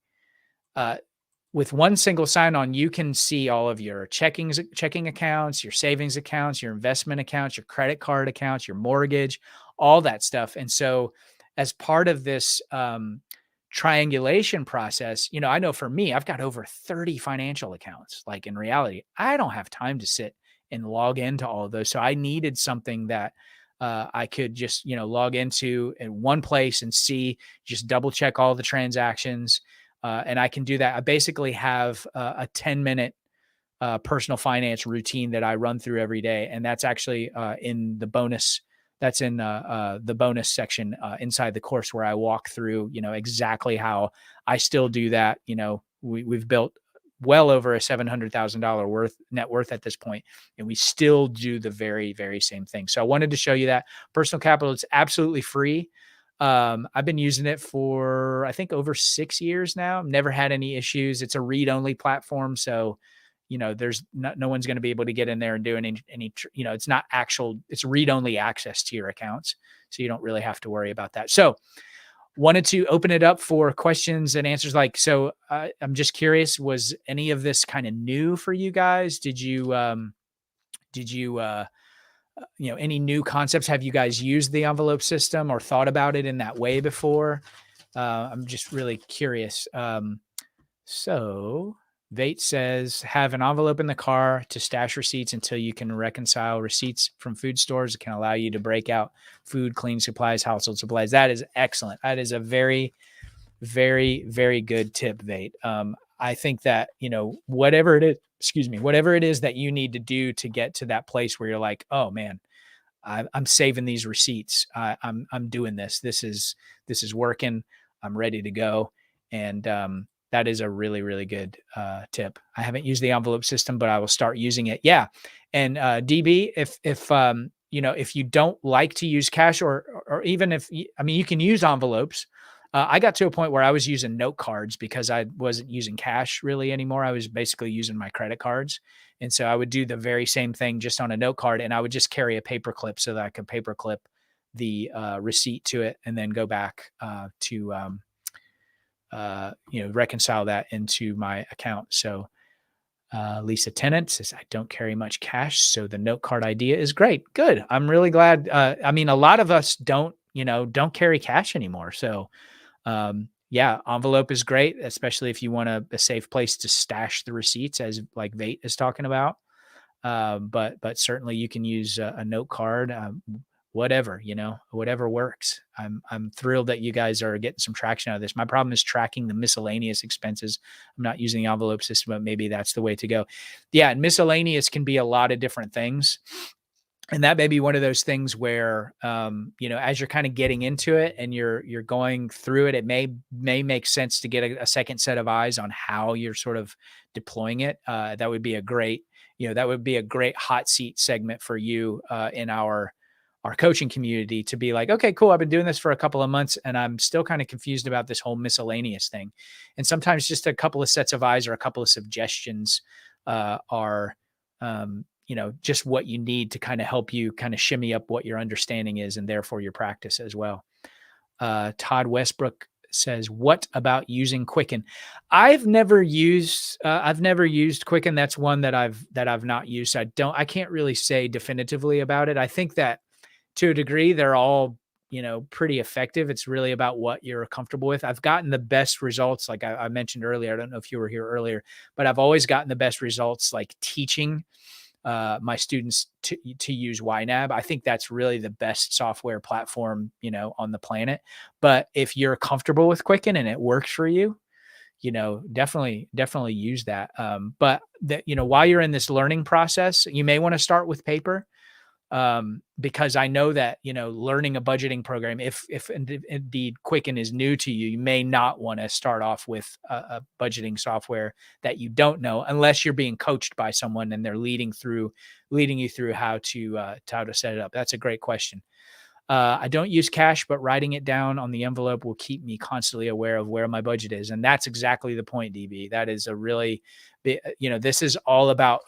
With one single sign-on, you can see all of your checking accounts, your savings accounts, your investment accounts, your credit card accounts, your mortgage, all that stuff. And so as part of this triangulation process, I know for me, I've got over 30 financial accounts. Like, in reality, I don't have time to sit and log into all of those. So I needed something that I could just, log into in one place and just double check all the transactions. And I can do that. I basically have a 10-minute personal finance routine that I run through every day. And that's actually in the bonus. That's in the bonus section inside the course, where I walk through, exactly how I still do that. We've built well over a $700,000 net worth at this point, and we still do the very, very same thing. So I wanted to show you that Personal Capital. It's absolutely free. I've been using it for, I think, over 6 years now. I've never had any issues. It's a read-only platform, so there's no one's going to be able to get in there and do any, it's read-only access to your accounts. So you don't really have to worry about that. So wanted to open it up for questions and answers. I'm just curious, was any of this kind of new for you guys? Did you, any new concepts? Have you guys used the envelope system or thought about it in that way before? I'm just really curious. So Vate says, have an envelope in the car to stash receipts until you can reconcile receipts from food stores. It can allow you to break out food, cleaning supplies, household supplies. That is excellent. That is a very, very, very good tip, Vate. I think that, whatever it is that you need to do to get to that place where you're like, oh man, I'm saving these receipts. I'm doing this. This is working. I'm ready to go. And, that is a really, really good tip. I haven't used the envelope system, but I will start using it. Yeah. And DB, if you don't like to use cash, or even you can use envelopes. I got to a point where I was using note cards because I wasn't using cash really anymore. I was basically using my credit cards. And so I would do the very same thing just on a note card, and I would just carry a paper clip so that I could paper clip the receipt to it and then go back to reconcile that into my account. So Lisa Tennant says, I don't carry much cash, so the note card idea is great. Good. I'm really glad. A lot of us don't carry cash anymore. So envelope is great, especially if you want a safe place to stash the receipts, as like Vate is talking about. But certainly you can use a note card, whatever works. I'm thrilled that you guys are getting some traction out of this. My problem is tracking the miscellaneous expenses. I'm not using the envelope system, but maybe that's the way to go. Yeah. And miscellaneous can be a lot of different things. And that may be one of those things where, as you're kind of getting into it and you're going through it, it may make sense to get a second set of eyes on how you're sort of deploying it. That would be a great hot seat segment for you in our coaching community, to be like, okay, cool. I've been doing this for a couple of months and I'm still kind of confused about this whole miscellaneous thing. And sometimes just a couple of sets of eyes or a couple of suggestions are just what you need to kind of help you kind of shimmy up what your understanding is and therefore your practice as well. Todd Westbrook says, what about using Quicken? I've never used Quicken. That's one that I've not used. I can't really say definitively about it. I think that to a degree, they're all pretty effective. It's really about what you're comfortable with. I've gotten the best results, like I mentioned earlier. I don't know if you were here earlier, but I've always gotten the best results like teaching my students to use YNAB. I think that's really the best software platform, on the planet. But if you're comfortable with Quicken and it works for you, definitely use that. But that, while you're in this learning process, you may want to start with paper, because I know that, learning a budgeting program, if indeed Quicken is new to you, you may not want to start off with a budgeting software that you don't know, unless you're being coached by someone and they're leading you through how to set it up. That's a great question. I don't use cash, but writing it down on the envelope will keep me constantly aware of where my budget is. And that's exactly the point, DB. That is a really this is all about,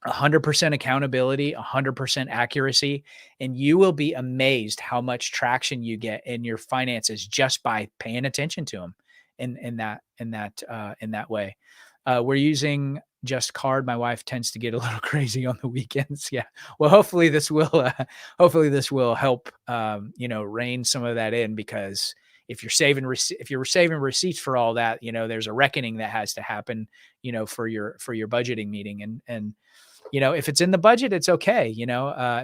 100% accountability, 100% accuracy, and you will be amazed how much traction you get in your finances just by paying attention to them in that way. We're using Just Card. My wife tends to get a little crazy on the weekends. Yeah. Well, hopefully this will help, rein some of that in, because if you're saving receipts for all that, there's a reckoning that has to happen, for your budgeting meeting. And if it's in the budget, it's okay,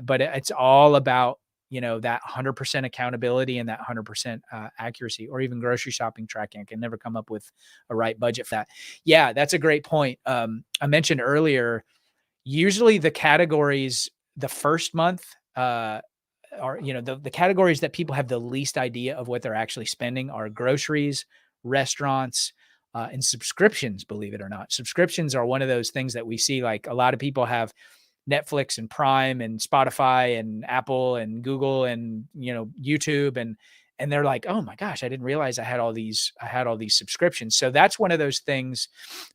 but it's all about, that 100% accountability and that 100% accuracy, or even grocery shopping tracking. I can never come up with a right budget for that. Yeah, that's a great point. I mentioned earlier, usually the categories the first month, are, the categories that people have the least idea of what they're actually spending are groceries, restaurants, and subscriptions. Believe it or not, subscriptions are one of those things that we see. Like, a lot of people have Netflix and Prime and Spotify and Apple and Google and, YouTube, and they're like, oh my gosh, I didn't realize I had all these subscriptions. So that's one of those things.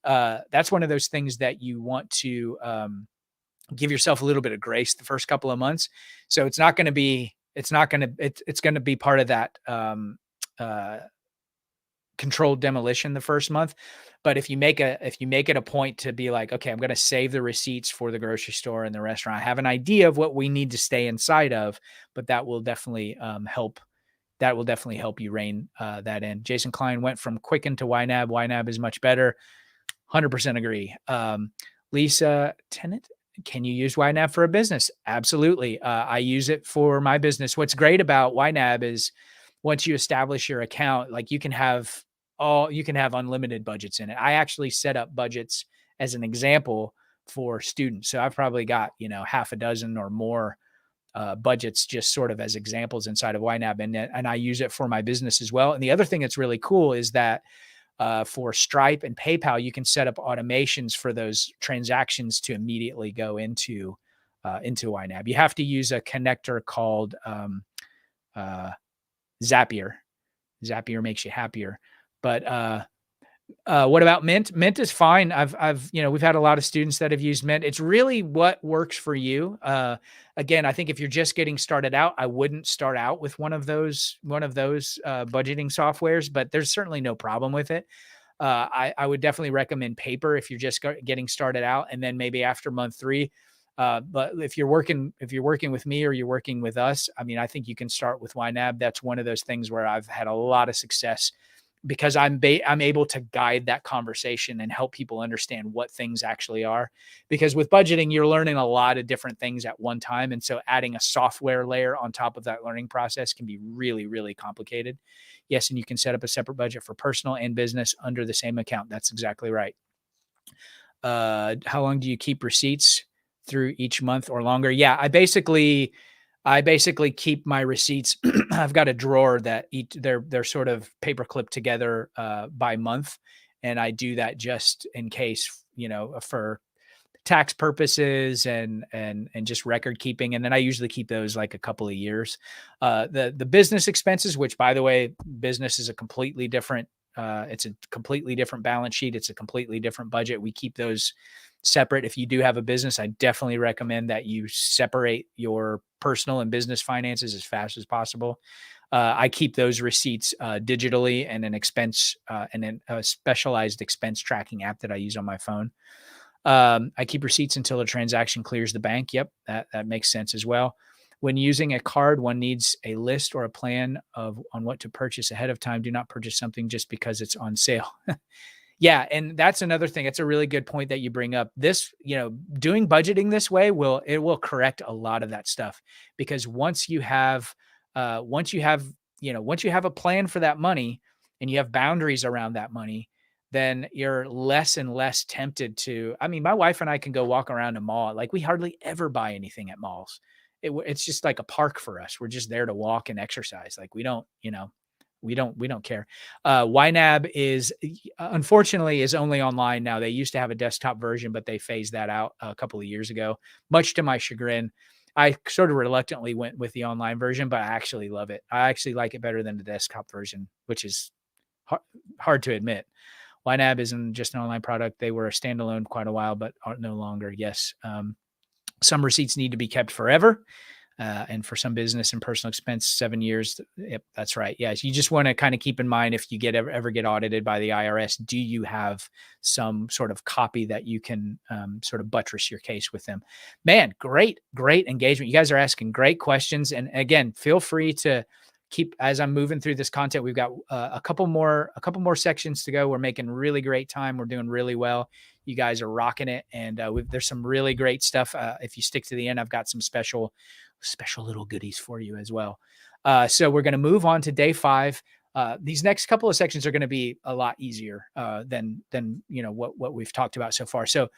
That's one of those things that you want to, give yourself a little bit of grace the first couple of months. So it's going to be part of that, controlled demolition the first month. But if you make it a point to be like, okay, I'm going to save the receipts for the grocery store and the restaurant, I have an idea of what we need to stay inside of, but that will definitely, help. That will definitely help you rein that in. Jason Klein went from Quicken to YNAB. YNAB is much better. 100% agree. Lisa Tennant, can you use YNAB for a business? Absolutely. I use it for my business. What's great about YNAB is, once you establish your account, like, you can have unlimited budgets in it. I actually set up budgets as an example for students. So I've probably got, half a dozen or more budgets, just sort of as examples inside of YNAB. And I use it for my business as well. And the other thing that's really cool is that for Stripe and PayPal, you can set up automations for those transactions to immediately go into YNAB. You have to use a connector called Zapier. Zapier makes you happier. But what about Mint? Mint is fine. We've had a lot of students that have used Mint. It's really what works for you. Again, I think if you're just getting started out, I wouldn't start out with one of those budgeting softwares, but there's certainly no problem with it. I would definitely recommend Paper if you're just getting started out, and then maybe after month 3. But if you're working with me or you're working with us, I mean, I think you can start with YNAB. That's one of those things where I've had a lot of success, because I'm able to guide that conversation and help people understand what things actually are. Because with budgeting, you're learning a lot of different things at one time. And so adding a software layer on top of that learning process can be really, really complicated. Yes. And you can set up a separate budget for personal and business under the same account. That's exactly right. How long do you keep receipts? Through each month or longer? Yeah, I basically keep my receipts. I've got a drawer that they're sort of paper clipped together by month, and I do that just in case, for tax purposes and just record keeping. And then I usually keep those like a couple of years. The business expenses, which, by the way, business is a completely different. It's a completely different balance sheet. It's a completely different budget. We keep those separate. If you do have a business, I definitely recommend that you separate your personal and business finances as fast as possible. I keep those receipts digitally and in a specialized expense tracking app that I use on my phone. I keep receipts until a transaction clears the bank. Yep, that makes sense as well. When using a card, one needs a list or a plan of on what to purchase ahead of time. Do not purchase something just because it's on sale. Yeah, and that's another thing. It's a really good point that you bring up. This, doing budgeting this way will correct a lot of that stuff because once you have a plan for that money and you have boundaries around that money, then you're less and less tempted to. I mean, my wife and I can go walk around a mall. Like we hardly ever buy anything at malls. It's just like a park for us. We're just there to walk and exercise. Like we don't care. YNAB unfortunately is only online now. They used to have a desktop version, but they phased that out a couple of years ago, much to my chagrin. I sort of reluctantly went with the online version, but I actually love it. I actually like it better than the desktop version, which is hard to admit. YNAB isn't just an online product. They were a standalone quite a while, but are no longer. Yes. Some receipts need to be kept forever. And for some business and personal expense, 7 years. Yep, that's right. Yes, you just want to kind of keep in mind if you ever get audited by the IRS, do you have some sort of copy that you can sort of buttress your case with them? Man, great engagement. You guys are asking great questions, and again, feel free to keep as I'm moving through this content. We've got a couple more sections to go. We're making really great time. We're doing really well. You guys are rocking it, and there's some really great stuff. If you stick to the end, I've got some special little goodies for you as well. So we're going to move on to day 5. These next couple of sections are going to be a lot easier than what we've talked about so far. So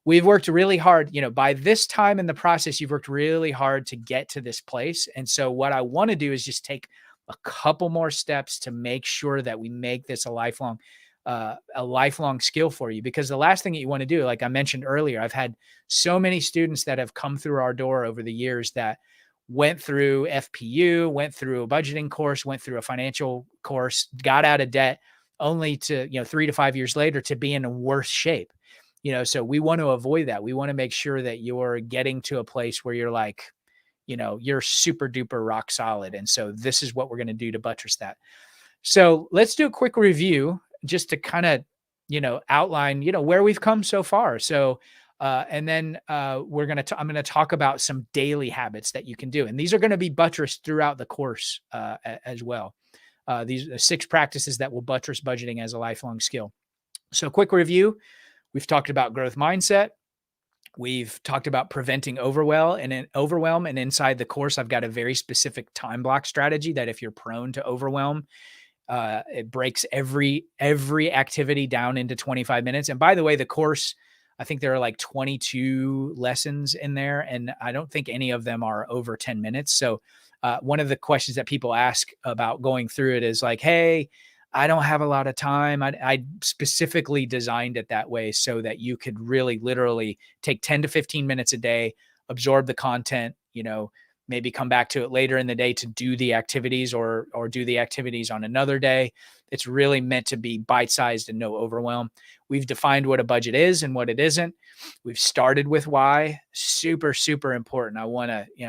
we've worked really hard. By this time in the process, you've worked really hard to get to this place. And so what I want to do is just take a couple more steps to make sure that we make this a lifelong skill for you, because the last thing that you want to do, like I mentioned earlier, I've had so many students that have come through our door over the years that went through FPU, went through a budgeting course, went through a financial course, got out of debt, only to, 3 to 5 years later to be in a worse shape. So we want to avoid that. We want to make sure that you're getting to a place where you're like, you're super duper rock solid. And so this is what we're going to do to buttress that. So let's do a quick review just to kind of, outline, where we've come so far. So, and then I'm going to talk about some daily habits that you can do. And these are going to be buttressed throughout the course as well. These are 6 practices that will buttress budgeting as a lifelong skill. So quick review. We've talked about growth mindset. We've talked about preventing overwhelm. And inside the course, I've got a very specific time block strategy that if you're prone to overwhelm, it breaks every activity down into 25 minutes. And by the way, the course, I think there are like 22 lessons in there, and I don't think any of them are over 10 minutes. So one of the questions that people ask about going through it is like, hey, I don't have a lot of time. I specifically designed it that way so that you could really literally take 10 to 15 minutes a day, absorb the content, maybe come back to it later in the day to do the activities or do the activities on another day. It's really meant to be bite-sized and no overwhelm. We've defined what a budget is and what it isn't. We've started with why. Super, super important. I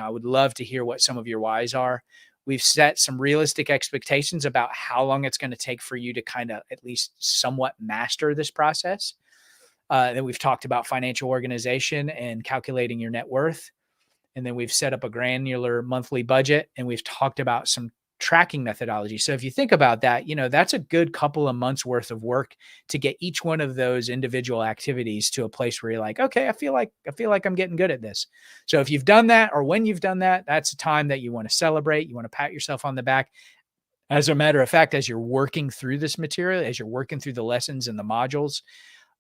would love to hear what some of your whys are. We've set some realistic expectations about how long it's going to take for you to kind of at least somewhat master this process. Then we've talked about financial organization and calculating your net worth. And then we've set up a granular monthly budget, and we've talked about some tracking methodology. So if you think about that, that's a good couple of months worth of work to get each one of those individual activities to a place where you're like, okay, I feel like I'm getting good at this. So if you've done that, or when you've done that, that's a time that you want to celebrate. You want to pat yourself on the back. As a matter of fact, as you're working through this material, as you're working through the lessons and the modules,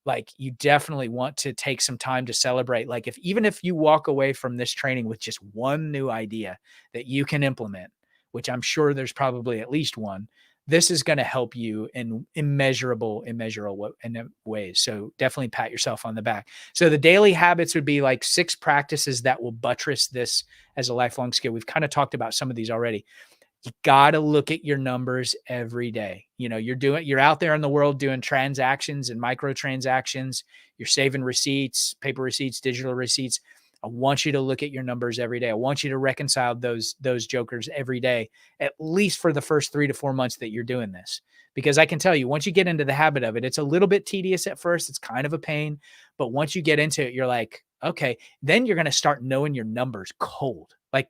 like you definitely want to take some time to celebrate. Like even if you walk away from this training with just one new idea that you can implement, which I'm sure there's probably at least one, this is going to help you in immeasurable ways. So definitely pat yourself on the back. So the daily habits would be like 6 practices that will buttress this as a lifelong skill. We've kind of talked about some of these already. You got to look at your numbers every day. You're out there in the world doing transactions and micro transactions. You're saving receipts, paper receipts, digital receipts. I want you to look at your numbers every day. I want you to reconcile those jokers every day, at least for the first 3 to 4 months that you're doing this. Because I can tell you, once you get into the habit of it, it's a little bit tedious at first. It's kind of a pain. But once you get into it, you're like, okay, then you're going to start knowing your numbers cold. Like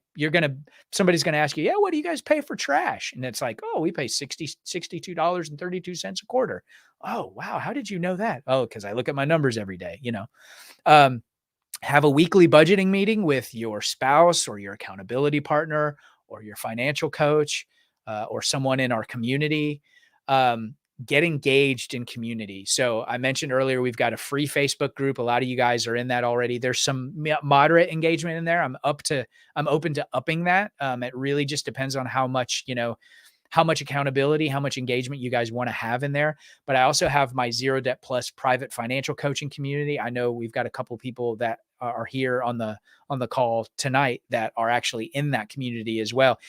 somebody's going to ask you, yeah, what do you guys pay for trash? And it's like, oh, we pay $62.32 a quarter. Oh, wow. How did you know that? Oh, because I look at my numbers every day, Um, have a weekly budgeting meeting with your spouse or your accountability partner or your financial coach or someone in our community. Um, get engaged in community. So I mentioned earlier, we've got a free Facebook group. A lot of you guys are in that already. There's some moderate engagement in there. I'm open to upping that. It really just depends on how much accountability, how much engagement you guys want to have in there. But I also have my Zero Debt Plus private financial coaching community. I know we've got a couple people that are here on the call tonight that are actually in that community as well.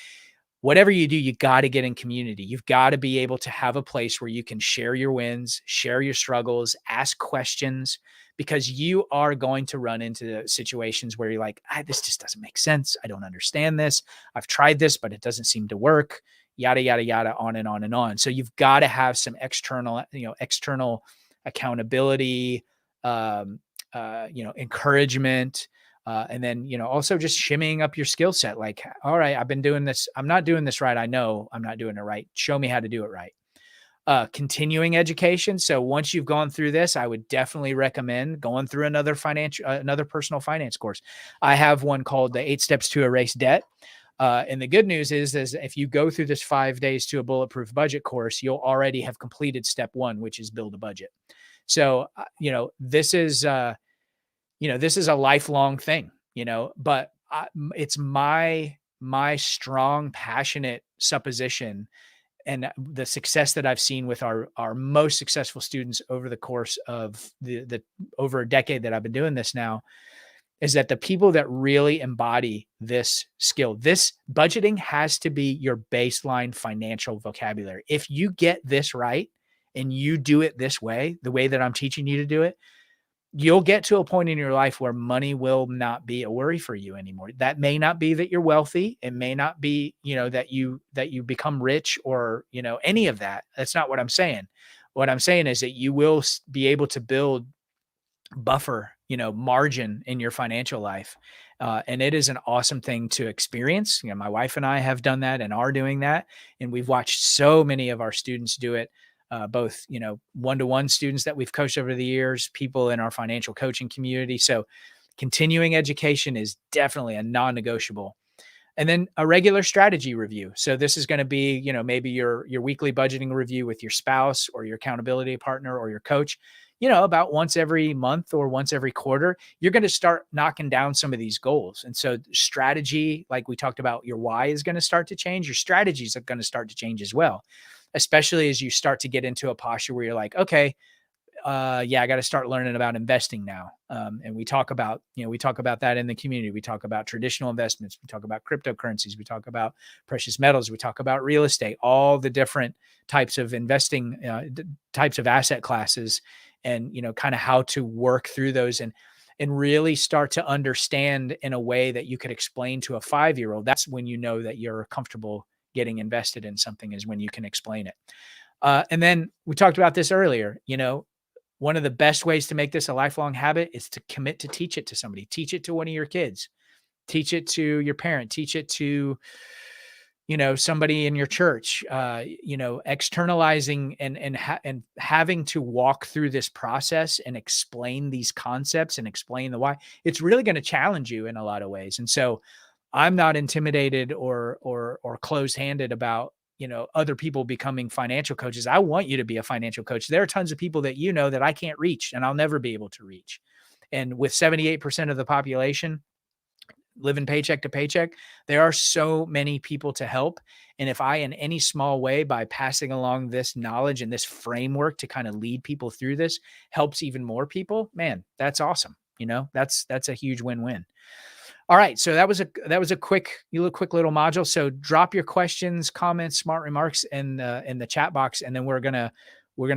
Whatever you do, you got to get in community. You've got to be able to have a place where you can share your wins, share your struggles, ask questions, because you are going to run into situations where you're like, this just doesn't make sense. I don't understand this. I've tried this, but it doesn't seem to work. Yada, yada, yada, on and on and on. So you've got to have some external accountability, encouragement, and then, also just shimmying up your skill set. Like, all right, I've been doing this. I'm not doing this right. I know I'm not doing it right. Show me how to do it right. Continuing education. So once you've gone through this, I would definitely recommend going through another personal finance course. I have one called the 8 Steps to Erase Debt. And the good news is if you go through this 5 days to a bulletproof budget course, you'll already have completed step 1, which is build a budget. So, this is a lifelong thing, but it's my strong, passionate supposition, and the success that I've seen with our most successful students over the course of the over a decade that I've been doing this now, is that the people that really embody this skill, this budgeting has to be your baseline financial vocabulary. If you get this right and you do it this way, the way that I'm teaching you to do it, you'll get to a point in your life where money will not be a worry for you anymore. That may not be that you're wealthy. It may not be, that you become rich or, any of that. That's not what I'm saying. What I'm saying is that you will be able to build buffer, margin in your financial life. And it is an awesome thing to experience. My wife and I have done that and are doing that. And we've watched so many of our students do it. Both, one-to-one students that we've coached over the years, people in our financial coaching community. So continuing education is definitely a non-negotiable. And then a regular strategy review. So this is going to be, maybe your weekly budgeting review with your spouse or your accountability partner or your coach, about once every month or once every quarter. You're going to start knocking down some of these goals. And so strategy, like we talked about, your why is going to start to change. Your strategies are going to start to change as well, especially as you start to get into a posture where you're like, okay, I got to start learning about investing now. And we talk about that in the community. We talk about traditional investments. We talk about cryptocurrencies. We talk about precious metals. We talk about real estate, all the different types of investing, types of asset classes, and, kind of how to work through those and really start to understand in a way that you could explain to a 5-year-old. That's when you know that you're comfortable getting invested in something, is when you can explain it. And then we talked about this earlier, one of the best ways to make this a lifelong habit is to commit to teach it to somebody. Teach it to one of your kids. Teach it to your parent. Teach it to, somebody in your church. Externalizing and having to walk through this process and explain these concepts and explain the why. It's really going to challenge you in a lot of ways. And so I'm not intimidated or closed-handed about, other people becoming financial coaches. I want you to be a financial coach. There are tons of people that that I can't reach and I'll never be able to reach. And with 78% of the population living paycheck to paycheck, there are so many people to help. And if I, in any small way, by passing along this knowledge and this framework to kind of lead people through this, helps even more people, man, that's awesome. That's a huge win-win. All right. So that was a quick little module. So drop your questions, comments, smart remarks in the chat box. And then we're going to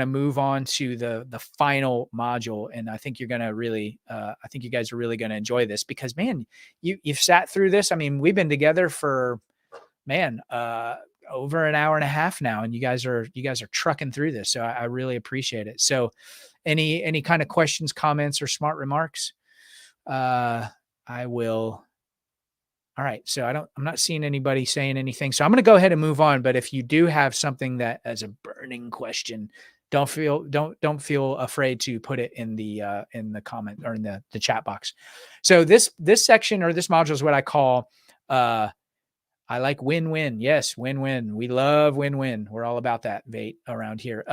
move on to the final module. And I think you're going to really, I think you guys are really going to enjoy this, because, man, you've sat through this. I mean, we've been together for, over an hour and a half now, and you guys are trucking through this. So I really appreciate it. So any kind of questions, comments, or smart remarks? I will All right. So I'm not seeing anybody saying anything. So I'm going to go ahead and move on. But if you do have something that as a burning question, don't feel afraid to put it in the comment or in the chat box. So this section or this module is what I call uh I like win-win. Yes, win-win. We love win-win. We're all about that bait around here.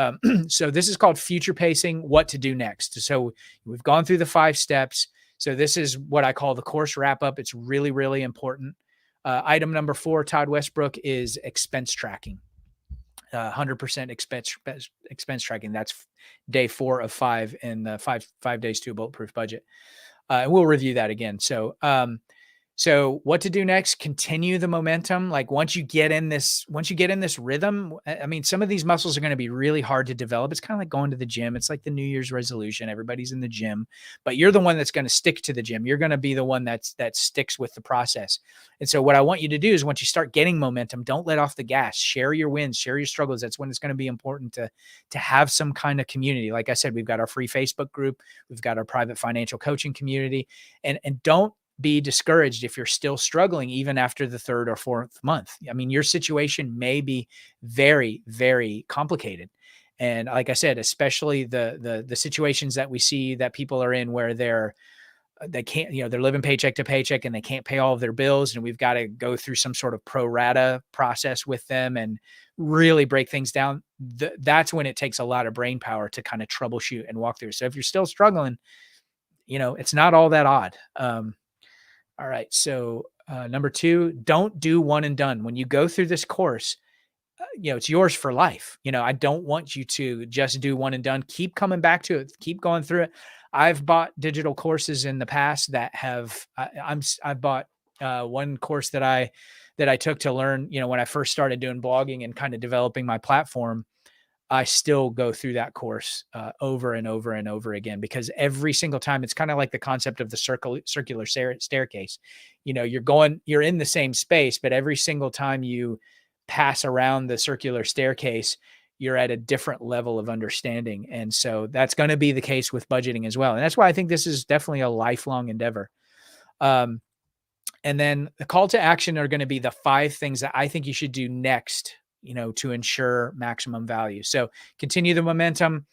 So this is called future pacing, what to do next. So we've gone through the 5 steps. So this is what I call the course wrap up. It's really, really important. Item number 4, Todd Westbrook, is expense tracking. 100% expense tracking. That's day 4 of 5 in the five days to a bulletproof budget. And we'll review that again. So what to do next? Continue the momentum. Like once you get in this rhythm, I mean, some of these muscles are going to be really hard to develop. It's kind of like going to the gym. It's like the New Year's resolution. Everybody's in the gym, but you're the one that's going to stick to the gym. You're going to be the one that sticks with the process. And so what I want you to do is once you start getting momentum, don't let off the gas. Share your wins, share your struggles. That's when it's going to be important to have some kind of community. Like I said, we've got our free Facebook group. We've got our private financial coaching community, and don't be discouraged if you're still struggling even after the 3rd or 4th month. I mean, your situation may be very, very complicated. And like I said, especially the situations that we see that people are in where they can't, they're living paycheck to paycheck and they can't pay all of their bills. And we've got to go through some sort of pro rata process with them and really break things down. That's when it takes a lot of brain power to kind of troubleshoot and walk through. So if you're still struggling, it's not all that odd. All right. So number 2, don't do one and done. When you go through this course, it's yours for life. I don't want you to just do one and done. Keep coming back to it. Keep going through it. I've bought digital courses in the past that I've bought one course that I took to learn, when I first started doing blogging and kind of developing my platform. I still go through that course over and over and over again, because every single time it's kind of like the concept of the circular staircase. You're in the same space, but every single time you pass around the circular staircase, you're at a different level of understanding. And so that's going to be the case with budgeting as well. And that's why I think this is definitely a lifelong endeavor. And then the call to action are going to be the 5 things that I think you should do next, to ensure maximum value. So continue the momentum.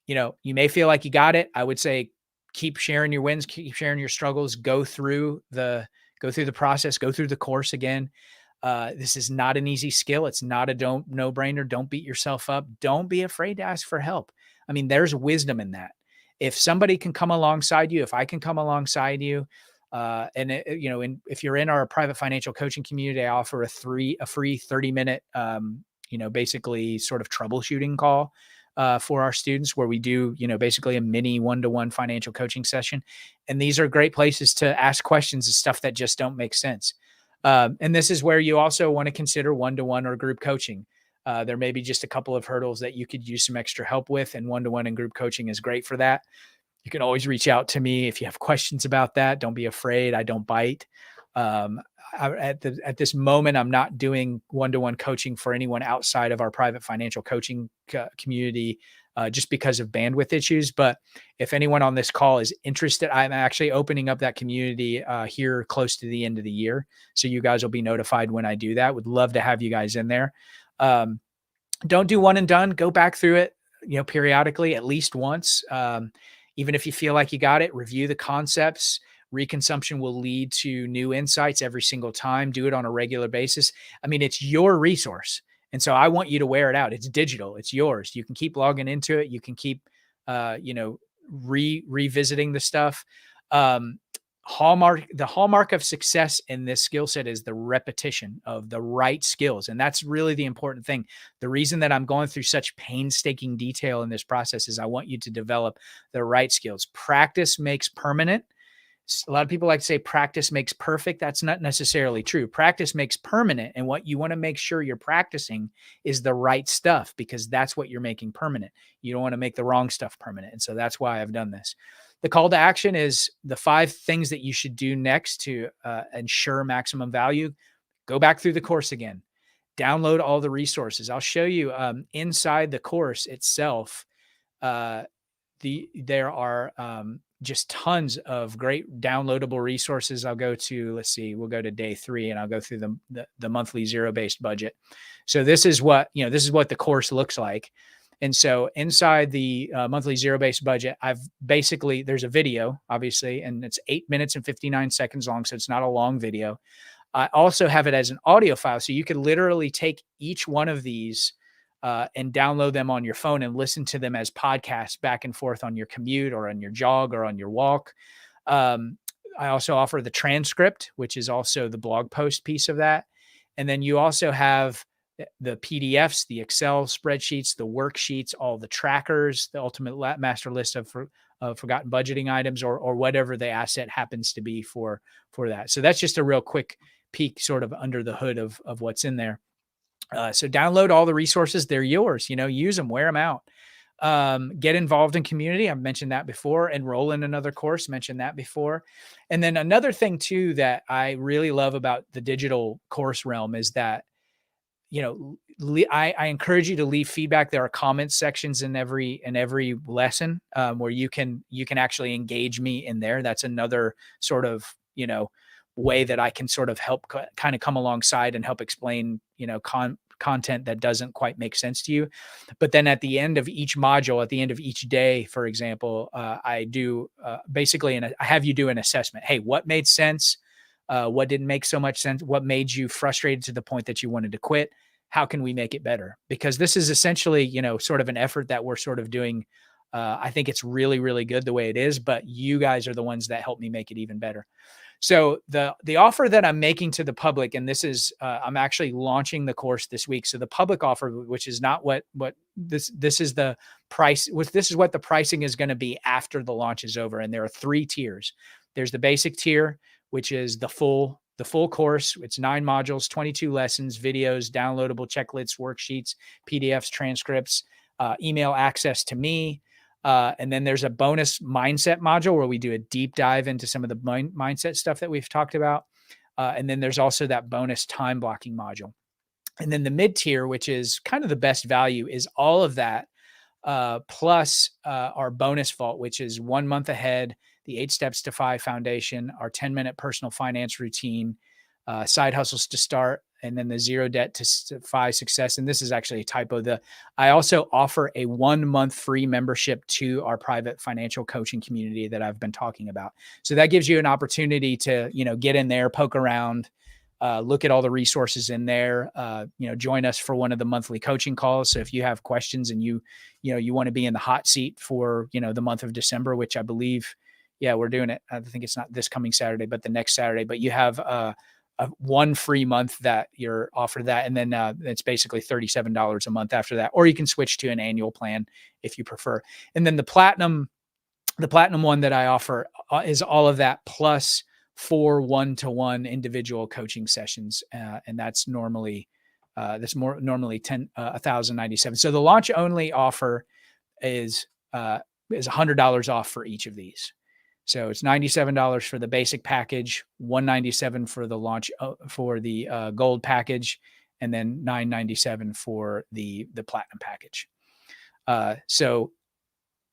You may feel like you got it. I would say keep sharing your wins, keep sharing your struggles, go through the process, go through the course again. This is not an easy skill. It's not a no brainer. Don't beat yourself up. Don't be afraid to ask for help. I mean, there's wisdom in that. If somebody can come alongside you, if I can come alongside you, if you're in our private financial coaching community, I offer a free 30-minute, basically sort of troubleshooting call for our students, where we do, basically a mini one-to-one financial coaching session. And these are great places to ask questions of stuff that just don't make sense. And this is where you also want to consider one-to-one or group coaching. There may be just a couple of hurdles that you could use some extra help with, and one-to-one and group coaching is great for that. You can always reach out to me if you have questions about that. Don't be afraid. I don't bite. At this moment, I'm not doing one-to-one coaching for anyone outside of our private financial coaching community, just because of bandwidth issues. But if anyone on this call is interested, I'm actually opening up that community here close to the end of the year. So you guys will be notified when I do that. Would love to have you guys in there. Don't do one and done. Go back through it, periodically, at least once. Even if you feel like you got it, review the concepts. Reconsumption will lead to new insights every single time. Do it on a regular basis. I mean, it's your resource. And so I want you to wear it out. It's digital. It's yours. You can keep logging into it. You can keep, revisiting the stuff. The hallmark of success in this skill set is the repetition of the right skills. And that's really the important thing. The reason that I'm going through such painstaking detail in this process is I want you to develop the right skills. Practice makes permanent. A lot of people like to say practice makes perfect. That's not necessarily true. Practice makes permanent. And what you want to make sure you're practicing is the right stuff, because that's what you're making permanent. You don't want to make the wrong stuff permanent. And so that's why I've done this. The call to action is the 5 things that you should do next to ensure maximum value. Go back through the course again. Download all the resources. I'll show you inside the course itself. There are just tons of great downloadable resources. I'll go to, let's see, we'll go to day 3 and I'll go through the monthly zero-based budget. So this is what, this is what the course looks like. And so inside the monthly zero-based budget, there's a video, obviously, and it's 8 minutes and 59 seconds long. So it's not a long video. I also have it as an audio file. So you could literally take each one of these and download them on your phone and listen to them as podcasts back and forth on your commute or on your jog or on your walk. I also offer the transcript, which is also the blog post piece of that. And then you also have the PDFs, the Excel spreadsheets, the worksheets, all the trackers, the ultimate master list of forgotten budgeting items, or whatever the asset happens to be for that. So that's just a real quick peek sort of under the hood of what's in there. So download all the resources. They're yours, use them, wear them out. Get involved in community. I've mentioned that before. Enroll in another course, mentioned that before. And then another thing too, that I really love about the digital course realm is that, I encourage you to leave feedback. There are comment sections in every lesson, where you can actually engage me in there. That's another sort of, way that I can sort of help kind of come alongside and help explain, content that doesn't quite make sense to you. But then at the end of each module, at the end of each day, for example, I do basically, I have you do an assessment. Hey, what made sense? What didn't make so much sense? What made you frustrated to the point that you wanted to quit? How can we make it better? Because this is essentially, sort of an effort that we're sort of doing. I think it's really, really good the way it is, but you guys are the ones that help me make it even better. So the offer that I'm making to the public, and this is, I'm actually launching the course this week. So the public offer, which is not what this is the price, this is what the pricing is going to be after the launch is over. And there are 3 tiers. There's the basic tier, which is the full course. It's 9 modules, 22 lessons, videos, downloadable checklists, worksheets, PDFs, transcripts, email access to me. And then there's a bonus mindset module where we do a deep dive into some of the mindset stuff that we've talked about. And then there's also that bonus time blocking module. And then the mid tier, which is kind of the best value, is all of that, plus our bonus vault, which is 1 month ahead, the 8 Steps to FI Foundation, our 10-minute personal finance routine, side hustles to start, and then the zero debt to FI success. And this is actually a typo. I also offer a 1 month free membership to our private financial coaching community that I've been talking about. So that gives you an opportunity to, get in there, poke around, look at all the resources in there, join us for one of the monthly coaching calls. So if you have questions and you want to be in the hot seat for, the month of December, which I believe, we're doing it. I think it's not this coming Saturday, but the next Saturday, but you have, one free month that you're offered that. And then it's basically $37 a month after that, or you can switch to an annual plan if you prefer. And then the platinum one that I offer is all of that plus 4 1-to-1 individual coaching sessions. And that's normally, normally $1,097. So the launch only offer is $100 off for each of these. So it's $97 for the basic package, $197 for the launch, for the gold package, and then $997 for the platinum package. So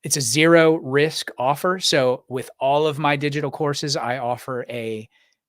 it's a 0 risk offer. So with all of my digital courses, I offer a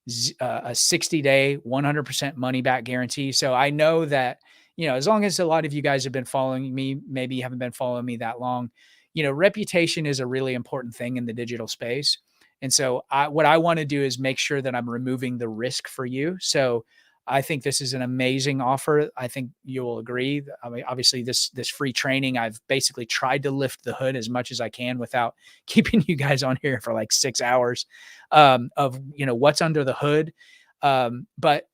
60-day, 100% money back guarantee. So I know that, as long as a lot of you guys have been following me, maybe you haven't been following me that long, reputation is a really important thing in the digital space. And so what I want to do is make sure that I'm removing the risk for you. So I think this is an amazing offer. I think you'll agree. I mean, obviously this free training, I've basically tried to lift the hood as much as I can without keeping you guys on here for like 6 hours, of, what's under the hood. But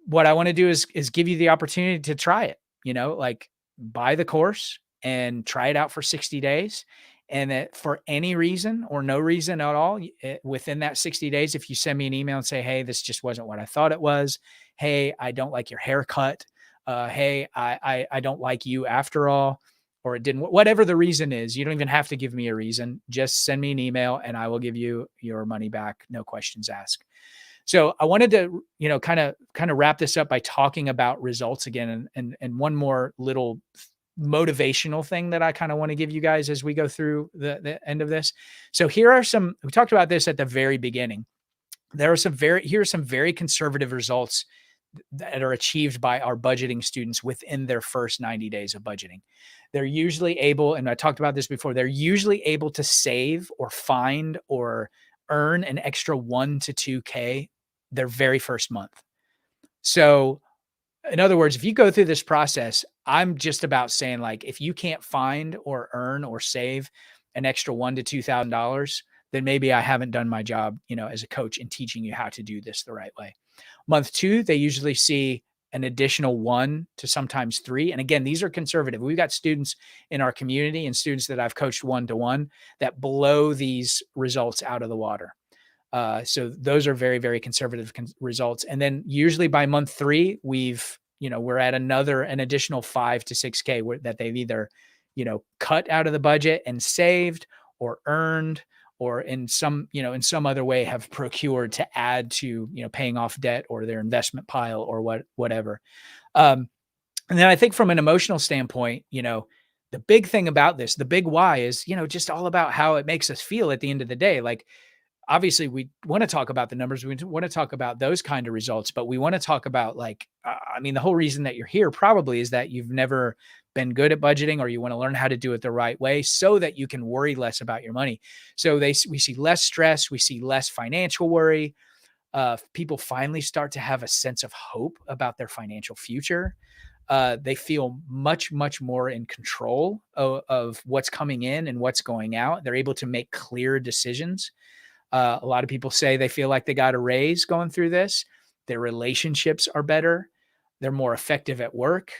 what I want to do is give you the opportunity to try it, like buy the course and try it out for 60 days. And that for any reason or no reason at all, within that 60 days, if you send me an email and say, hey, this just wasn't what I thought it was. Hey, I don't like your haircut. Hey, I don't like you after all, or it didn't, whatever the reason is, you don't even have to give me a reason. Just send me an email and I will give you your money back. No questions asked. So I wanted to, kind of wrap this up by talking about results again. And one more little motivational thing that I kind of want to give you guys as we go through the end of this. So we talked about this at the very beginning. Here are some very conservative results that are achieved by our budgeting students within their first 90 days of budgeting. They're usually able, and I talked about this before, they're usually able to save or find or earn an extra 1 to 2K their very first month. So, in other words, if you go through this process, I'm just about saying, like, if you can't find or earn or save an extra $1 to $2,000, then maybe I haven't done my job, as a coach in teaching you how to do this the right way. Month 2, they usually see an additional 1 to sometimes 3. And again, these are conservative. We've got students in our community and students that I've coached 1-to-1 that blow these results out of the water. So those are very, very conservative results. And then usually by month 3, we're at an additional 5 to 6K that they've either, cut out of the budget and saved or earned, or in some other way have procured to add to, paying off debt or their investment pile or whatever. And then I think from an emotional standpoint, the big thing about this, the big why is, just all about how it makes us feel at the end of the day. Like, obviously we want to talk about the numbers. We want to talk about those kind of results, but we want to talk about, like, the whole reason that you're here probably is that you've never been good at budgeting, or you want to learn how to do it the right way so that you can worry less about your money. So we see less stress. We see less financial worry. People finally start to have a sense of hope about their financial future. They feel much, much more in control of what's coming in and what's going out. They're able to make clear decisions. A lot of people say they feel like they got a raise going through this. Their relationships are better. They're more effective at work.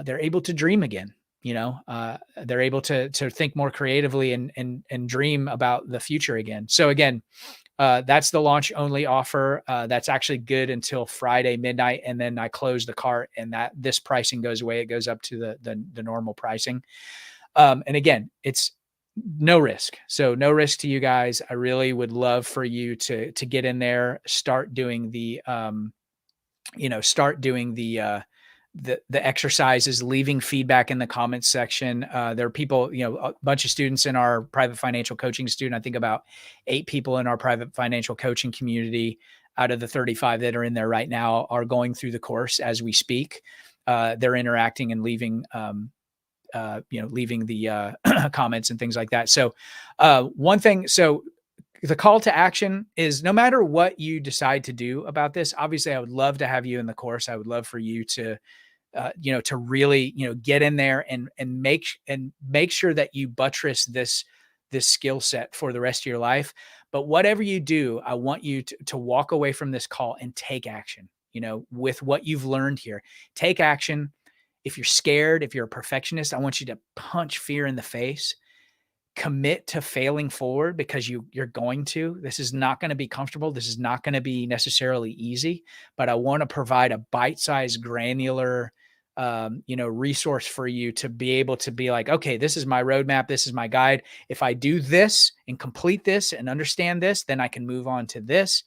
They're able to dream again. They're able to think more creatively and dream about the future again. So again, that's the launch only offer. That's actually good until Friday midnight, and then I close the cart, and this pricing goes away. It goes up to the normal pricing. And again, it's no risk. So no risk to you guys. I really would love for you to get in there, start doing the exercises, leaving feedback in the comments section. There are people, a bunch of students in our private financial coaching student. I think about 8 people in our private financial coaching community out of the 35 that are in there right now are going through the course as we speak. They're interacting and leaving the comments and things like that. So the call to action is, no matter what you decide to do about this, obviously I would love to have you in the course. I would love for you to really, get in there and make sure that you buttress this skill set for the rest of your life. But whatever you do, I want you to walk away from this call and take action, with what you've learned here. Take action. If you're scared, if you're a perfectionist, I want you to punch fear in the face. Commit to failing forward, because you're going to. This is not going to be comfortable. This is not going to be necessarily easy, but I want to provide a bite-sized, granular, resource for you to be able to be like, okay, this is my roadmap. This is my guide. If I do this and complete this and understand this, then I can move on to this.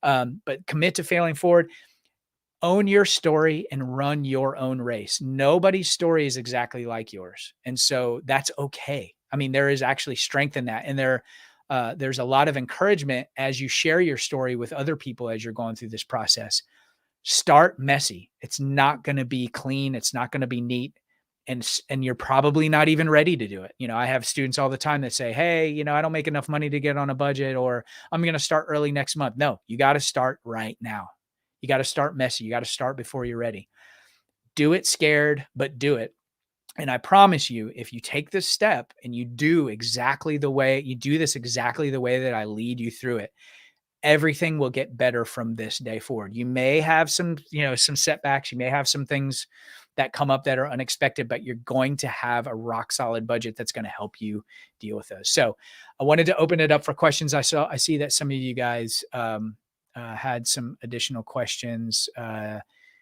But commit to failing forward. Own your story and run your own race. Nobody's story is exactly like yours. And so that's okay. There is actually strength in that. And there's a lot of encouragement as you share your story with other people as you're going through this process. Start messy. It's not going to be clean. It's not going to be neat. And you're probably not even ready to do it. I have students all the time that say, hey, I don't make enough money to get on a budget, or I'm going to start early next month. No, you got to start right now. You got to start messy. You got to start before you're ready. Do it scared, but do it. And I promise you, if you take this step and you do this exactly the way that I lead you through it, everything will get better from this day forward. You may have some setbacks. You may have some things that come up that are unexpected, but you're going to have a rock solid budget that's going to help you deal with those. So I wanted to open it up for questions. I see that some of you guys, had some additional questions.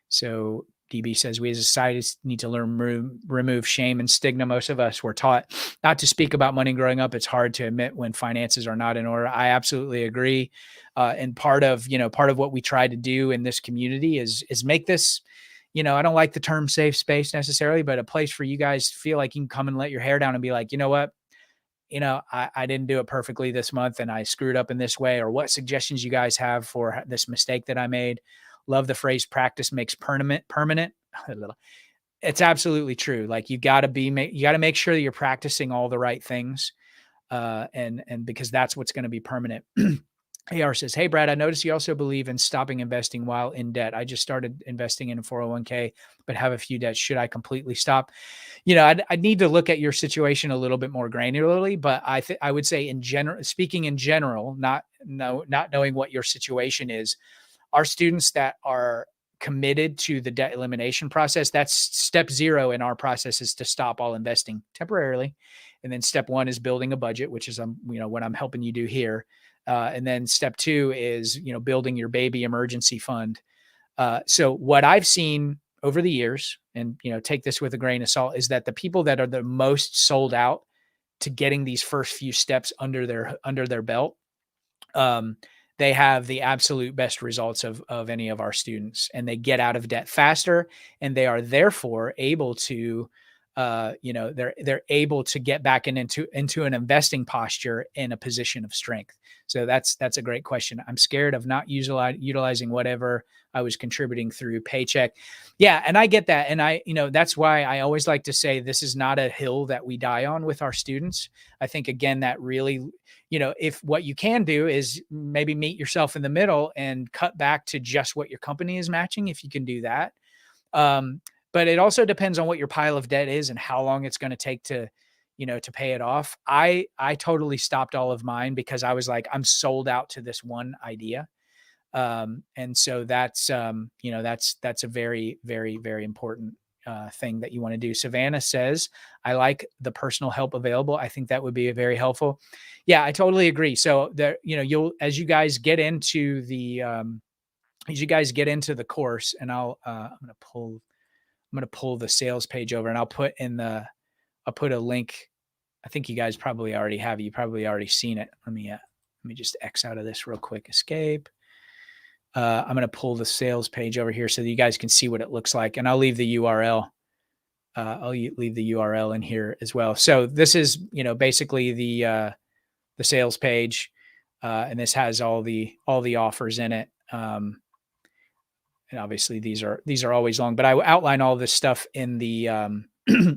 So DB says, we as a society need to learn remove shame and stigma. Most of us were taught not to speak about money growing up. It's hard to admit when finances are not in order. I absolutely agree. And part of what we try to do in this community is make this, I don't like the term safe space necessarily, but a place for you guys to feel like you can come and let your hair down and be like, you know what, I didn't do it perfectly this month and I screwed up in this way, or what suggestions you guys have for this mistake that I made. Love the phrase practice makes permanent. It's absolutely true. Like you got to make sure that you're practicing all the right things. And because that's what's going to be permanent. AR says, "Hey, Brad, I noticed you also believe in stopping investing while in debt. I just started investing in a 401k, but have a few debts. Should I completely stop?" I'd need to look at your situation a little bit more granularly, but I would say in general, speaking in general, not knowing what your situation is, our students that are committed to the debt elimination process, that's step 0 in our process, is to stop all investing temporarily. And then step 1 is building a budget, which is, what I'm helping you do here. And then step 2 is, building your baby emergency fund. So what I've seen over the years, and, take this with a grain of salt, is that the people that are the most sold out to getting these first few steps under their belt, um, they have the absolute best results of any of our students, and they get out of debt faster, and they are therefore able to, they're able to get back into an investing posture in a position of strength. So that's a great question. I'm scared of not utilizing whatever I was contributing through paycheck. Yeah, and I get that, and that's why I always like to say this is not a hill that we die on with our students. I think again that really, if what you can do is maybe meet yourself in the middle and cut back to just what your company is matching, if you can do that. Um, but it also depends on what your pile of debt is and how long it's going to take to pay it off. I totally stopped all of mine because I was like, I'm sold out to this one idea. And so that's a very, very, very important thing that you want to do. Savannah says, I like the personal help available. I think that would be very helpful. Yeah, I totally agree. So there, as you guys get into the course, and I'm going to pull the sales page over, and I'll put a link. I think you guys probably already have it. You probably already seen it. Let me just X out of this real quick. Escape. I'm going to pull the sales page over here so that you guys can see what it looks like. And I'll leave the URL. I'll leave the URL in here as well. So this is, basically the sales page. And this has all the offers in it. And obviously these are always long, but I outline all this stuff in the,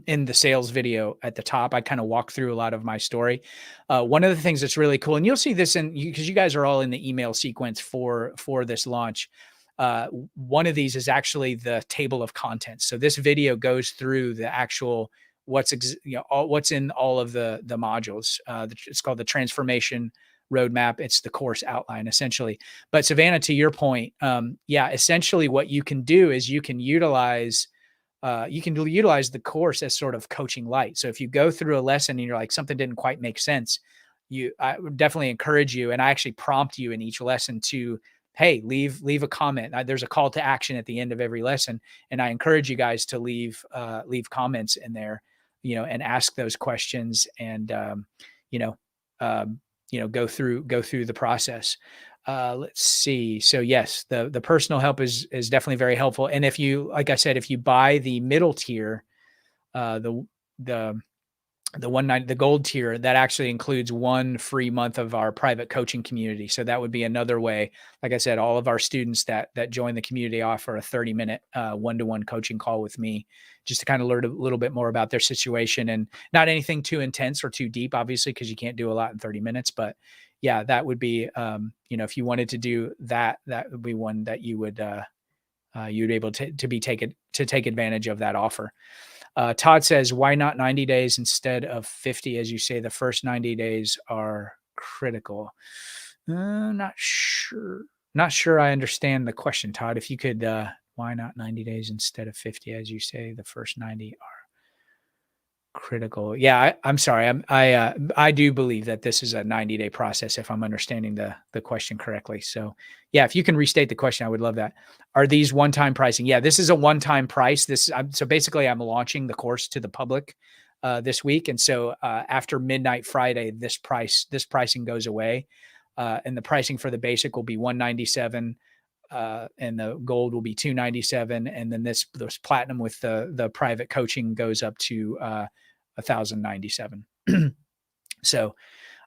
in the sales video at the top. I kind of walk through a lot of my story. One of the things that's really cool, and you'll see this because you guys are all in the email sequence for this launch. One of these is actually the table of contents. So this video goes through the actual what's in all of the modules. It's called the transformation roadmap. It's the course outline essentially. But Savannah, to your point, essentially what you can do is you can utilize the course as sort of coaching light. So if you go through a lesson and you're like, something didn't quite make sense, I would definitely encourage you. And I actually prompt you in each lesson to, hey, leave a comment. There's a call to action at the end of every lesson. And I encourage you guys to leave comments in there, and ask those questions and, go through the process. Let's see. So yes, the personal help is definitely very helpful. And if you, like I said, if you buy the middle tier, the the gold tier, that actually includes 1 free month of our private coaching community. So that would be another way. Like I said, all of our students that join the community offer a 30-minute one-to-one coaching call with me, just to kind of learn a little bit more about their situation, and not anything too intense or too deep, obviously, because you can't do a lot in 30 minutes. But yeah, that would be, if you wanted to do that, that would be one that you'd be able to take advantage of that offer. Todd says, why not 90 days instead of 50? As you say, the first 90 days are critical. Not sure. Not sure I understand the question, Todd. If you could, why not 90 days instead of 50? As you say, the first 90 are critical. Yeah, I'm sorry. I do believe that this is a 90-day process, if I'm understanding the question correctly. So yeah, if you can restate the question, I would love that. Are these one-time pricing? Yeah, this is a one-time price. So basically I'm launching the course to the public this week. And so after midnight Friday, this pricing goes away. And the pricing for the basic will be $197. and the gold will be 297. And then this platinum with the private coaching goes up to 1,097. So,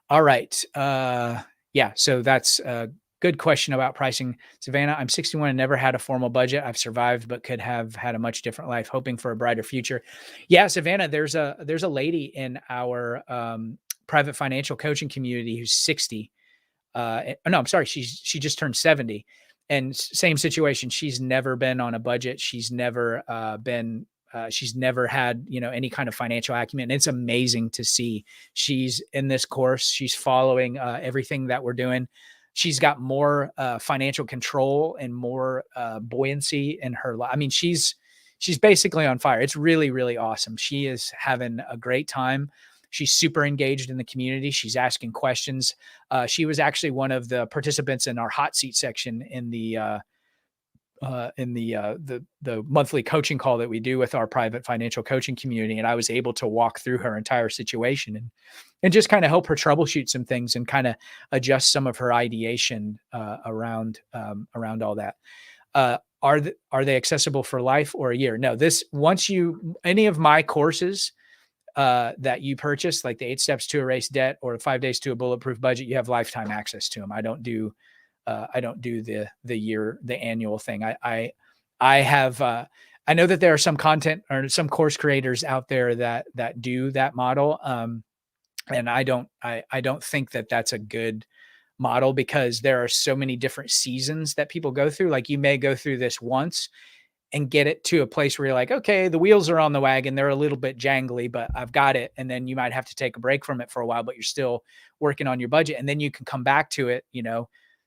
all right. Yeah. So that's a good question about pricing. Savannah, I'm 61 and never had a formal budget. I've survived, but could have had a much different life, hoping for a brighter future. Yeah, Savannah, there's a lady in our private financial coaching community who's 60. No, I'm sorry. She just turned 70, and same situation. She's never been on a budget. She's never she's never had, any kind of financial acumen. It's amazing to see. She's in this course. She's following everything that we're doing. She's got more financial control and more buoyancy in her life. I mean, she's basically on fire. It's really, really awesome. She is having a great time. She's super engaged in the community. She's asking questions. She was actually one of the participants in our hot seat section in the monthly coaching call that we do with our private financial coaching community. And I was able to walk through her entire situation and just kind of help her troubleshoot some things and kind of adjust some of her ideation around all that. Are they accessible for life or a year? No, any of my courses that you purchase, like the 8 steps to erase debt or 5 days to a bulletproof budget, you have lifetime access to them. I don't do the annual thing. I have, I know that there are some content or some course creators out there that do that model. And I don't think that that's a good model, because there are so many different seasons that people go through. Like, you may go through this once and get it to a place where you're like, okay, the wheels are on the wagon. They're a little bit jangly, but I've got it. And then you might have to take a break from it for a while, but you're still working on your budget. And then you can come back to it,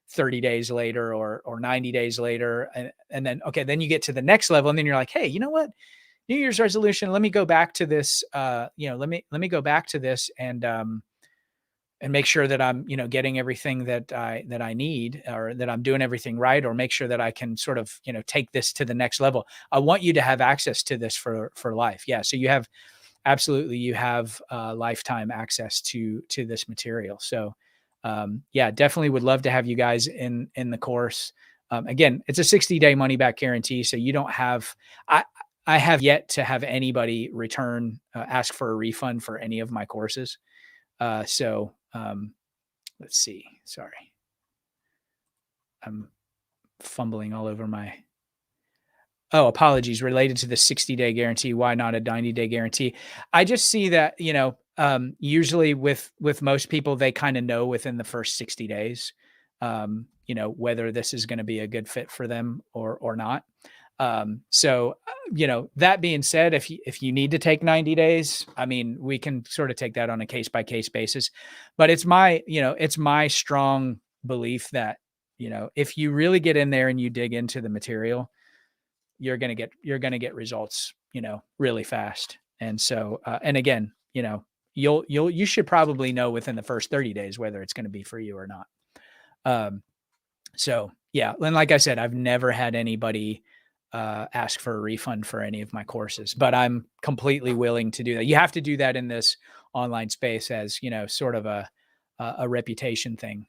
30 days later or 90 days later. And then, okay, then you get to the next level. And then you're like, hey, you know what? New Year's resolution, let me go back to this, let me go back to this and make sure that I'm, getting everything that I need, or that I'm doing everything right, or make sure that I can sort of, take this to the next level. I want you to have access to this for life. Yeah. So you have lifetime access to this material. So, yeah, definitely would love to have you guys in the course. Again, it's a 60-day money back guarantee. So you don't have, I have yet to have anybody ask for a refund for any of my courses. Let's see. Sorry. I'm fumbling all over apologies. Related to the 60-day guarantee. Why not a 90-day guarantee? I just see that, usually with most people, they kind of know within the first 60 days, whether this is going to be a good fit for them or not. That being said, if you need to take 90 days, I mean, we can sort of take that on a case by case basis, but it's my strong belief that, if you really get in there and you dig into the material, you're going to get results, really fast. And so, and again, you should probably know within the first 30 days, whether it's going to be for you or not. So yeah. And like I said, I've never had anybody ask for a refund for any of my courses, but I'm completely willing to do that. You have to do that in this online space as, sort of a reputation thing.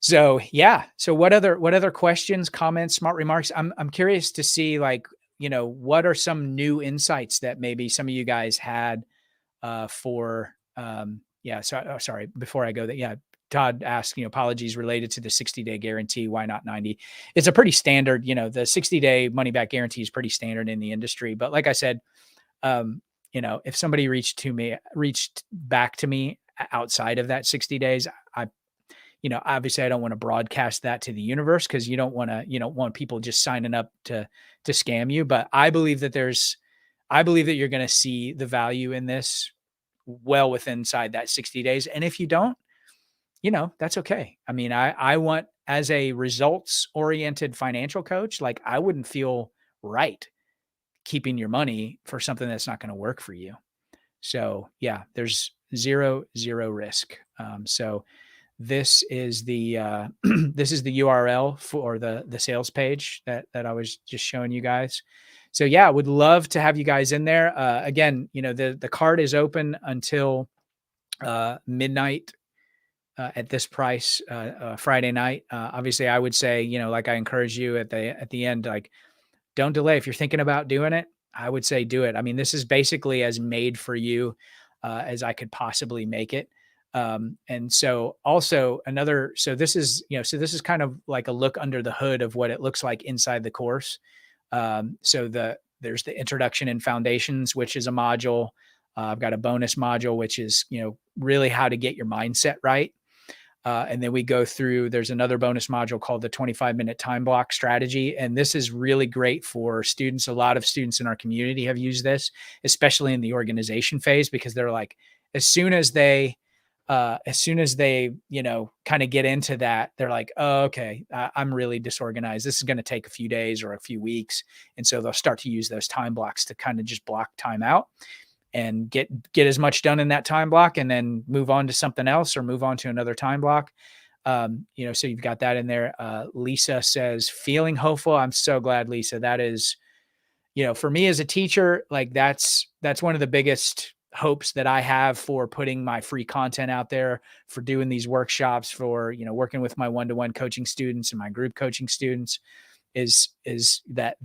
So yeah. So what other questions, comments, smart remarks? I'm curious to see, like, what are some new insights that maybe some of you guys had yeah. So, sorry, before I go that, yeah, Todd asked, apologies, related to the 60-day guarantee. Why not 90? It's a pretty standard, the 60-day money back guarantee is pretty standard in the industry. But like I said, if somebody reached back to me outside of that 60 days, obviously I don't want to broadcast that to the universe, because you don't want people just signing up to scam you. But I believe that you're going to see the value in this well within inside that 60 days. And if you don't, that's okay. I mean, I want, as a results oriented financial coach, like, I wouldn't feel right keeping your money for something that's not going to work for you. So yeah, there's zero risk. So this is the URL for the sales page that I was just showing you guys. So yeah, would love to have you guys in there. Again, the card is open until midnight at this price Friday night. Obviously, I would say, like I encourage you at the end, like don't delay. If you're thinking about doing it, I would say do it. I mean, this is basically as made for you as I could possibly make it. And so also so this is, so this is kind of like a look under the hood of what it looks like inside the course. There's the introduction and foundations, which is a module. I've got a bonus module, which is, really how to get your mindset right. And then we go through, there's another bonus module called the 25-minute time block strategy. And this is really great for students. A lot of students in our community have used this, especially in the organization phase, because they're like, as soon as they, kind of get into that, they're like, oh, okay, I'm really disorganized. This is going to take a few days or a few weeks. And so they'll start to use those time blocks to kind of just block time out and get as much done in that time block, and then move on to something else or move on to another time block. So you've got that in there. Lisa says, feeling hopeful. I'm so glad, Lisa. That is, for me as a teacher, like that's one of the biggest hopes that I have for putting my free content out there, for doing these workshops, for, working with my one-to-one coaching students and my group coaching students, is that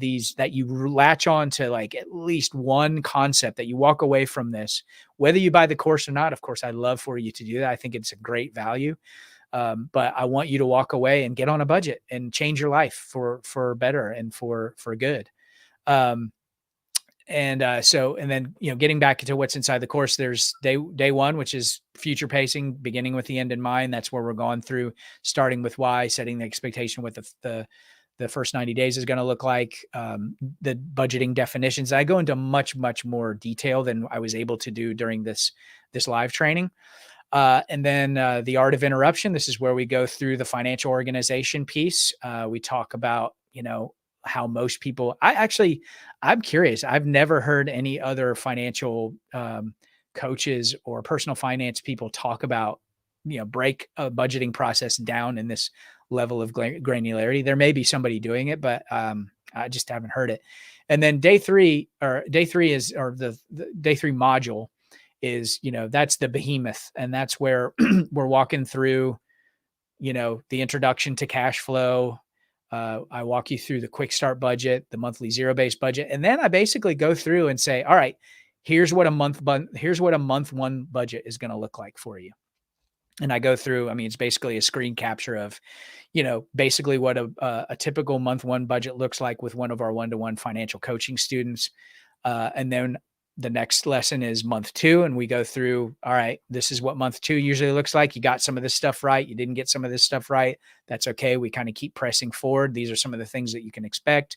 you latch on to like at least one concept, that you walk away from this, whether you buy the course or not. Of course, I'd love for you to do that. I think it's a great value. But I want you to walk away and get on a budget and change your life for better and for good. And then, getting back to what's inside the course, there's day one, which is future pacing, beginning with the end in mind. That's where we're going through, starting with why, setting the expectation with the first 90 days is going to look like, the budgeting definitions. I go into much, much more detail than I was able to do during this live training. And then the art of interruption. This is where we go through the financial organization piece. We talk about, how most people, I'm curious. I've never heard any other financial coaches or personal finance people talk about, break a budgeting process down in this level of granularity. There may be somebody doing it, but I just haven't heard it. And then day three the day three module is, that's the behemoth. And that's where we're walking through, the introduction to cash flow. I walk you through the quick start budget, the monthly zero-based budget. And then I basically go through and say, all right, here's what a month one budget is going to look like for you. And I go through, it's basically a screen capture of, basically what a typical month one budget looks like with one of our one-to-one financial coaching students. And then the next lesson is month two. And we go through, all right, this is what month two usually looks like. You got some of this stuff right. You didn't get some of this stuff right. That's okay. We kind of keep pressing forward. These are some of the things that you can expect.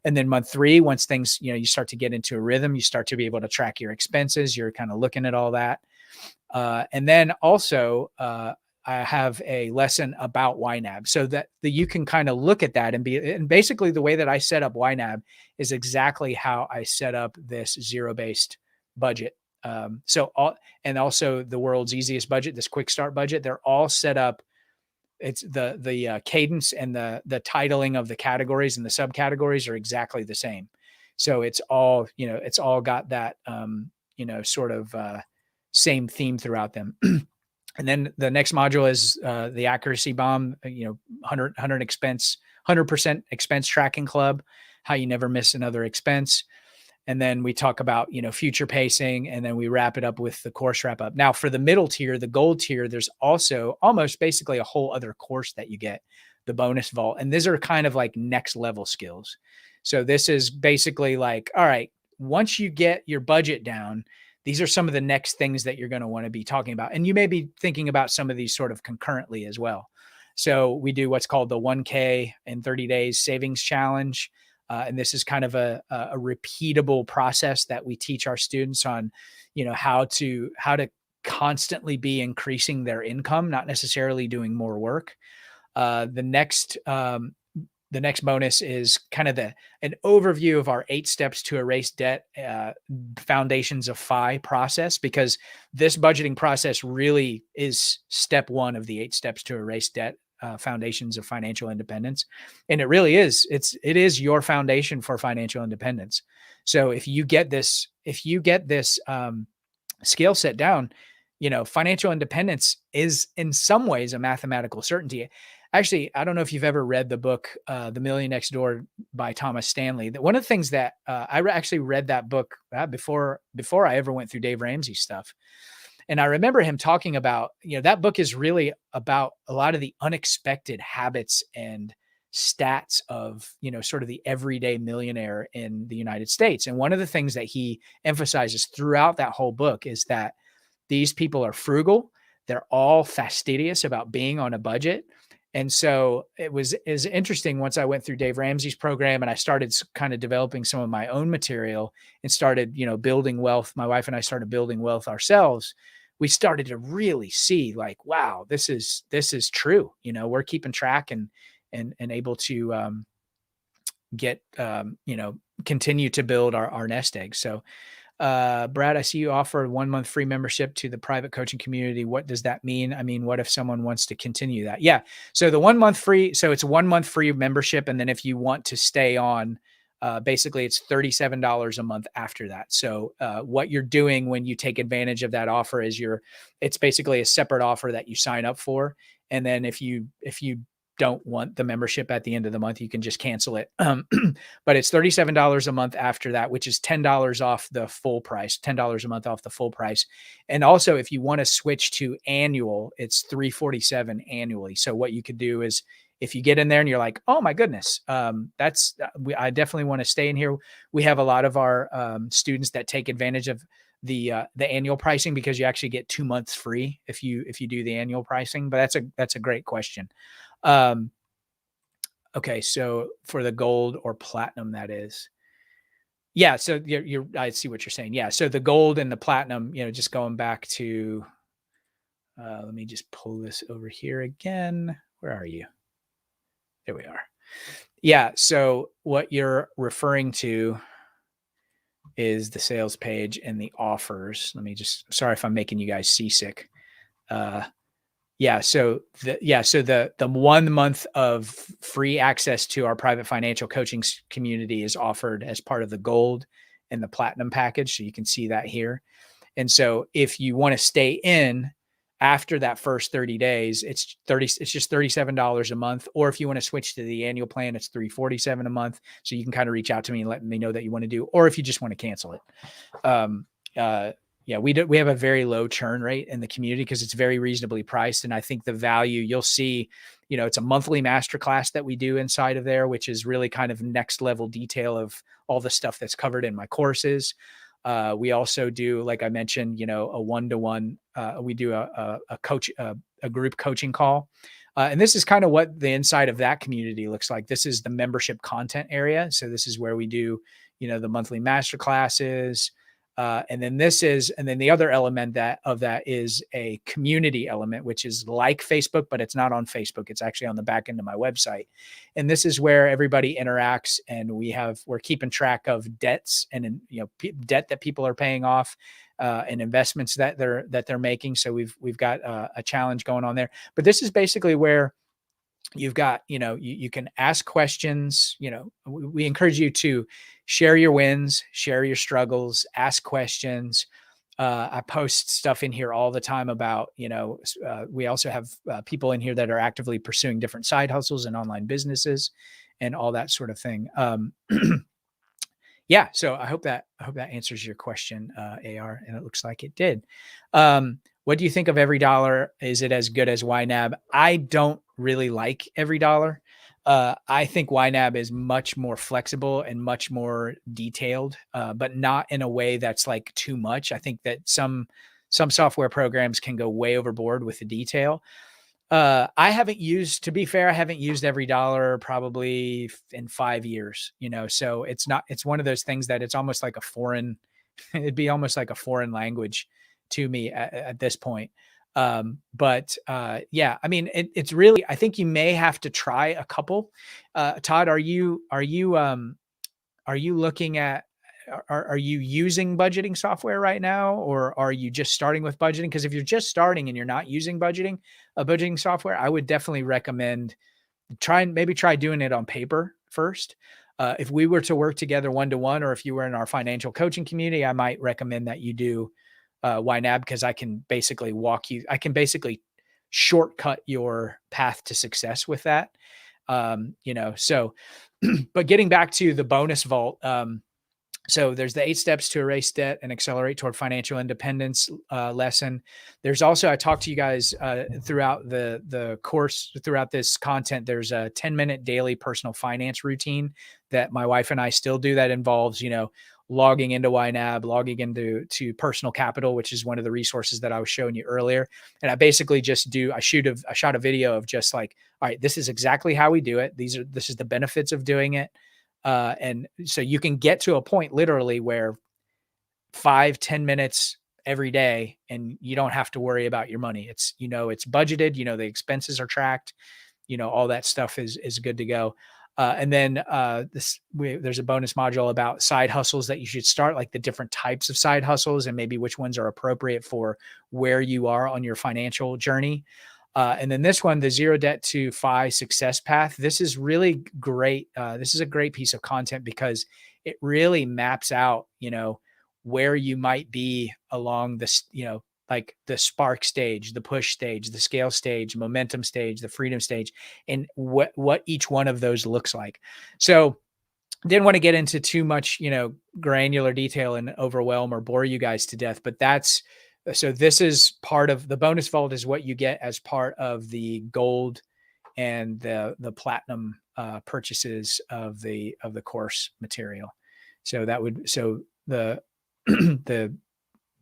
And then month three, once things, you start to get into a rhythm, you start to be able to track your expenses. You're kind of looking at all that. And then also, I have a lesson about YNAB, so that you can kind of look at that and basically the way that I set up YNAB is exactly how I set up this zero-based budget. And also the world's easiest budget, this quick start budget, they're all set up. It's the cadence and the titling of the categories and the subcategories are exactly the same. So it's all, it's all got that, sort of, same theme throughout them. And then the next module is the accuracy bomb, 100% expense tracking club, how you never miss another expense. And then we talk about, future pacing, and then we wrap it up with the course wrap up. Now for the middle tier, the gold tier, there's also almost basically a whole other course that you get, the bonus vault. And these are kind of like next level skills. So this is basically like, all right, once you get your budget down, these are some of the next things that you're going to want to be talking about. And you may be thinking about some of these sort of concurrently as well. So we do what's called the 1K in 30 days savings challenge. And this is kind of a repeatable process that we teach our students on, how to constantly be increasing their income, not necessarily doing more work. The next bonus is kind of an overview of our 8 steps to erase debt, foundations of FI process, because this budgeting process really is step 1 of the 8 steps to erase debt, foundations of financial independence. And it really is, it is your foundation for financial independence. So if you get this skill set down, financial independence is in some ways a mathematical certainty. Actually, I don't know if you've ever read the book, The Million Next Door by Thomas Stanley. That one of the things that actually read that book before I ever went through Dave Ramsey's stuff. And I remember him talking about, that book is really about a lot of the unexpected habits and stats of, sort of the everyday millionaire in the United States. And one of the things that he emphasizes throughout that whole book is that these people are frugal. They're all fastidious about being on a budget. And so is interesting once I went through Dave Ramsey's program and I started kind of developing some of my own material and started, building wealth. My wife and I started building wealth ourselves. We started to really see like, wow, this is true. We're keeping track and able to get, continue to build our nest egg. So Brad, I see you offer a 1 month free membership to the private coaching community. What does that mean? I mean, what if someone wants to continue that? Yeah. So the 1 month free, so it's a 1 month free membership. And then if you want to stay on, basically it's $37 a month after that. So what you're doing when you take advantage of that offer is it's basically a separate offer that you sign up for. And then if you don't want the membership at the end of the month, you can just cancel it. But it's $37 a month after that, which is $10 off the full price, $10 a month off the full price. And also if you want to switch to annual, it's $347 annually. So what you could do is if you get in there and you're like, oh my goodness, I definitely want to stay in here. We have a lot of our students that take advantage of the annual pricing because you actually get 2 months free if you do the annual pricing. But that's a great question. Okay. So for the gold or platinum, that is, yeah. So I see what you're saying. Yeah. So the gold and the platinum, just going back to, let me just pull this over here again. Where are you? There we are. Yeah. So what you're referring to is the sales page and the offers. Sorry if I'm making you guys seasick. Yeah. So the 1 month of free access to our private financial coaching community is offered as part of the gold and the platinum package. So you can see that here. And so if you want to stay in after that first 30 days, it's just $37 a month. Or if you want to switch to the annual plan, it's $347 a month. So you can kind of reach out to me and let me know that you want to do, or if you just want to cancel it. Yeah, we have a very low churn rate in the community because it's very reasonably priced. And I think the value you'll see, it's a monthly masterclass that we do inside of there, which is really kind of next level detail of all the stuff that's covered in my courses. We also do, like I mentioned, a one-to-one, we do a group coaching call. And this is kind of what the inside of that community looks like. This is the membership content area. So this is where we do, the monthly master classes. And then the other element of that is a community element, which is like Facebook, but it's not on Facebook. It's actually on the back end of my website. And this is where everybody interacts, and we're keeping track of debts and, debt that people are paying off, and investments that they're making. So we've got a challenge going on there, but this is basically where you've got, you can ask questions. We encourage you to share your wins, share your struggles, ask questions. I post stuff in here all the time about, we also have people in here that are actively pursuing different side hustles and online businesses and all that sort of thing. Yeah. So I hope that answers your question, AR, and it looks like it did. What do you think of Every Dollar? Is it as good as YNAB? I don't really like Every Dollar. I think YNAB is much more flexible and much more detailed, but not in a way that's like too much. I think that some software programs can go way overboard with the detail. To be fair, I haven't used Every Dollar probably in 5 years, so it's one of those things that it's almost like it'd be almost like a foreign language to me at this point. Yeah, I mean, it's really, I think you may have to try a couple. Todd, are you looking at, are you using budgeting software right now, or are you just starting with budgeting? Because if you're just starting and you're not using budgeting software, I would definitely recommend try doing it on paper first. If we were to work together one-to-one, or if you were in our financial coaching community, I might recommend that you do YNAB, because I can basically shortcut your path to success with that. So, but getting back to the bonus vault, so there's the 8 steps to erase debt and accelerate toward financial independence lesson. There's also, I talked to you guys throughout the course, throughout this content, there's a 10-minute daily personal finance routine that my wife and I still do that involves, logging into YNAB, logging into Personal Capital, which is one of the resources that I was showing you earlier. And I basically just I shot a video of just like, all right, this is exactly how we do it. This is the benefits of doing it. And so you can get to a point literally where 5-10 minutes every day, and you don't have to worry about your money. It's budgeted, the expenses are tracked, all that stuff is good to go. And then there's a bonus module about side hustles that you should start, like the different types of side hustles and maybe which ones are appropriate for where you are on your financial journey. And then this one, the Zero Debt to FI Success Path. This is really great. This is a great piece of content because it really maps out, where you might be along this, like the spark stage, the push stage, the scale stage, momentum stage, the freedom stage, and what each one of those looks like. So didn't want to get into too much, granular detail and overwhelm or bore you guys to death, but so this is part of the bonus vault, is what you get as part of the gold and the platinum purchases of the course material. So the the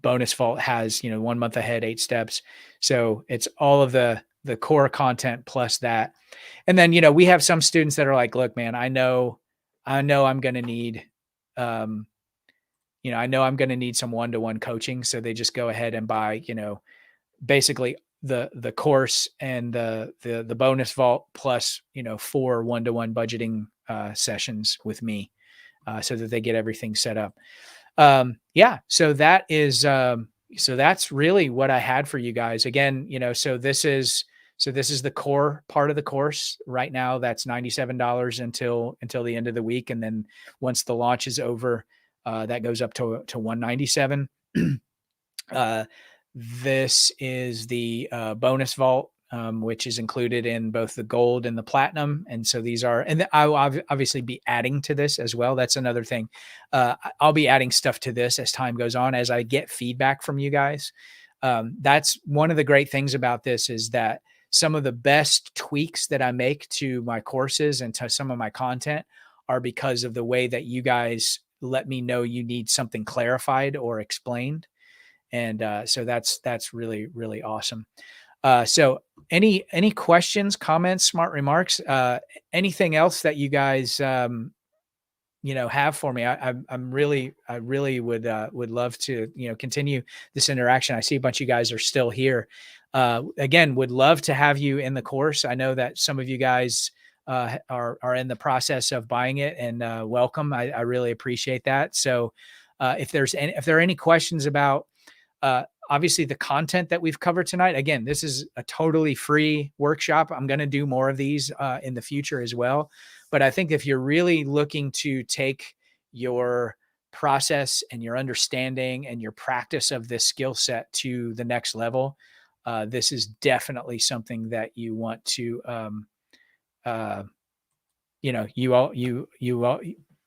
bonus vault has 1 month ahead, 8 steps. So it's all of the core content plus that. And then we have some students that are like, look, man, I know I'm going to need I know I'm going to need some one-to-one coaching. So they just go ahead and buy, basically the course and the bonus vault plus, 4 one-to-one budgeting sessions with me so that they get everything set up. So that is, so that's really what I had for you guys. Again, so this is the core part of the course right now. That's $97 until the end of the week. And then once the launch is over, that goes up to $197. This is the bonus vault, which is included in both the gold and the platinum. And so these are, and I'll obviously be adding to this as well. That's another thing. I'll be adding stuff to this as time goes on, as I get feedback from you guys. That's one of the great things about this, is that some of the best tweaks that I make to my courses and to some of my content are because of the way that you guys let me know you need something clarified or explained. And so that's really, really awesome. So any questions, comments, smart remarks, anything else that you guys, have for me? I really would love to, continue this interaction. I see a bunch of you guys are still here. Again, would love to have you in the course. I know that some of you guys are in the process of buying it, and welcome. I really appreciate that. So if there are any questions about obviously the content that we've covered tonight, again, this is a totally free workshop. I'm going to do more of these in the future as well. But I think if you're really looking to take your process and your understanding and your practice of this skill set to the next level, this is definitely something that you want to,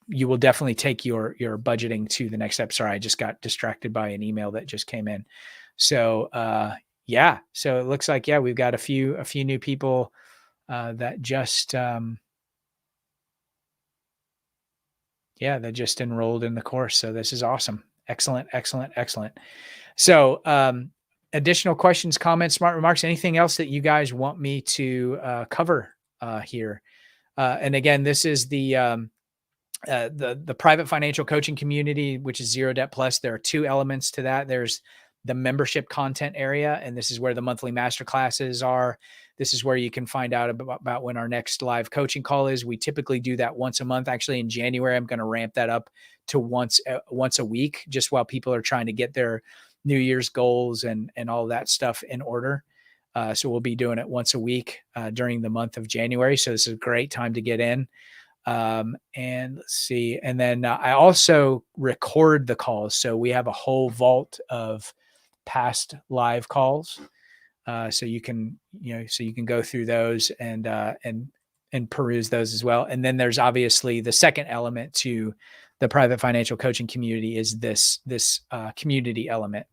you will definitely take your budgeting to the next step. Sorry, I just got distracted by an email that just came in. So, so it looks like, we've got a few new people that just, that just enrolled in the course. So this is awesome. Excellent, excellent, excellent. So, additional questions, comments, smart remarks, anything else that you guys want me to cover here? And again, this is the private financial coaching community, which is Zero Debt Plus. There are 2 elements to that. There's the membership content area, and this is where the monthly master classes are. This is where you can find out about when our next live coaching call is. We typically do that once a month. Actually, in January, I'm going to ramp that up to once a week, just while people are trying to get their New Year's goals and all that stuff in order. So we'll be doing it once a week during the month of January. So this is a great time to get in. And let's see. And then I also record the calls. So we have a whole vault of past live calls. So you can go through those and peruse those as well. And then there's obviously the second element to the private financial coaching community is this community element.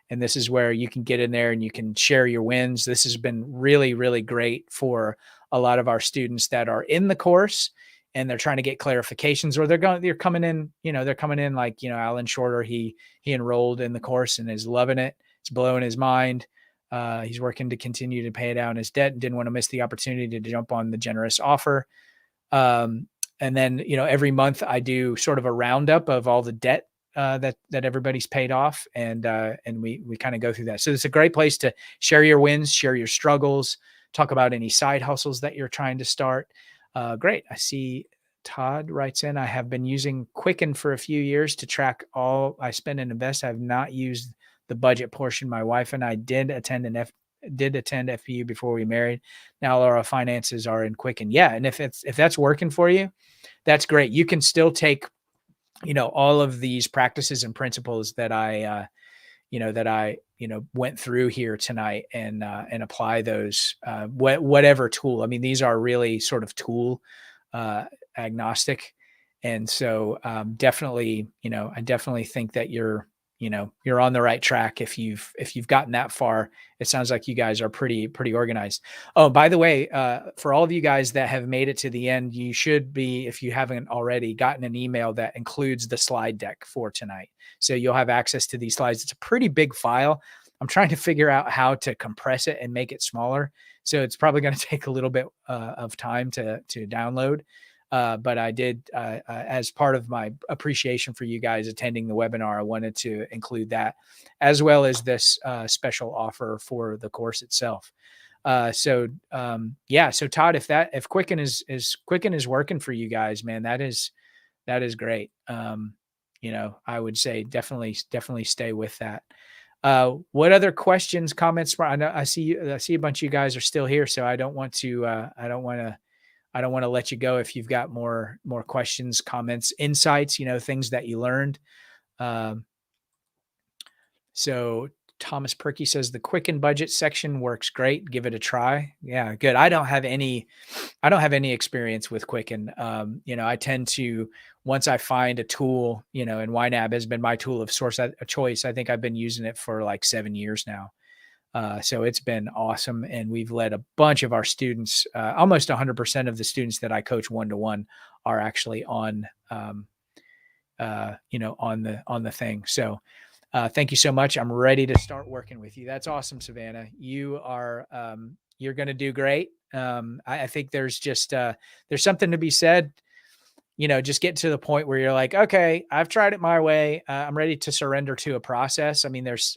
And this is where you can get in there and you can share your wins. This has been really, really great for a lot of our students that are in the course and they're trying to get clarifications, or they're coming in like, Alan Shorter, he enrolled in the course and is loving it. It's blowing his mind. He's working to continue to pay down his debt and didn't want to miss the opportunity to jump on the generous offer. And then, every month I do sort of a roundup of all the debt that everybody's paid off. And we kind of go through that. So it's a great place to share your wins, share your struggles, talk about any side hustles that you're trying to start. Great. I see Todd writes in, I have been using Quicken for a few years to track all I spend and invest. I have not used the budget portion. My wife and I did attend FPU before we married. Now our finances are in Quicken. Yeah. And if that's working for you, that's great. You can still take, all of these practices and principles that I went through here tonight and apply those, whatever tool. I mean, these are really sort of tool agnostic. And so definitely, I definitely think that you're on the right track. If you've gotten that far, it sounds like you guys are pretty organized. Oh, by the way, for all of you guys that have made it to the end, you should be, if you haven't already, gotten an email that includes the slide deck for tonight. So you'll have access to these slides. It's a pretty big file. I'm trying to figure out how to compress it and make it smaller. So it's probably going to take a little bit of time to download. But I did, as part of my appreciation for you guys attending the webinar, I wanted to include that, as well as this special offer for the course itself. So Todd, if Quicken is working for you guys, man, that is great. I would say definitely stay with that. What other questions, comments? I see a bunch of you guys are still here, so I don't want to let you go if you've got more questions, comments, insights, things that you learned. So Thomas Perky says the Quicken budget section works great. Give it a try. Yeah, good. I don't have any experience with Quicken. I tend to, once I find a tool, and YNAB has been my tool of choice. I think I've been using it for like 7 years now. So it's been awesome. And we've led a bunch of our students, almost 100% of the students that I coach one-to-one are actually on, on the thing. So thank you so much. I'm ready to start working with you. That's awesome, Savannah. You are, you're going to do great. I think there's just, there's something to be said, just get to the point where you're like, okay, I've tried it my way. I'm ready to surrender to a process. I mean, there's,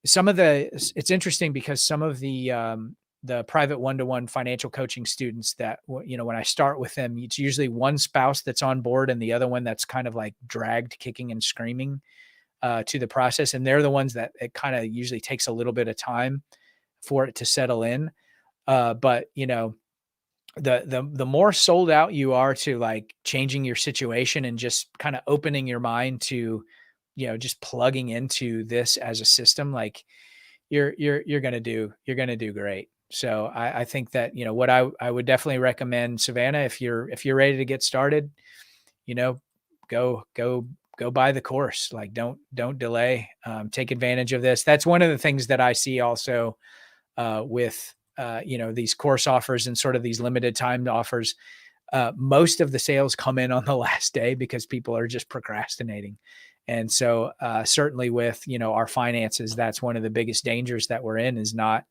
it's interesting because some of the private one-to-one financial coaching students that, when I start with them, it's usually one spouse that's on board and the other one that's kind of like dragged kicking and screaming to the process. And they're the ones that it kind of usually takes a little bit of time for it to settle in. But the more sold out you are to like changing your situation and just kind of opening your mind to, just plugging into this as a system, like you're going to do great. So I think that, what I would definitely recommend, Savannah, if you're ready to get started, go buy the course. Like don't delay, take advantage of this. That's one of the things that I see also with, these course offers and sort of these limited time offers. Most of the sales come in on the last day because people are just procrastinating. And so certainly with, our finances, that's one of the biggest dangers that we're in is not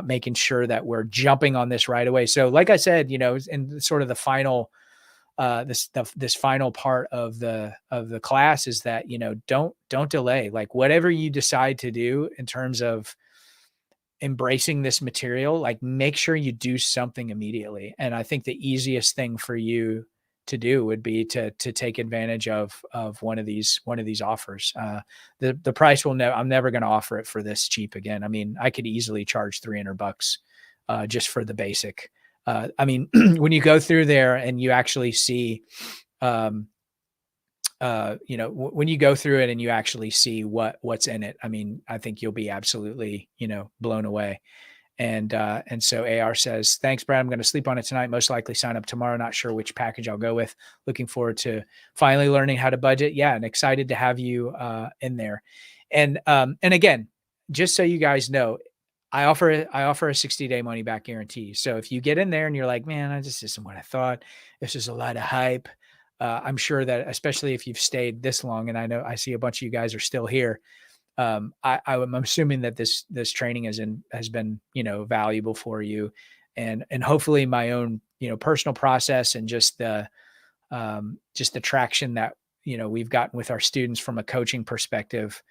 making sure that we're jumping on this right away. So like I said, in sort of the final, this final part of the class is that, don't delay. Like whatever you decide to do in terms of embracing this material, like make sure you do something immediately. And I think the easiest thing for you to do would be to take advantage of one of these offers. The price I'm never going to offer it for this cheap again. I mean, I could easily charge $300 just for the basic. I mean, when you go through there and you actually see, when you go through it and you actually see what's in it, I mean, I think you'll be absolutely, blown away. And so AR says, "Thanks, Brad. I'm going to sleep on it tonight. Most likely sign up tomorrow. Not sure which package I'll go with. Looking forward to finally learning how to budget. Yeah, and excited to have you in there. And again, just so you guys know, I offer a 60-day money back guarantee. So if you get in there and you're like, man, I just isn't what I thought. This is a lot of hype. I'm sure that especially if you've stayed this long, and I know I see a bunch of you guys are still here. I'm assuming that this training has been, valuable for you, and hopefully my own, personal process and just the traction that, we've gotten with our students from a coaching perspective.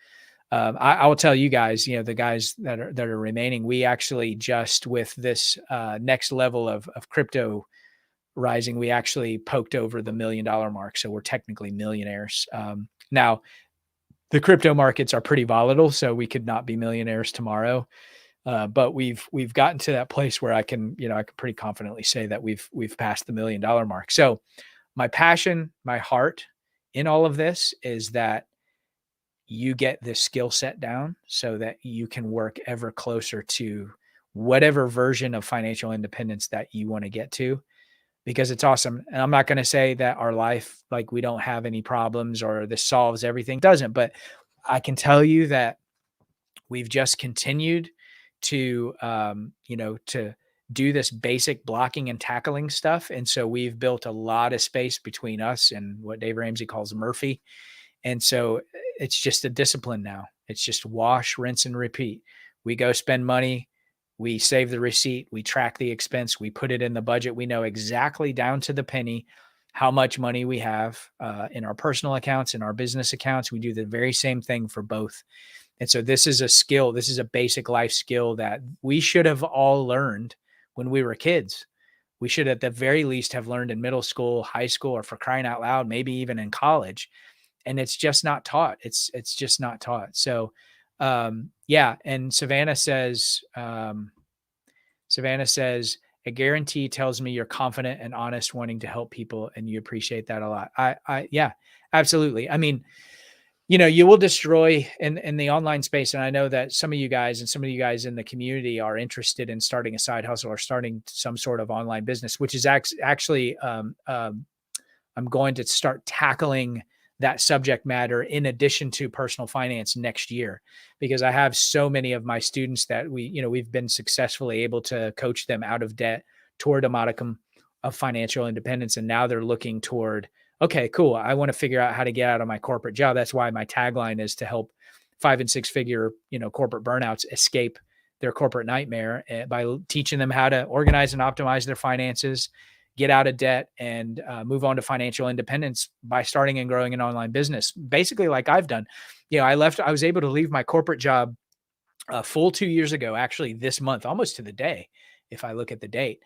I will tell you guys, the guys that are remaining, we actually just with this next level of crypto rising, we actually poked over the $1 million mark. So we're technically millionaires. Now the crypto markets are pretty volatile, so we could not be millionaires tomorrow. But we've gotten to that place where I can pretty confidently say that we've passed the $1 million mark. So my passion, my heart in all of this is that you get this skill set down so that you can work ever closer to whatever version of financial independence that you want to get to, because it's awesome. And I'm not going to say that our life, like we don't have any problems or this solves everything. It doesn't, but I can tell you that we've just continued to do this basic blocking and tackling stuff. And so we've built a lot of space between us and what Dave Ramsey calls Murphy. And so it's just a discipline now. It's just wash, rinse, and repeat. We go spend money. We save the receipt. We track the expense. We put it in the budget. We know exactly down to the penny how much money we have in our personal accounts, in our business accounts. We do the very same thing for both. And so this is a skill. This is a basic life skill that we should have all learned when we were kids. We should at the very least have learned in middle school, high school, or for crying out loud, maybe even in college. And it's just not taught. It's just not taught. So yeah. And Savannah says, a guarantee tells me you're confident and honest, wanting to help people, and you appreciate that a lot. Yeah, absolutely. I mean, you will destroy in the online space. And I know that some of you guys in the community are interested in starting a side hustle or starting some sort of online business, which is actually, I'm going to start tackling that subject matter in addition to personal finance next year, because I have so many of my students that we've been successfully able to coach them out of debt toward a modicum of financial independence. And now they're looking toward, okay, cool. I want to figure out how to get out of my corporate job. That's why my tagline is to help 5 and 6 figure, corporate burnouts escape their corporate nightmare by teaching them how to organize and optimize their finances, get out of debt, and move on to financial independence by starting and growing an online business. Basically, like I've done. I was able to leave my corporate job a full 2 years ago, actually this month, almost to the day, if I look at the date,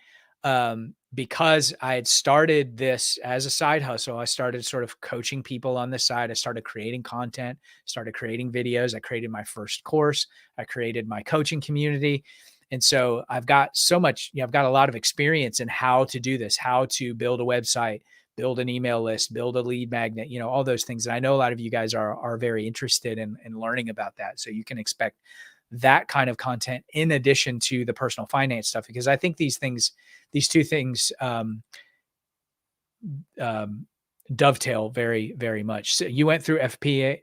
because I had started this as a side hustle. I started sort of coaching people on the side. I started creating content, started creating videos. I created my first course. I created my coaching community. And so I've got I've got a lot of experience in how to do this, how to build a website, build an email list, build a lead magnet, all those things. And I know a lot of you guys are very interested in learning about that. So you can expect that kind of content in addition to the personal finance stuff, because I think these two things dovetail very, very much. So you went through FPA.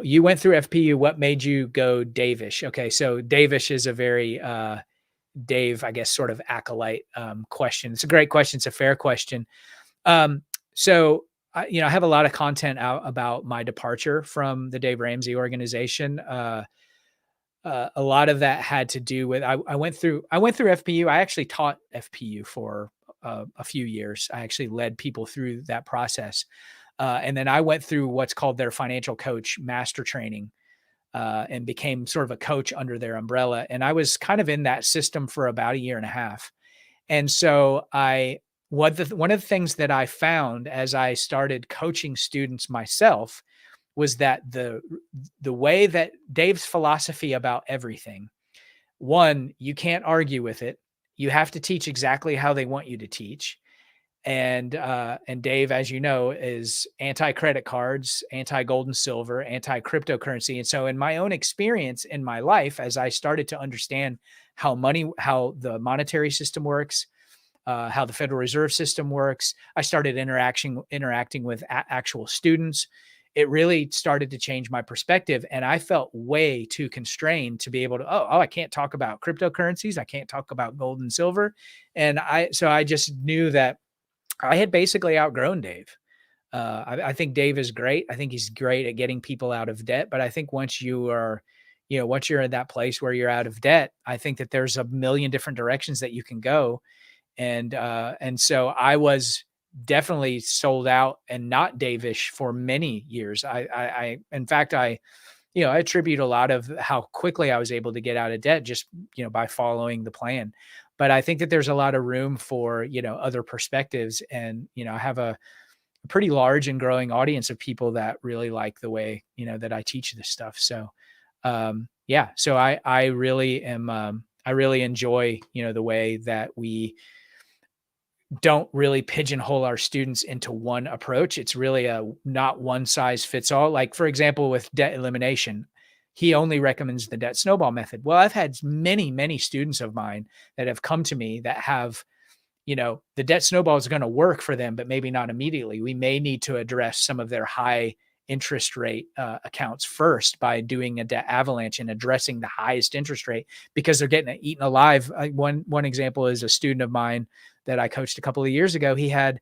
You went through FPU. What made you go Davish? Okay. So Davish is a very, Dave, I guess, sort of acolyte question. It's a great question. It's a fair question. So I have a lot of content out about my departure from the Dave Ramsey organization. A lot of that had to do with, I went through FPU. I actually taught FPU for a few years. I actually led people through that process. And then I went through what's called their financial coach master training, and became sort of a coach under their umbrella. And I was kind of in that system for about a year and a half. And so one of the things that I found as I started coaching students myself was that the way that Dave's philosophy about everything, one, you can't argue with it. You have to teach exactly how they want you to teach. And Dave, as you know, is anti-credit cards, anti-gold and silver, anti-cryptocurrency. And so in my own experience in my life, as I started to understand how the monetary system works, how the Federal Reserve System works, I started interacting with actual students. It really started to change my perspective, and I felt way too constrained to be able to. Oh, I can't talk about cryptocurrencies. I can't talk about gold and silver, and I just knew that I had basically outgrown Dave. I think Dave is great. I think he's great at getting people out of debt. But I think once you're in that place where you're out of debt, I think that there's a million different directions that you can go. And so I was definitely sold out and not Davish for many years. In fact, I attribute a lot of how quickly I was able to get out of debt just, by following the plan. But I think that there's a lot of room for, other perspectives. And, I have a pretty large and growing audience of people that really like the way, that I teach this stuff. So, yeah, so I really am, I really enjoy, the way that we don't really pigeonhole our students into one approach. It's really a not one size fits all. Like, for example, with debt elimination, he only recommends the debt snowball method. Well, I've had many, many students of mine that have come to me that have, the debt snowball is going to work for them, but maybe not immediately. We may need to address some of their high interest rate accounts first by doing a debt avalanche and addressing the highest interest rate because they're getting eaten alive. One example is a student of mine that I coached a couple of years ago. He had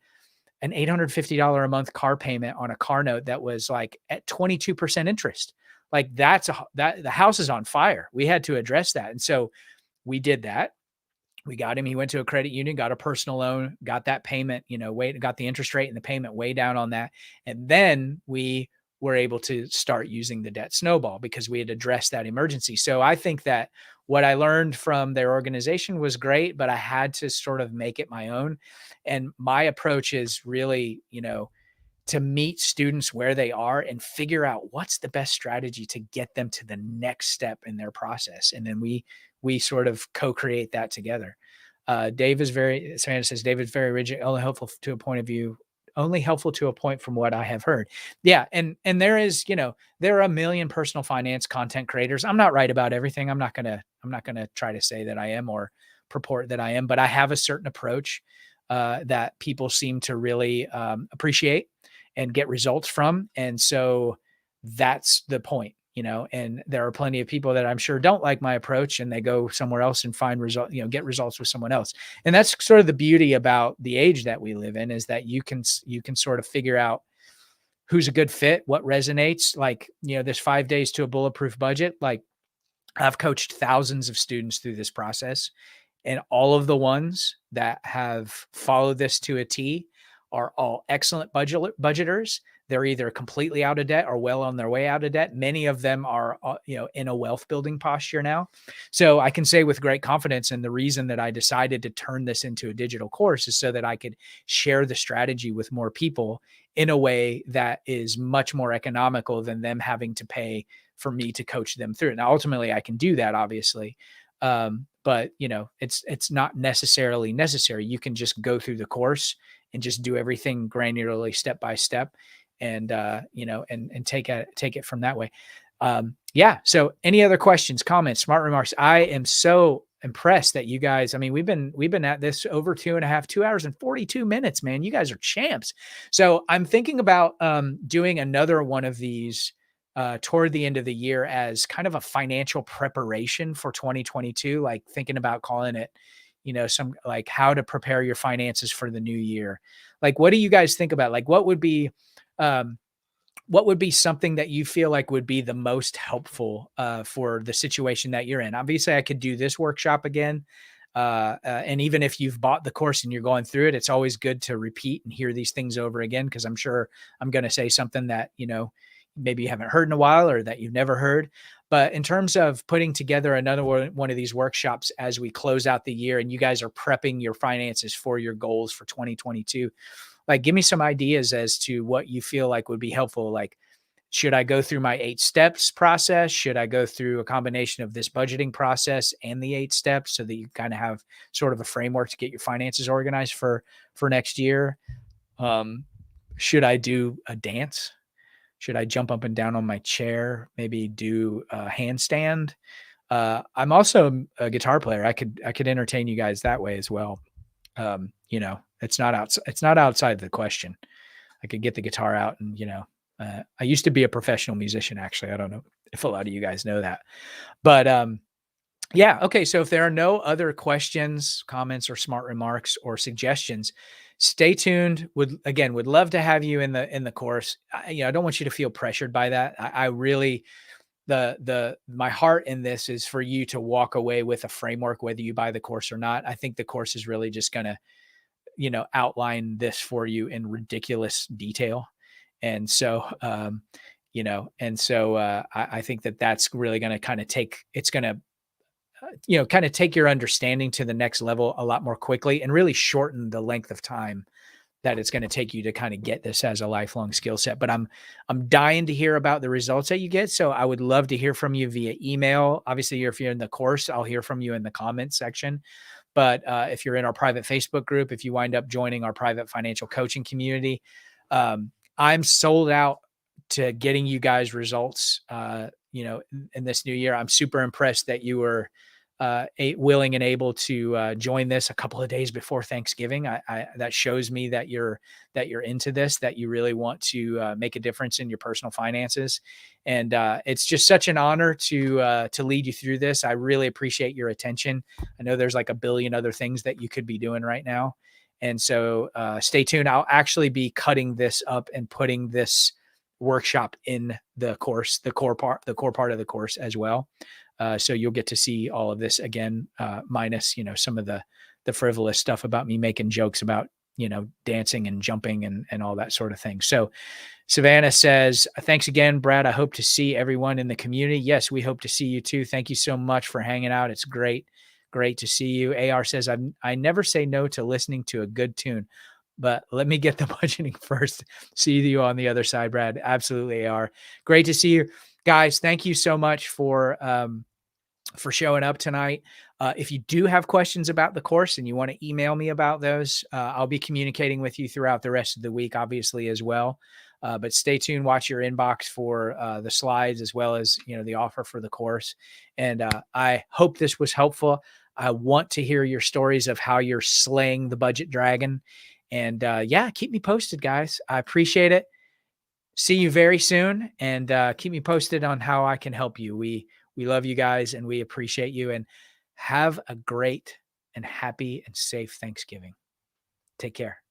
an $850 a month car payment on a car note that was like at 22% interest. Like that the house is on fire. We had to address that. And so we did that. We got him. He went to a credit union, got a personal loan, got that payment, got the interest rate and the payment way down on that. And then we were able to start using the debt snowball because we had addressed that emergency. So I think that what I learned from their organization was great, but I had to sort of make it my own. And my approach is really, to meet students where they are and figure out what's the best strategy to get them to the next step in their process. And then we sort of co-create that together. Samantha says, David's very rigid, only helpful to a point of view, only helpful to a point from what I have heard. Yeah. And there is, there are a million personal finance content creators. I'm not right about everything. I'm not going to try to say that I am or purport that I am, but I have a certain approach that people seem to really appreciate and get results from. And so that's the point, and there are plenty of people that I'm sure don't like my approach and they go somewhere else and find get results with someone else. And that's sort of the beauty about the age that we live in, is that you can sort of figure out who's a good fit, what resonates. Like, this 5 days to a bulletproof budget. Like, I've coached thousands of students through this process, and all of the ones that have followed this to a T are all excellent budgeters. They're either completely out of debt or well on their way out of debt. Many of them are, in a wealth building posture now. So I can say with great confidence, and the reason that I decided to turn this into a digital course is so that I could share the strategy with more people in a way that is much more economical than them having to pay for me to coach them through it. Now, ultimately I can do that, obviously. But it's not necessarily necessary. You can just go through the course and just do everything granularly, step by step, and and take it from that way. Yeah. So any other questions, comments, smart remarks? I am so impressed that you guys, I mean, we've been at this over 2 hours and 42 minutes, man. You guys are champs. So I'm thinking about doing another one of these toward the end of the year as kind of a financial preparation for 2022, like thinking about calling it, some like how to prepare your finances for the new year. Like, what do you guys think about? Like, what would be something that you feel like would be the most helpful for the situation that you're in? Obviously, I could do this workshop again. And even if you've bought the course and you're going through it, it's always good to repeat and hear these things over again, because I'm sure I'm going to say something that, maybe you haven't heard in a while or that you've never heard. But in terms of putting together another one of these workshops as we close out the year and you guys are prepping your finances for your goals for 2022, like, give me some ideas as to what you feel like would be helpful. Like, Should I go through my 8 steps process? Should I go through a combination of this budgeting process and the 8 steps so that you kind of have sort of a framework to get your finances organized for next year? Um, should I do a dance? Should I jump up and down on my chair? Maybe do a handstand? I'm also a guitar player. I could entertain you guys that way as well. It's not outside the question. I could get the guitar out and, I used to be a professional musician, actually. I don't know if a lot of you guys know that, but, yeah. Okay. So if there are no other questions, comments, or smart remarks or suggestions, stay tuned. Would love to have you in the course. I don't want you to feel pressured by that. I really, my heart in this is for you to walk away with a framework, whether you buy the course or not. I think the course is really just going to, outline this for you in ridiculous detail. And so, I think that that's really going to kind of it's going to, kind of take your understanding to the next level a lot more quickly and really shorten the length of time that it's going to take you to kind of get this as a lifelong skill set. But I'm dying to hear about the results that you get. So I would love to hear from you via email. Obviously, if you're in the course, I'll hear from you in the comments section. But if you're in our private Facebook group, if you wind up joining our private financial coaching community, I'm sold out to getting you guys results, in this new year. I'm super impressed that you were willing and able to join this a couple of days before Thanksgiving. That shows me that you're into this, that you really want to make a difference in your personal finances, and it's just such an honor to lead you through this. I really appreciate your attention. I know there's like a billion other things that you could be doing right now, and so stay tuned. I'll actually be cutting this up and putting this workshop in the course, the core part of the course as well. So you'll get to see all of this again, minus, some of the frivolous stuff about me making jokes about, dancing and jumping and all that sort of thing. So Savannah says, thanks again, Brad. I hope to see everyone in the community. Yes, we hope to see you too. Thank you so much for hanging out. It's great to see you. AR says, I never say no to listening to a good tune, but let me get the budgeting first. See you on the other side, Brad. Absolutely, AR. Great to see you guys. Thank you so much for showing up tonight. If you do have questions about the course and you want to email me about those, I'll be communicating with you throughout the rest of the week, obviously, as well. But stay tuned, watch your inbox for the slides as well as, the offer for the course. And I hope this was helpful. I want to hear your stories of how you're slaying the budget dragon. And keep me posted, guys. I appreciate it. See you very soon, and keep me posted on how I can help you. We love you guys and we appreciate you, and have a great and happy and safe Thanksgiving. Take care.